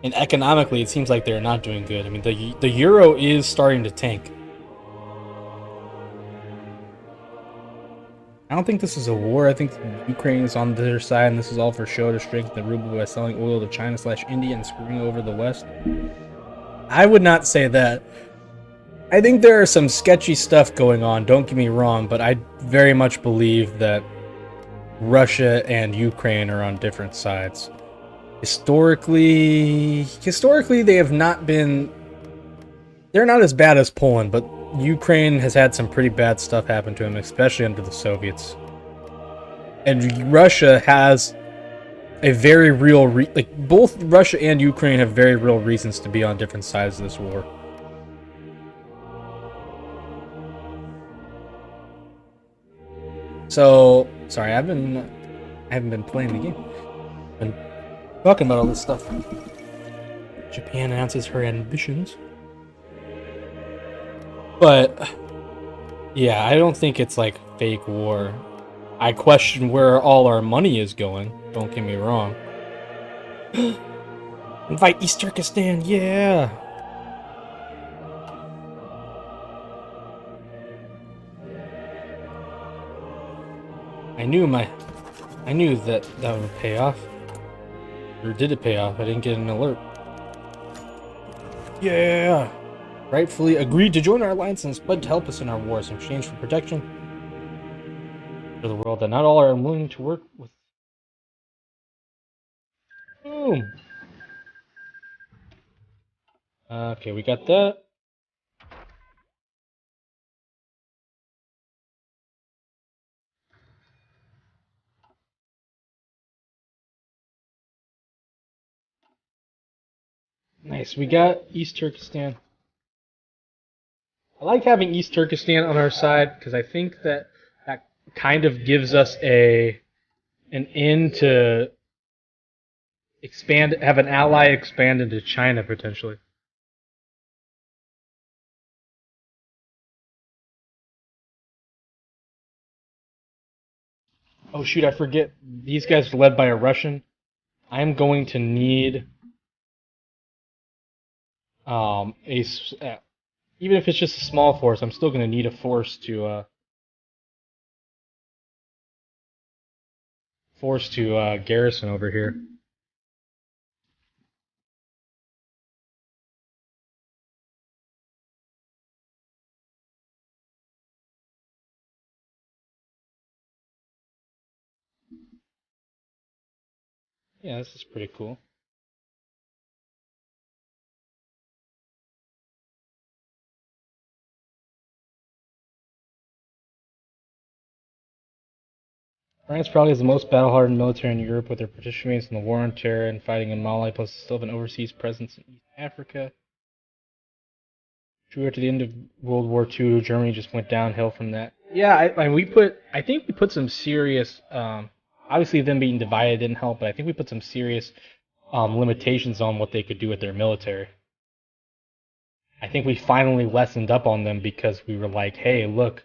And economically, it seems like they're not doing good. I mean, the euro is starting to tank. I don't think this is a war. I think Ukraine is on their side, and this is all for show to strengthen the ruble by selling oil to China/India and screwing over the West. I would not say that. I think there is some sketchy stuff going on, don't get me wrong, but I very much believe that Russia and Ukraine are on different sides. Historically they have not been... They're not as bad as Poland, but Ukraine has had some pretty bad stuff happen to them, especially under the Soviets. And Russia has a very real... both Russia and Ukraine have very real reasons to be on different sides of this war. So, sorry, I haven't been playing the game. I've been talking about all this stuff. Japan announces her ambitions. But, yeah, I don't think it's like fake war. I question where all our money is going, don't get me wrong. Invite East Turkestan, yeah! I knew that would pay off. Or did it pay off? I didn't get an alert. Yeah! Rightfully agreed to join our alliance and pledged to help us in our wars in exchange for protection for the world that not all are unwilling to work with. Boom! Okay, we got that. Nice, we got East Turkestan. I like having East Turkestan on our side because I think that kind of gives us an in to expand, have an ally expand into China potentially. Oh shoot, I forget. These guys are led by a Russian. I'm going to need a even if it's just a small force, I'm still going to need a force to garrison over here. Yeah, this is pretty cool. France probably has the most battle-hardened military in Europe, with their participants in the War on Terror and fighting in Mali, plus still have an overseas presence in East Africa. True, after the end of World War II, Germany just went downhill from that. Yeah, I think we put some serious, obviously them being divided didn't help, but I think we put some serious limitations on what they could do with their military. I think we finally lessened up on them because we were like, hey, look,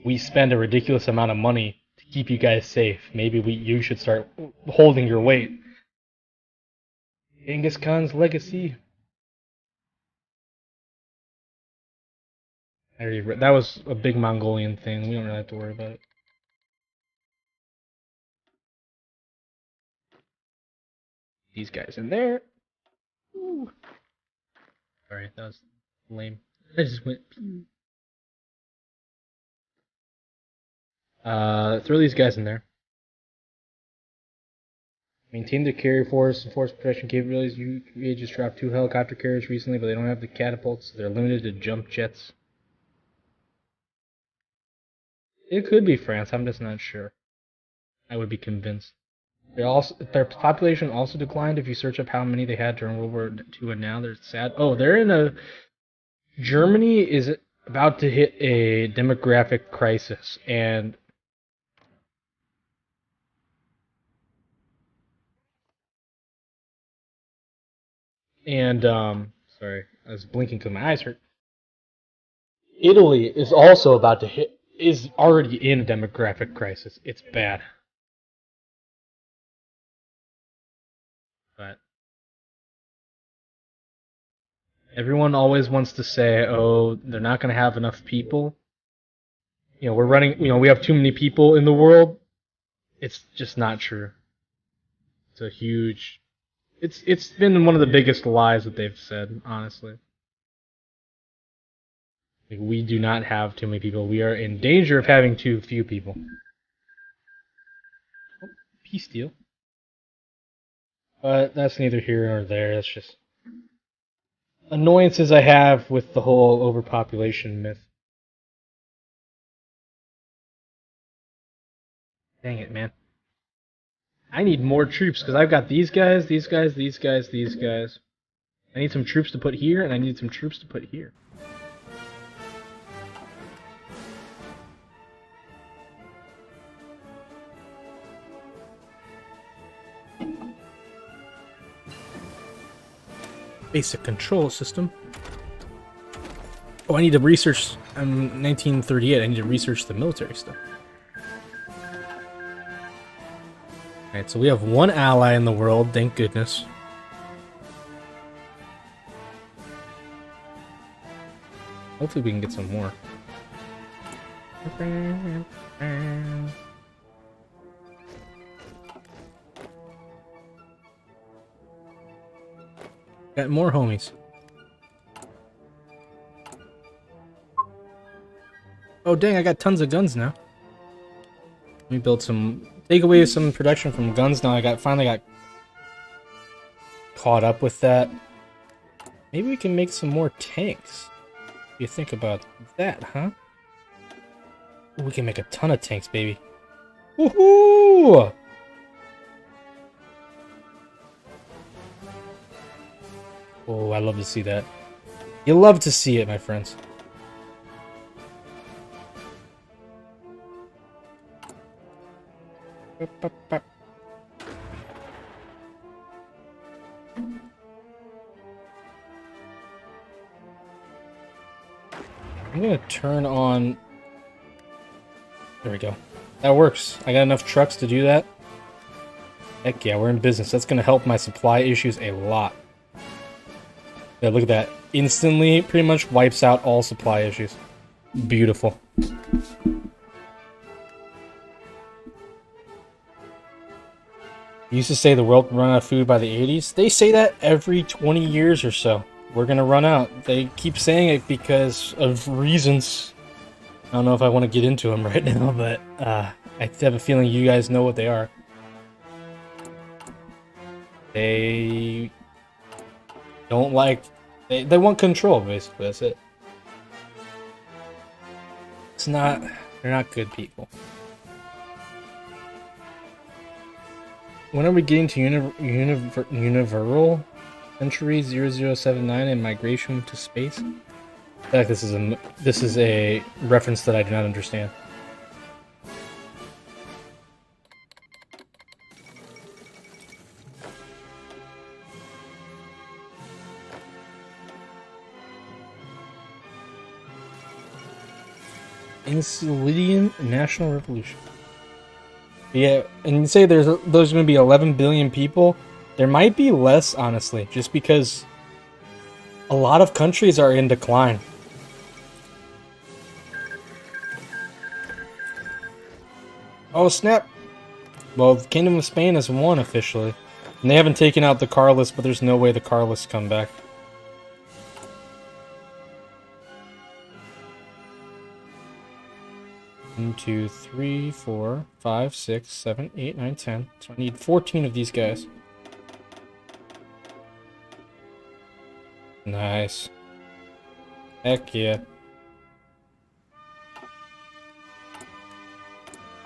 we spend a ridiculous amount of money to keep you guys safe. Maybe you should start holding your weight. Genghis Khan's legacy. I already read, that was a big Mongolian thing. We don't really have to worry about it. These guys in there. Ooh. Sorry, that was lame. I just went. Throw these guys in there. Maintain the carrier force and force protection capabilities. You just dropped 2 helicopter carriers recently, but they don't have the catapults, so they're limited to jump jets. It could be France. I'm just not sure. I would be convinced. Their population also declined. If you search up how many they had during World War II and now, they're sad. Oh, they're in a. Germany is about to hit a demographic crisis, and sorry, I was blinking because my eyes hurt. Italy is also about to hit. Is already in a demographic crisis. It's bad. But everyone always wants to say, "Oh, they're not going to have enough people." We're running. We have too many people in the world. It's just not true. It's a huge. It's been one of the biggest lies that they've said, honestly. Like, we do not have too many people. We are in danger of having too few people. Oh, peace deal. But that's neither here nor there. That's just annoyances I have with the whole overpopulation myth. Dang it, man. I need more troops because I've got these guys, these guys, these guys, these guys. I need some troops to put here, and I need some troops to put here. Basic control system. Oh, I need to research. I'm 1938. I need to research the military stuff. Alright, so we have one ally in the world, thank goodness. Hopefully we can get some more. Got more homies. Oh dang, I got tons of guns now. Let me build some, take away some production from guns now. Finally got caught up with that. Maybe we can make some more tanks. What do you think about that, huh? Ooh, we can make a ton of tanks, baby. Woohoo! Oh, I love to see that. You love to see it, my friends. I'm gonna turn on. There we go. That works. I got enough trucks to do that. Heck yeah, we're in business. That's gonna help my supply issues a lot. Yeah, look at that. Instantly, pretty much wipes out all supply issues. Beautiful. Used to say the world would run out of food by the 80s. They say that every 20 years or so. We're gonna run out. They keep saying it because of reasons. I don't know if I want to get into them right now, but I have a feeling you guys know what they are. They don't like... They want control, basically. That's it. It's not... They're not good people. When are we getting to Universal Century 0079 and migration to space? I feel like this is a reference that I do not understand. Insulian National Revolution. Yeah, and you say there's going to be 11 billion people. There might be less, honestly, just because a lot of countries are in decline. Oh, snap. Well, the Kingdom of Spain has won officially. And they haven't taken out the Carlists, but there's no way the Carlists come back. One, 2, 3, 4, 5, 6, 7, 8, 9, 10. So I need 14 of these guys. Nice. Heck yeah.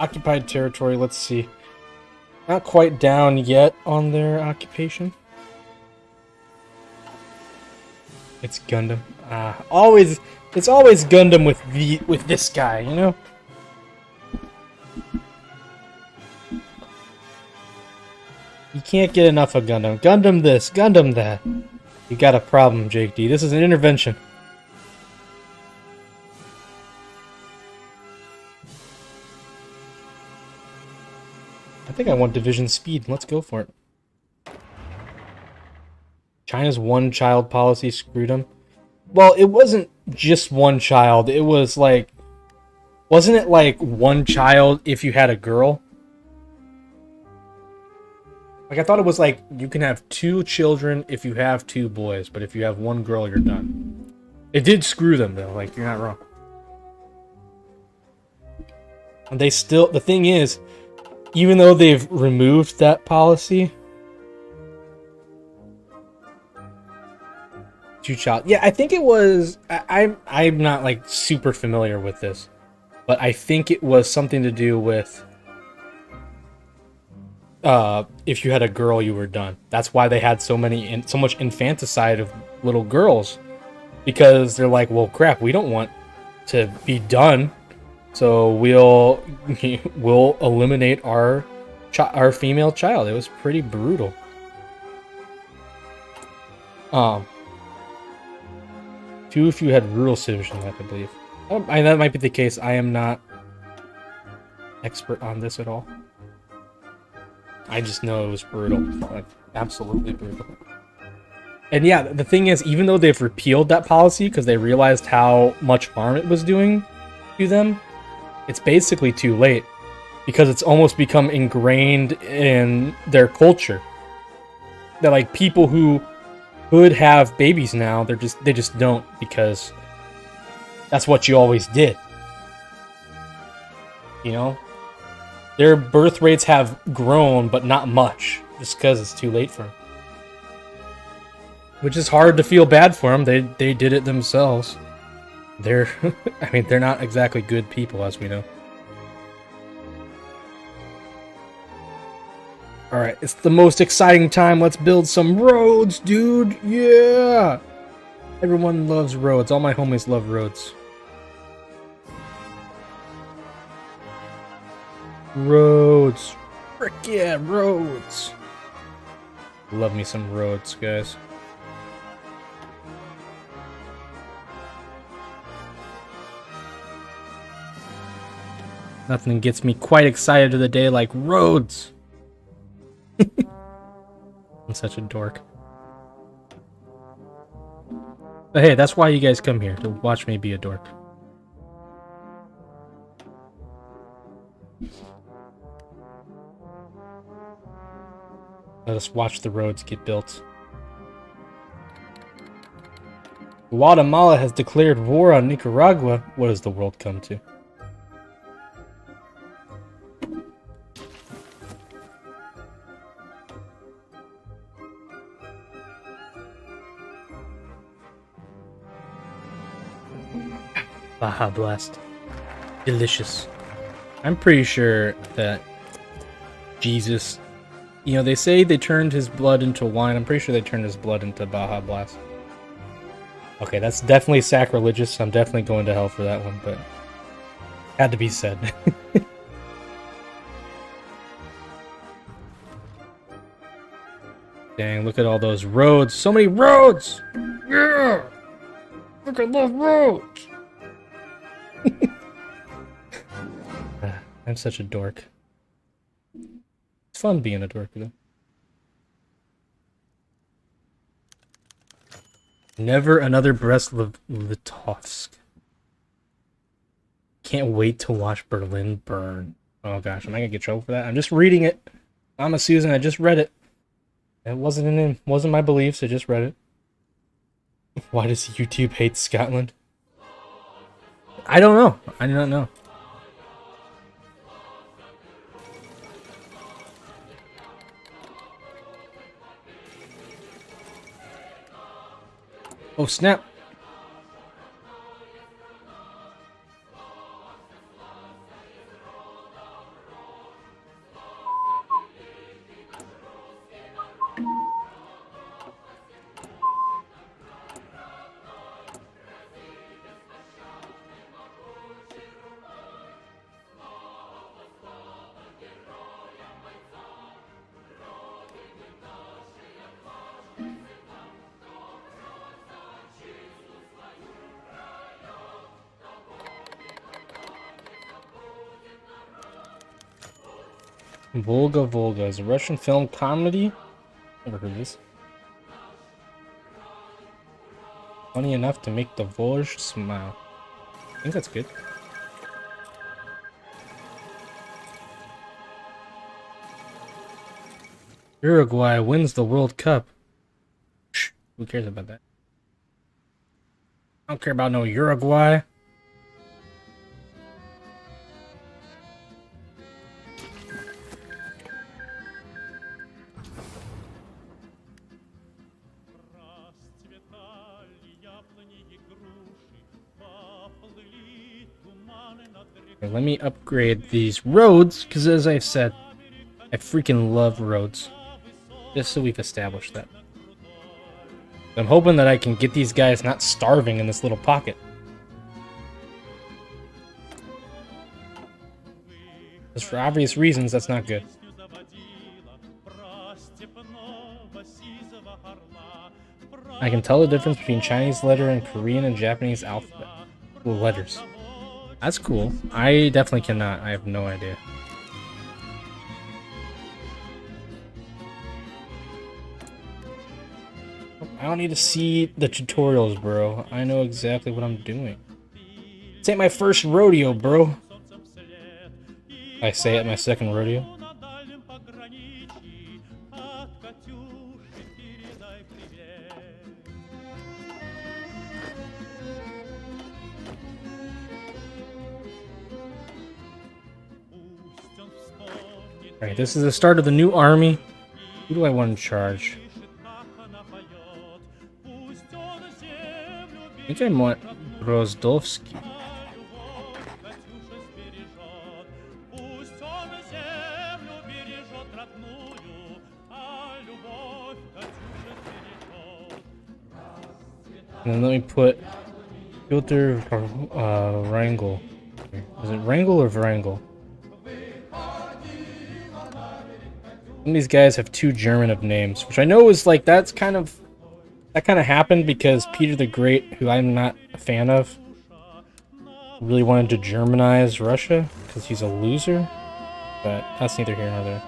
Occupied territory, let's see. Not quite down yet on their occupation. It's Gundam. It's always Gundam with this guy, you know? You can't get enough of Gundam. Gundam this, Gundam that. You got a problem, Jake D. This is an intervention. I think I want division speed. Let's go for it. China's one-child policy screwed them. Well, it wasn't just one child. It was like... Wasn't it like one child if you had a girl? Like, I thought it was like, you can have 2 children if you have 2 boys, but if you have 1 girl, you're done. It did screw them, though. Like, you're not wrong. And they still... The thing is, even though they've removed that policy... 2-child... Yeah, I think it was... I'm not, like, super familiar with this. But I think it was something to do with... if you had a girl, you were done. That's why they had so much infanticide of little girls, because they're like, well, crap, we don't want to be done, so we'll eliminate our female child. It was pretty brutal. 2 if you had rural citizenship, I believe. That might be the case. I am not expert on this at all. I just know it was brutal. Like, absolutely brutal. And yeah, the thing is, even though they've repealed that policy because they realized how much harm it was doing to them, it's basically too late. Because it's almost become ingrained in their culture. That, like, people who could have babies now, they just don't, because that's what you always did. You know? Their birth rates have grown, but not much, just because it's too late for them. Which is hard to feel bad for them. They did it themselves. They're, I mean, they're not exactly good people, as we know. Alright, it's the most exciting time. Let's build some roads, dude. Yeah! Everyone loves roads. All my homies love roads. Roads. Frick yeah, roads! Love me some roads, guys. Nothing gets me quite excited of the day like roads! I'm such a dork. But hey, that's why you guys come here, to watch me be a dork. Let us watch the roads get built. Guatemala has declared war on Nicaragua. What does the world come to? Baja Blast. Delicious. I'm pretty sure that Jesus... You know, they say they turned his blood into wine. I'm pretty sure they turned his blood into Baja Blast. Okay, that's definitely sacrilegious. I'm definitely going to hell for that one, but... Had to be said. Dang, look at all those roads. So many roads! Yeah! Look at those roads! I'm such a dork. It's fun being a dork, though. Never another Brest-Litovsk. Can't wait to watch Berlin burn. Oh gosh, am I gonna get trouble for that? I'm just reading it. I'm a Susan, I just read it. It wasn't my beliefs, I just read it. Why does YouTube hate Scotland? I don't know. I do not know. Oh snap! Volga Volga is a Russian film comedy. Never heard of this. Funny enough to make the Volge smile. I think that's good. Uruguay wins the World Cup. Shh, who cares about that? I don't care about no Uruguay. Let me upgrade these roads, because as I said, I freaking love roads. Just so we've established that. I'm hoping that I can get these guys not starving in this little pocket. Because for obvious reasons, that's not good. I can tell the difference between Chinese letter and Korean and Japanese alphabet. Letters. That's cool. I definitely cannot. I have no idea. I don't need to see the tutorials, bro. I know exactly what I'm doing. This ain't my first rodeo, bro. I say it my second rodeo. Alright, this is the start of the new army. Who do I want in charge? I think I want Brozdovsky. And then let me put Filter Wrangel. Is it Wrangel or Wrangel? Some of these guys have too German of names, which I know is like that kind of happened because Peter the Great, who I'm not a fan of, really wanted to Germanize Russia because he's a loser. But that's neither here nor there.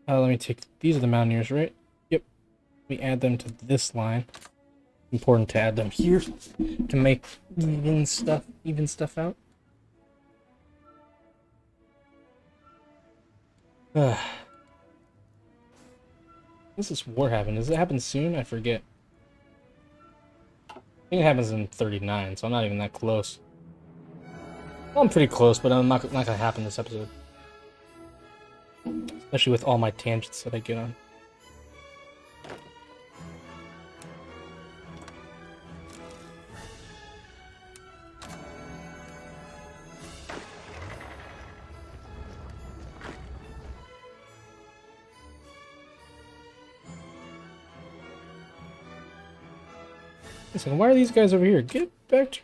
Let me take, these are the Mountaineers, right? Yep. We add them to this line. Important to add them here to make even stuff out. When does this war happen? Does it happen soon? I forget. I think it happens in 39, so I'm not even that close. Well, I'm pretty close, but I'm not gonna happen this episode. Especially with all my tangents that I get on. Listen, why are these guys over here? Get back to...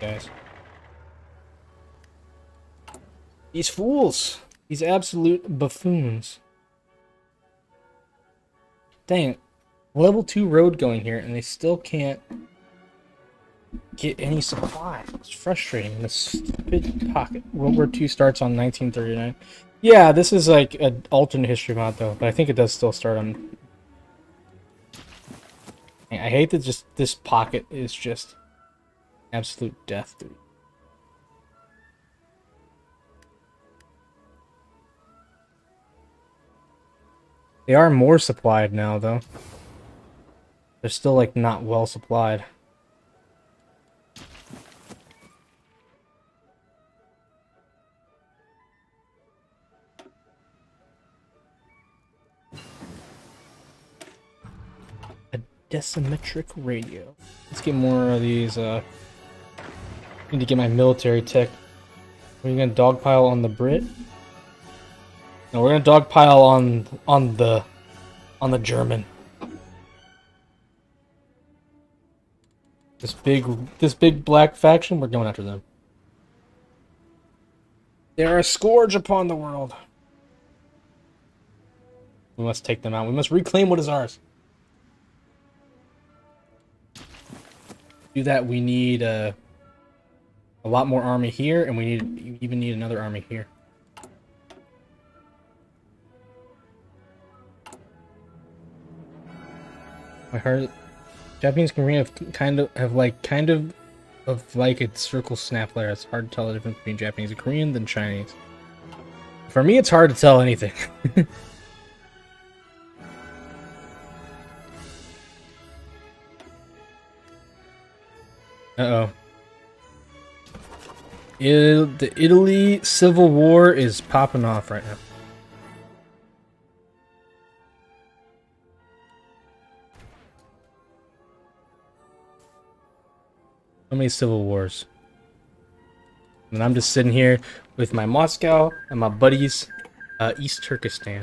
Guys. These fools! These absolute buffoons. Dang it. Level 2 road going here, and they still can't get any supply. It's frustrating. This stupid pocket. World War II starts on 1939. Yeah, this is like an alternate history mod, though, but I think it does still start on... I hate that just this pocket is just absolute death, dude. They are more supplied now, though. They're still, like, not well supplied. A decimetric radio. Let's get more of these, need to get my military tech. Are you gonna dogpile on the Brit? No, we're gonna dogpile on the German. This big black faction, we're going after them. They're a scourge upon the world. We must take them out. We must reclaim what is ours. To do that, we need a lot more army here, and we even need another army here. I heard Japanese Korean have kind of like a circle snap layer. It's hard to tell the difference between Japanese and Korean than Chinese. For me, it's hard to tell anything. Uh-oh. The Italy Civil War is popping off right now. So many civil wars. And I'm just sitting here with my Moscow and my buddies, East Turkestan.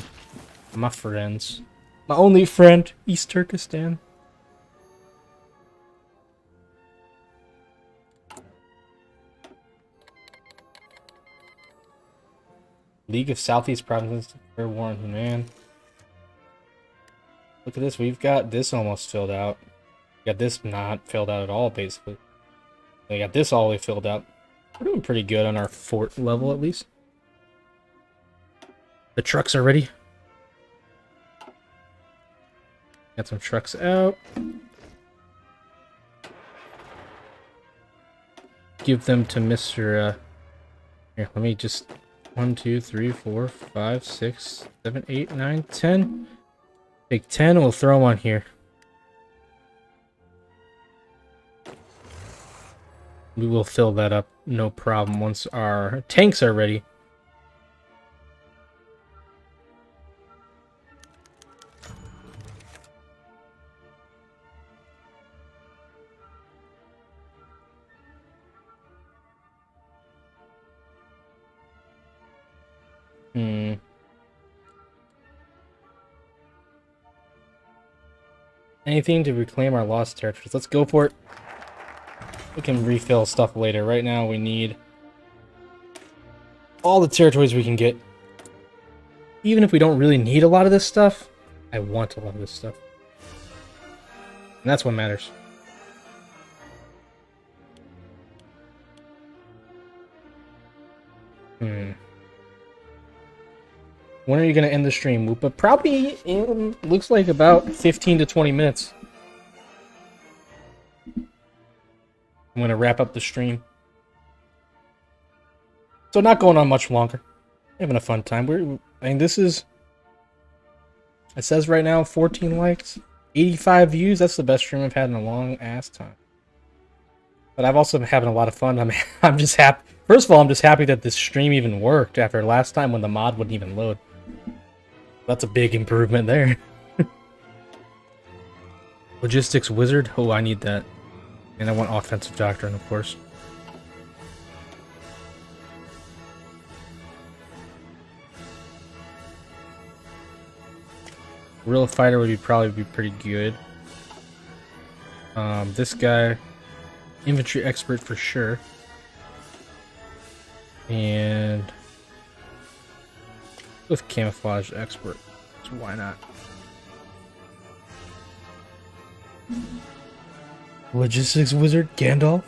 My friends. My only friend, East Turkestan. League of Southeast Provinces, Fair Warren, man. Look at this, we've got this almost filled out. We got this not filled out at all, basically. We got this all the way filled out. We're doing pretty good on our fort level, at least. The trucks are ready. Got some trucks out. Give them to Mr. Here, let me just... 1, 2, 3, 4, 5, 6, 7, 8, 9, 10. Take 10 and we'll throw them on here. We will fill that up, no problem, once our tanks are ready. Anything to reclaim our lost territories. Let's go for it. We can refill stuff later. Right now we need all the territories we can get. Even if we don't really need a lot of this stuff, I want a lot of this stuff. And that's what matters. When are you going to end the stream, Whoopa? Probably in, looks like about 15 to 20 minutes. I'm going to wrap up the stream. So not going on much longer. Having a fun time. I mean, this is... It says right now 14 likes, 85 views. That's the best stream I've had in a long ass time. But I've also been having a lot of fun. I'm just happy. First of all, I'm just happy that this stream even worked after last time when the mod wouldn't even load. That's a big improvement there. Logistics wizard? Oh, I need that. And I want offensive doctrine, of course. Real fighter would probably be pretty good. This guy, infantry expert for sure. And with camouflage expert, so why not? Logistics wizard Gandalf.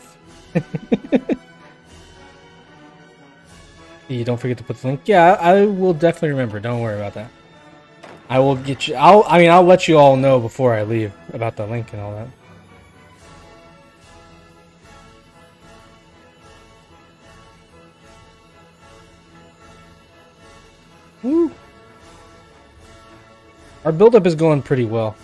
You don't forget to put the link. Yeah, I will definitely remember. Don't worry about that. I will get you. I'll let you all know before I leave about the link and all that. Woo. Our buildup is going pretty well.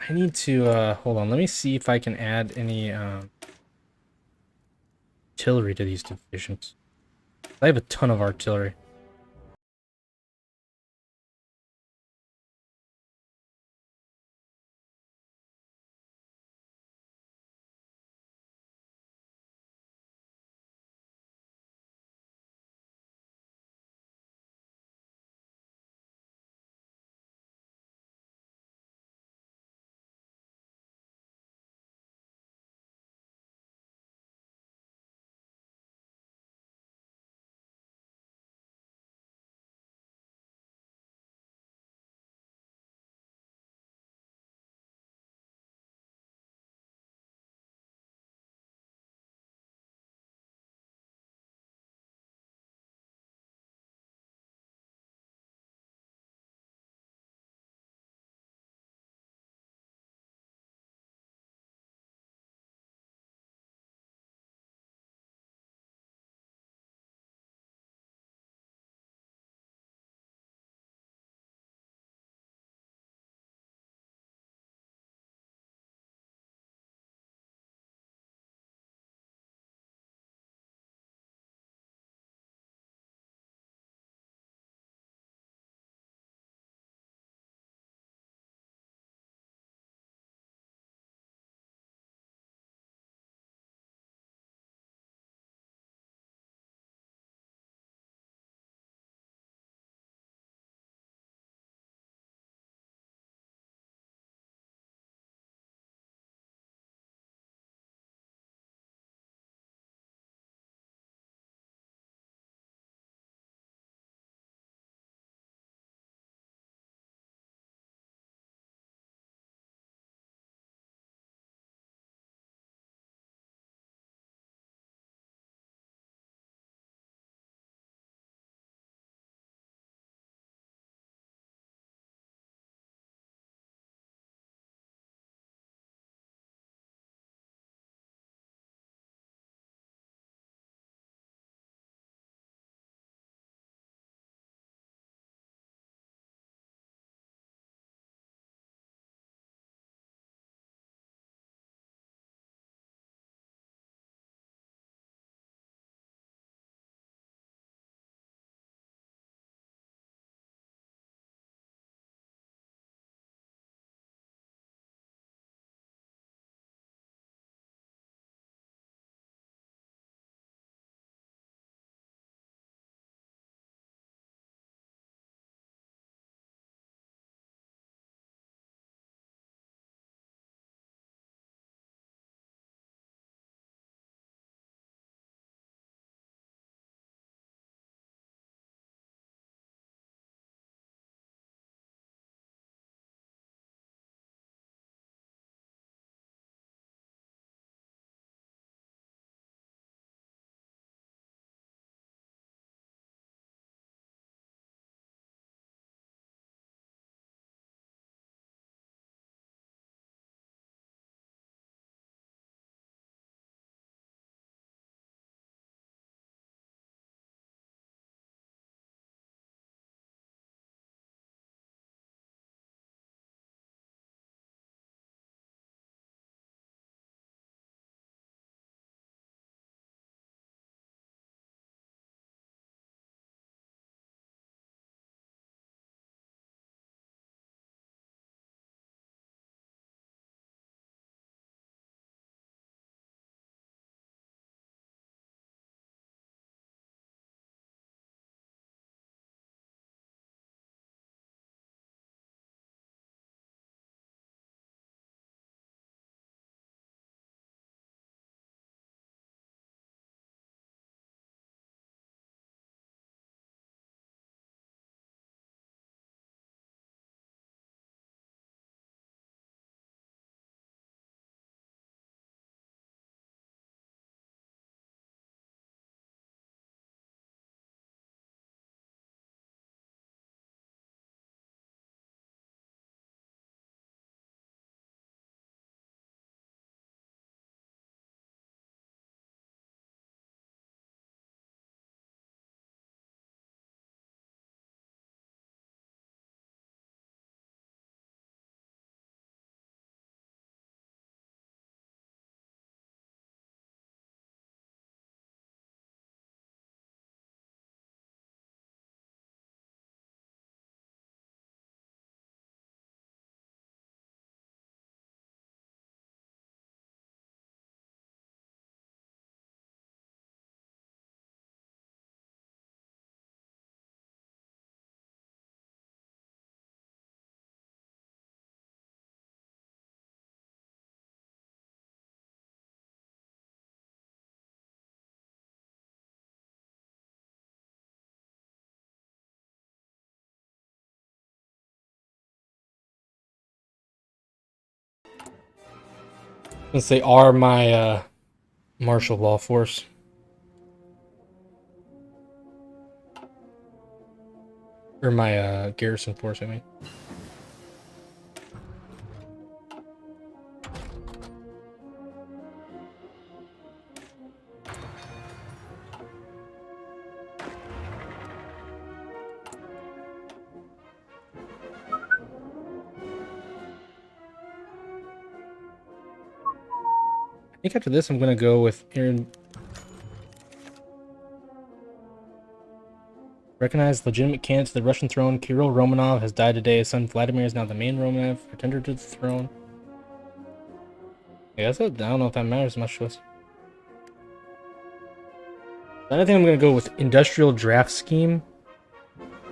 I need to, hold on, let me see if I can add any, artillery to these divisions. I have a ton of artillery. Since they are my martial law force. Or my garrison force, I mean. I think after this I'm gonna go with Aaron. Recognized legitimate candidate to the Russian throne, Kirill Romanov has died today. His son Vladimir is now the main Romanov pretender to the throne. Yeah, I don't know if that matters much to us. Then I think I'm gonna go with industrial draft scheme,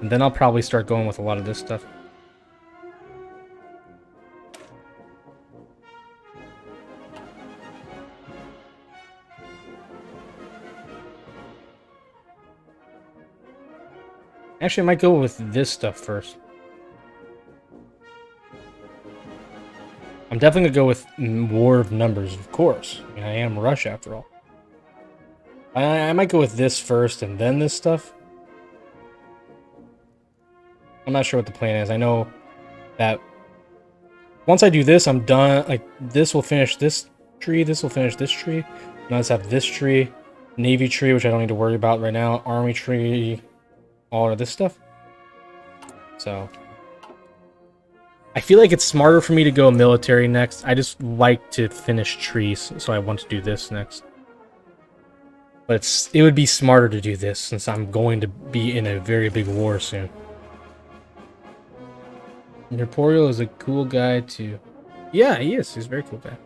and then I'll probably start going with a lot of this stuff. Actually, I might go with this stuff first. I'm definitely gonna go with War of Numbers, of course. I mean, I am Russia after all. I might go with this first and then this stuff. I'm not sure what the plan is. I know that once I do this, I'm done. Like, this will finish this tree. This will finish this tree. Now let's have this tree, Navy tree, which I don't need to worry about right now. Army tree, all of this stuff. So I feel like it's smarter for me to go military next. I just like to finish trees, so I want to do this next. But it would be smarter to do this since I'm going to be in a very big war soon. Neporial is a cool guy too. Yeah, he is. He's a very cool guy.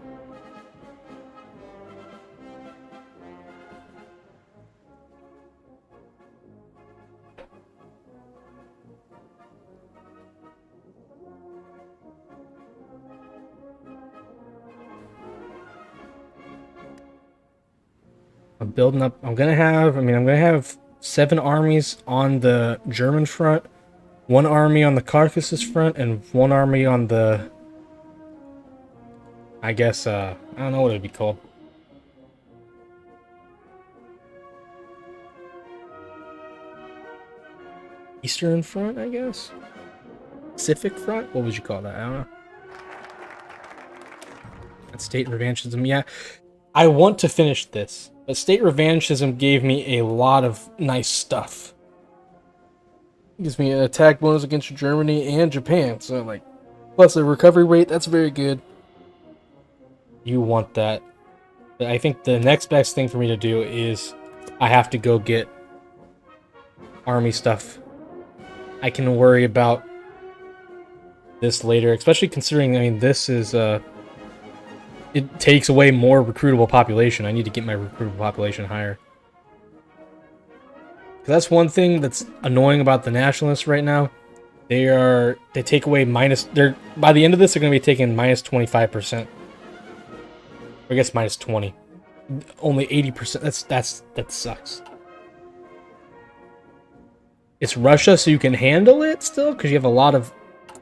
I'm building up. I'm gonna have 7 armies on the German front, 1 army on the Caucasus front, and 1 army on the, I guess, I don't know what it'd be called. Eastern front, I guess? Pacific front? What would you call that? I don't know. That's state revanchism, yeah. I want to finish this. But state revanchism gave me a lot of nice stuff. It gives me an attack bonus against Germany and Japan. So, like, plus the recovery rate, that's very good. You want that. But I think the next best thing for me to do is I have to go get army stuff. I can worry about this later, especially considering, I mean, this is, it takes away more recruitable population. I need to get my recruitable population higher. That's one thing that's annoying about the nationalists right now. They take away by the end of this they're going to be taking minus 25%. Or I guess minus 20. Only 80%. That sucks. It's Russia, so you can handle it still because you have a lot of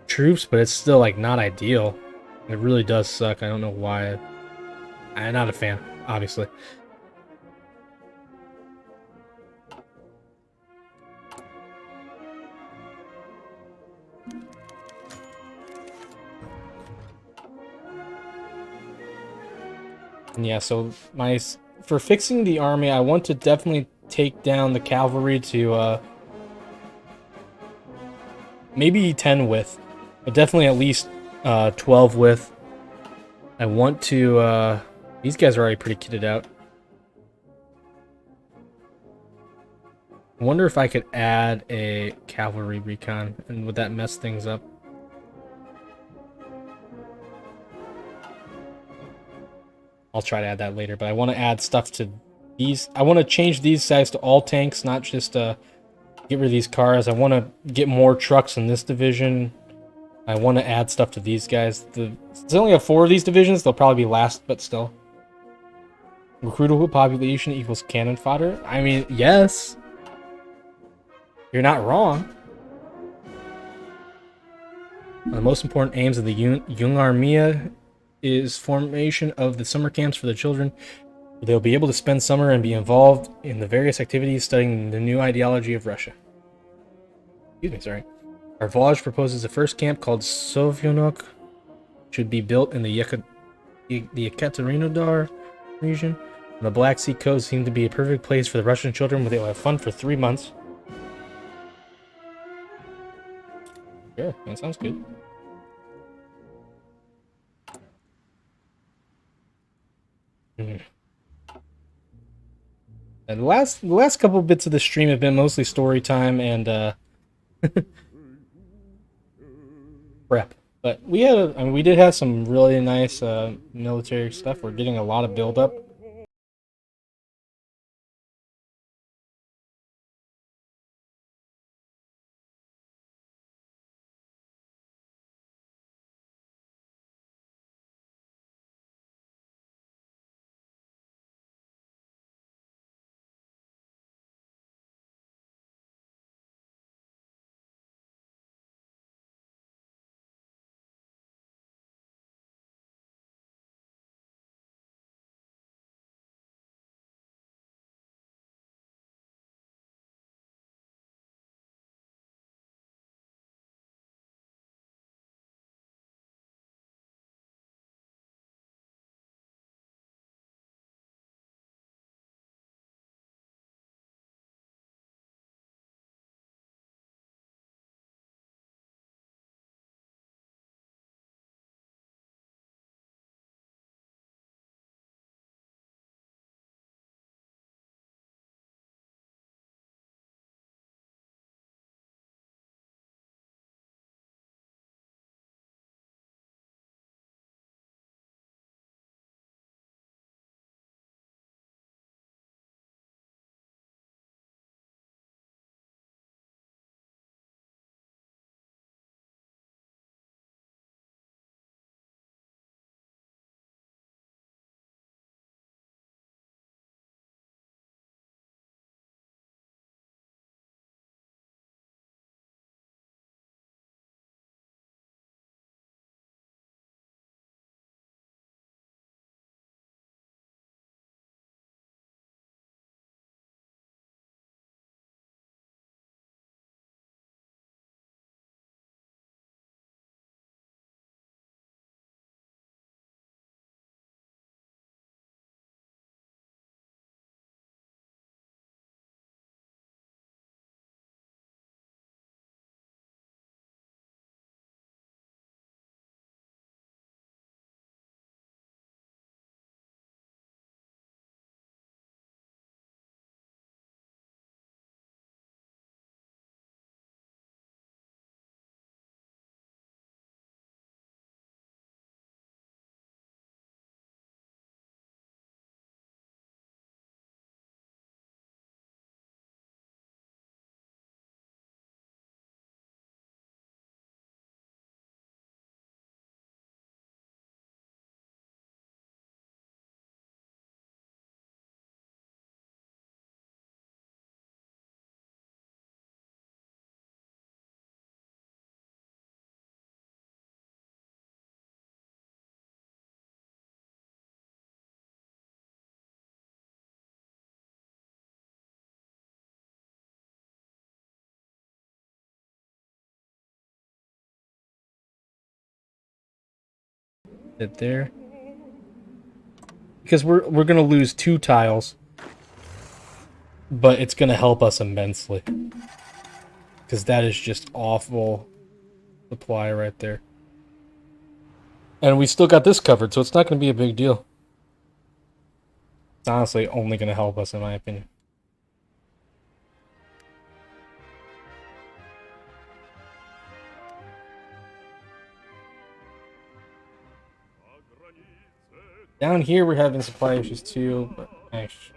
troops, but it's still like not ideal. It really does suck. I don't know why. I'm not a fan, obviously. And yeah, so for fixing the army, I want to definitely take down the cavalry to maybe 10 width, but definitely at least 12 width. I want to these guys are already pretty kitted out. I wonder if I could add a cavalry recon, and would that mess things up? I'll try to add that later, but I want to add stuff to these. I want to change these guys to all tanks, not just get rid of these cars. I want to get more trucks in this division. I want to add stuff to these guys. Since I only have 4 of these divisions, they'll probably be last, but still. Recruitable population equals cannon fodder? I mean, yes. You're not wrong. One of the most important aims of the Jung Armee is formation of the summer camps for the children. They'll be able to spend summer and be involved in the various activities studying the new ideology of Russia. Excuse me, sorry. Our village proposes the first camp called Sovyanok should be built in the Yekaterinodar region. The Black Sea coast seemed to be a perfect place for the Russian children where they will have fun for 3 months. Sure, that sounds good. And the last couple bits of the stream have been mostly story time and prep. But we did have some really nice military stuff. We're getting a lot of buildup. It there. Because we're gonna lose 2 tiles. But it's gonna help us immensely. Because that is just awful supply right there. And we still got this covered, so it's not gonna be a big deal. It's honestly only gonna help us in my opinion. Down here we're having supply issues too, but actually,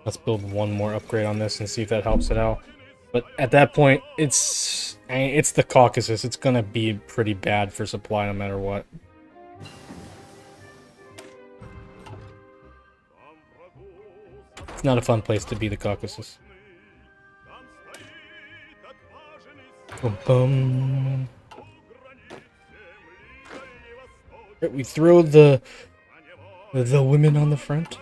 let's build one more upgrade on this and see if that helps it out. But at that point, it's the Caucasus. It's gonna be pretty bad for supply no matter what. It's not a fun place to be, the Caucasus. Boom, boom. Right, we throw the women on the front.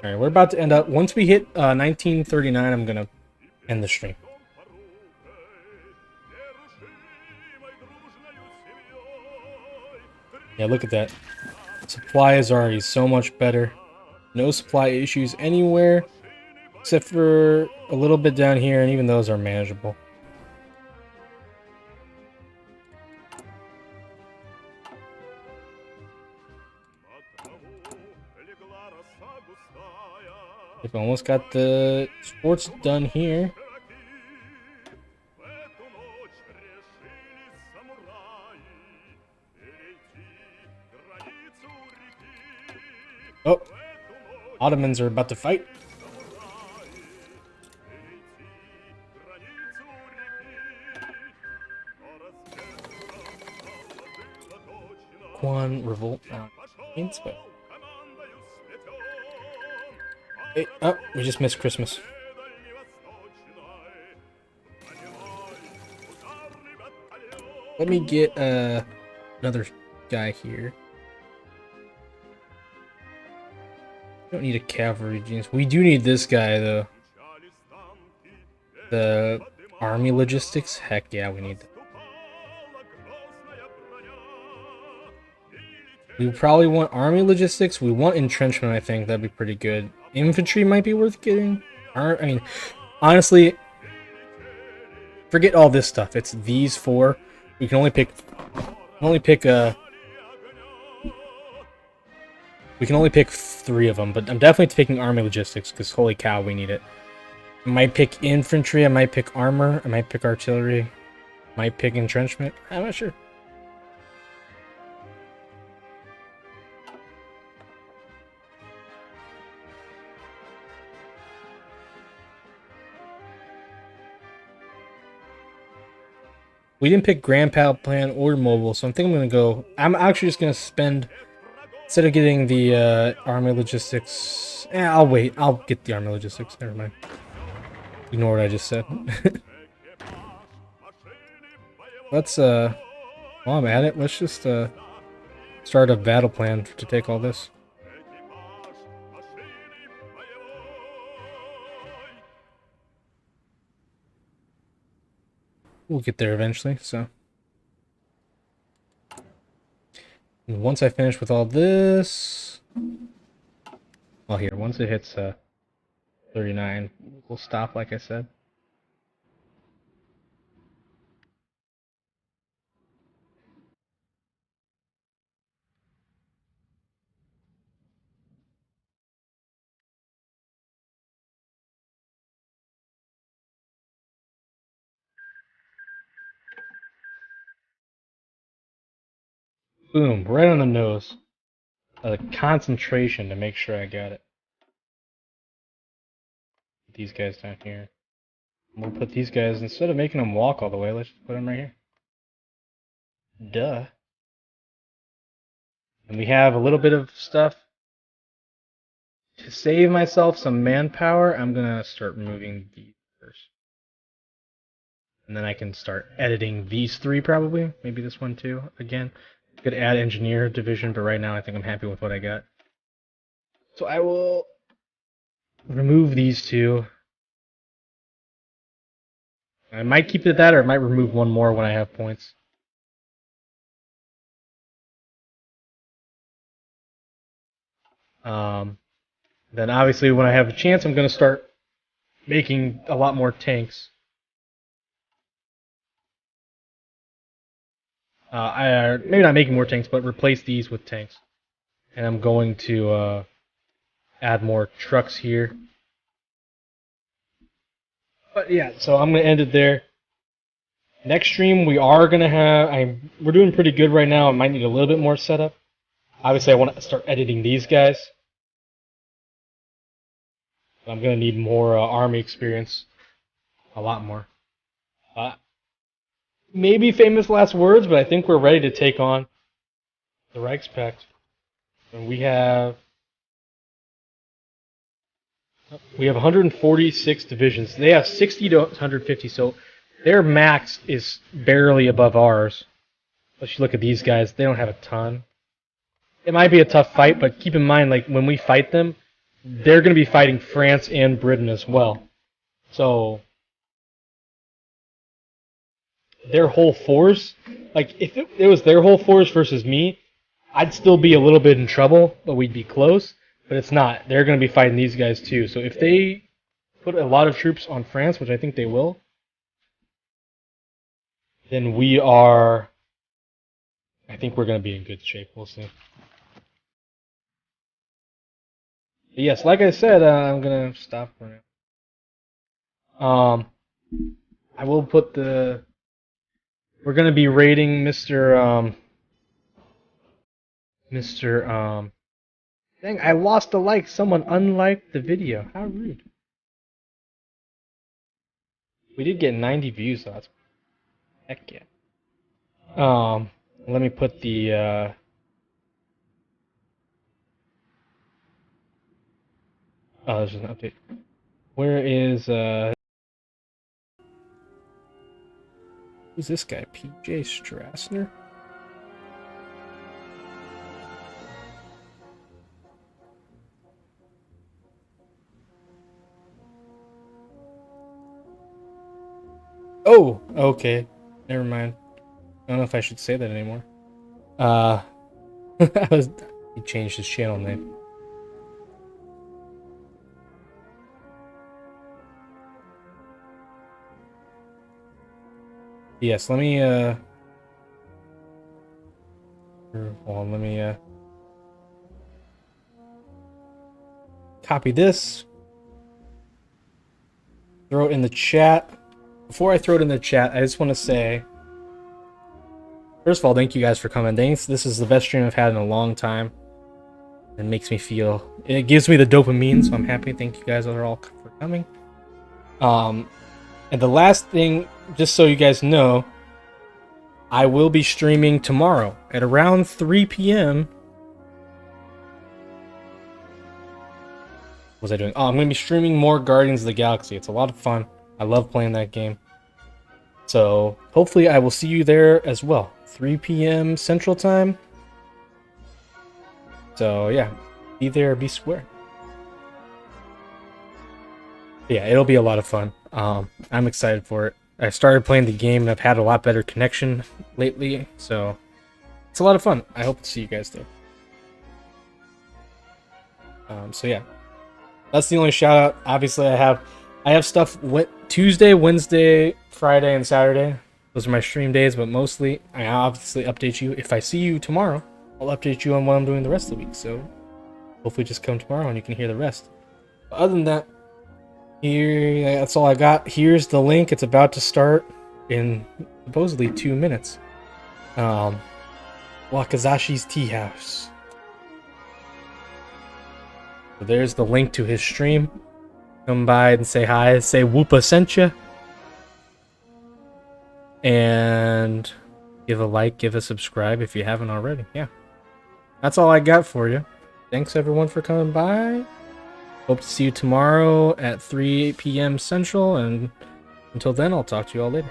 All right, we're about to end up. Once we hit 1939, I'm gonna end the stream. Yeah, look at that. Supply is already so much better. No supply issues anywhere, except for a little bit down here, and even those are manageable. We've almost got the sports done here. Oh, Ottomans are about to fight. Quan revolt now. Hey, oh, we just missed Christmas. Let me get another guy here. Don't need a cavalry genius. We do need this guy though. The army logistics? Heck yeah, we need that. We probably want army logistics. We want entrenchment, I think. That'd be pretty good. Infantry might be worth getting. I mean, honestly, forget all this stuff. It's these four. We can only pick... We can only pick 3 of them, but I'm definitely picking army logistics, because holy cow, we need it. I might pick infantry, I might pick armor, I might pick artillery, I might pick entrenchment. I'm not sure. We didn't pick Grand Pal Plan or Mobile, so I think I'm going to go... I'm actually just going to spend... Instead of getting the army logistics... I'll wait. I'll get the army logistics. Never mind. Ignore what I just said. Let's, while I'm at it, let's just start a battle plan to take all this. We'll get there eventually, so. And once I finish with all this... Well, here, once it hits 39, we'll stop, like I said. Boom, right on the nose. A concentration to make sure I got it. Put these guys down here. We'll put these guys, instead of making them walk all the way, let's just put them right here. Duh. And we have a little bit of stuff. To save myself some manpower, I'm gonna start removing these first. And then I can start editing these 3 probably. Maybe this one too, again. Could add engineer division, but right now I think I'm happy with what I got. So I will remove these 2. I might keep it at that, or I might remove 1 more when I have points. Then obviously when I have a chance, I'm going to start making a lot more tanks. Maybe not making more tanks, but replace these with tanks. And I'm going to add more trucks here. But yeah, so I'm going to end it there. Next stream, we are going to have... We're doing pretty good right now. I might need a little bit more setup. Obviously, I want to start editing these guys. I'm going to need more army experience. A lot more. Maybe famous last words, but I think we're ready to take on the Reichspakt. And we have We have 146 divisions. They have 60 to 150, so their max is barely above ours. Let's look at these guys. They don't have a ton. It might be a tough fight, but keep in mind, like when we fight them, they're going to be fighting France and Britain as well. So their whole force, like if it was their whole force versus me, I'd still be a little bit in trouble, but we'd be close. But it's not. They're going to be fighting these guys too. So if they put a lot of troops on France, which I think they will, then I think we're going to be in good shape. We'll see. But yes, like I said, I'm going to stop for now. I will put we're going to be rating Mr. Dang, I lost a like. Someone unliked the video. How rude. We did get 90 views, though. That's heck yeah. Let me put the oh, there's an update. Where is Who's this guy? PJ Strassner? Oh, okay. Never mind. I don't know if I should say that anymore. He changed his channel name. Yes, let me hold on, let me copy this. Throw it in the chat. Before I throw it in the chat, I just want to say, first of all, thank you guys for coming. Thanks. This is the best stream I've had in a long time. It makes me feel, it gives me the dopamine, so I'm happy. Thank you guys all for coming. And the last thing, just so you guys know, I will be streaming tomorrow at around 3 p.m. What was I doing? Oh, I'm going to be streaming more Guardians of the Galaxy. It's a lot of fun. I love playing that game. So hopefully I will see you there as well. 3 p.m. Central Time. So yeah, be there, be square. Yeah, it'll be a lot of fun. I'm excited for it. I started playing the game and I've had a lot better connection lately, so it's a lot of fun. I hope to see you guys there. So yeah, that's the only shout out. Obviously, I have stuff Tuesday, Wednesday, Friday, and Saturday. Those are my stream days, but mostly I obviously update you. If I see you tomorrow, I'll update you on what I'm doing the rest of the week. So hopefully just come tomorrow and you can hear the rest. But other than that, that's all I got. Here's the link. It's about to start in supposedly 2 minutes. Wakazashi's Tea House. So there's the link to his stream. Come by and say hi. Say Whoopa sent ya. And give a like, give a subscribe if you haven't already. Yeah. That's all I got for you. Thanks everyone for coming by. Hope to see you tomorrow at 3 p.m. Central, and until then, I'll talk to you all later.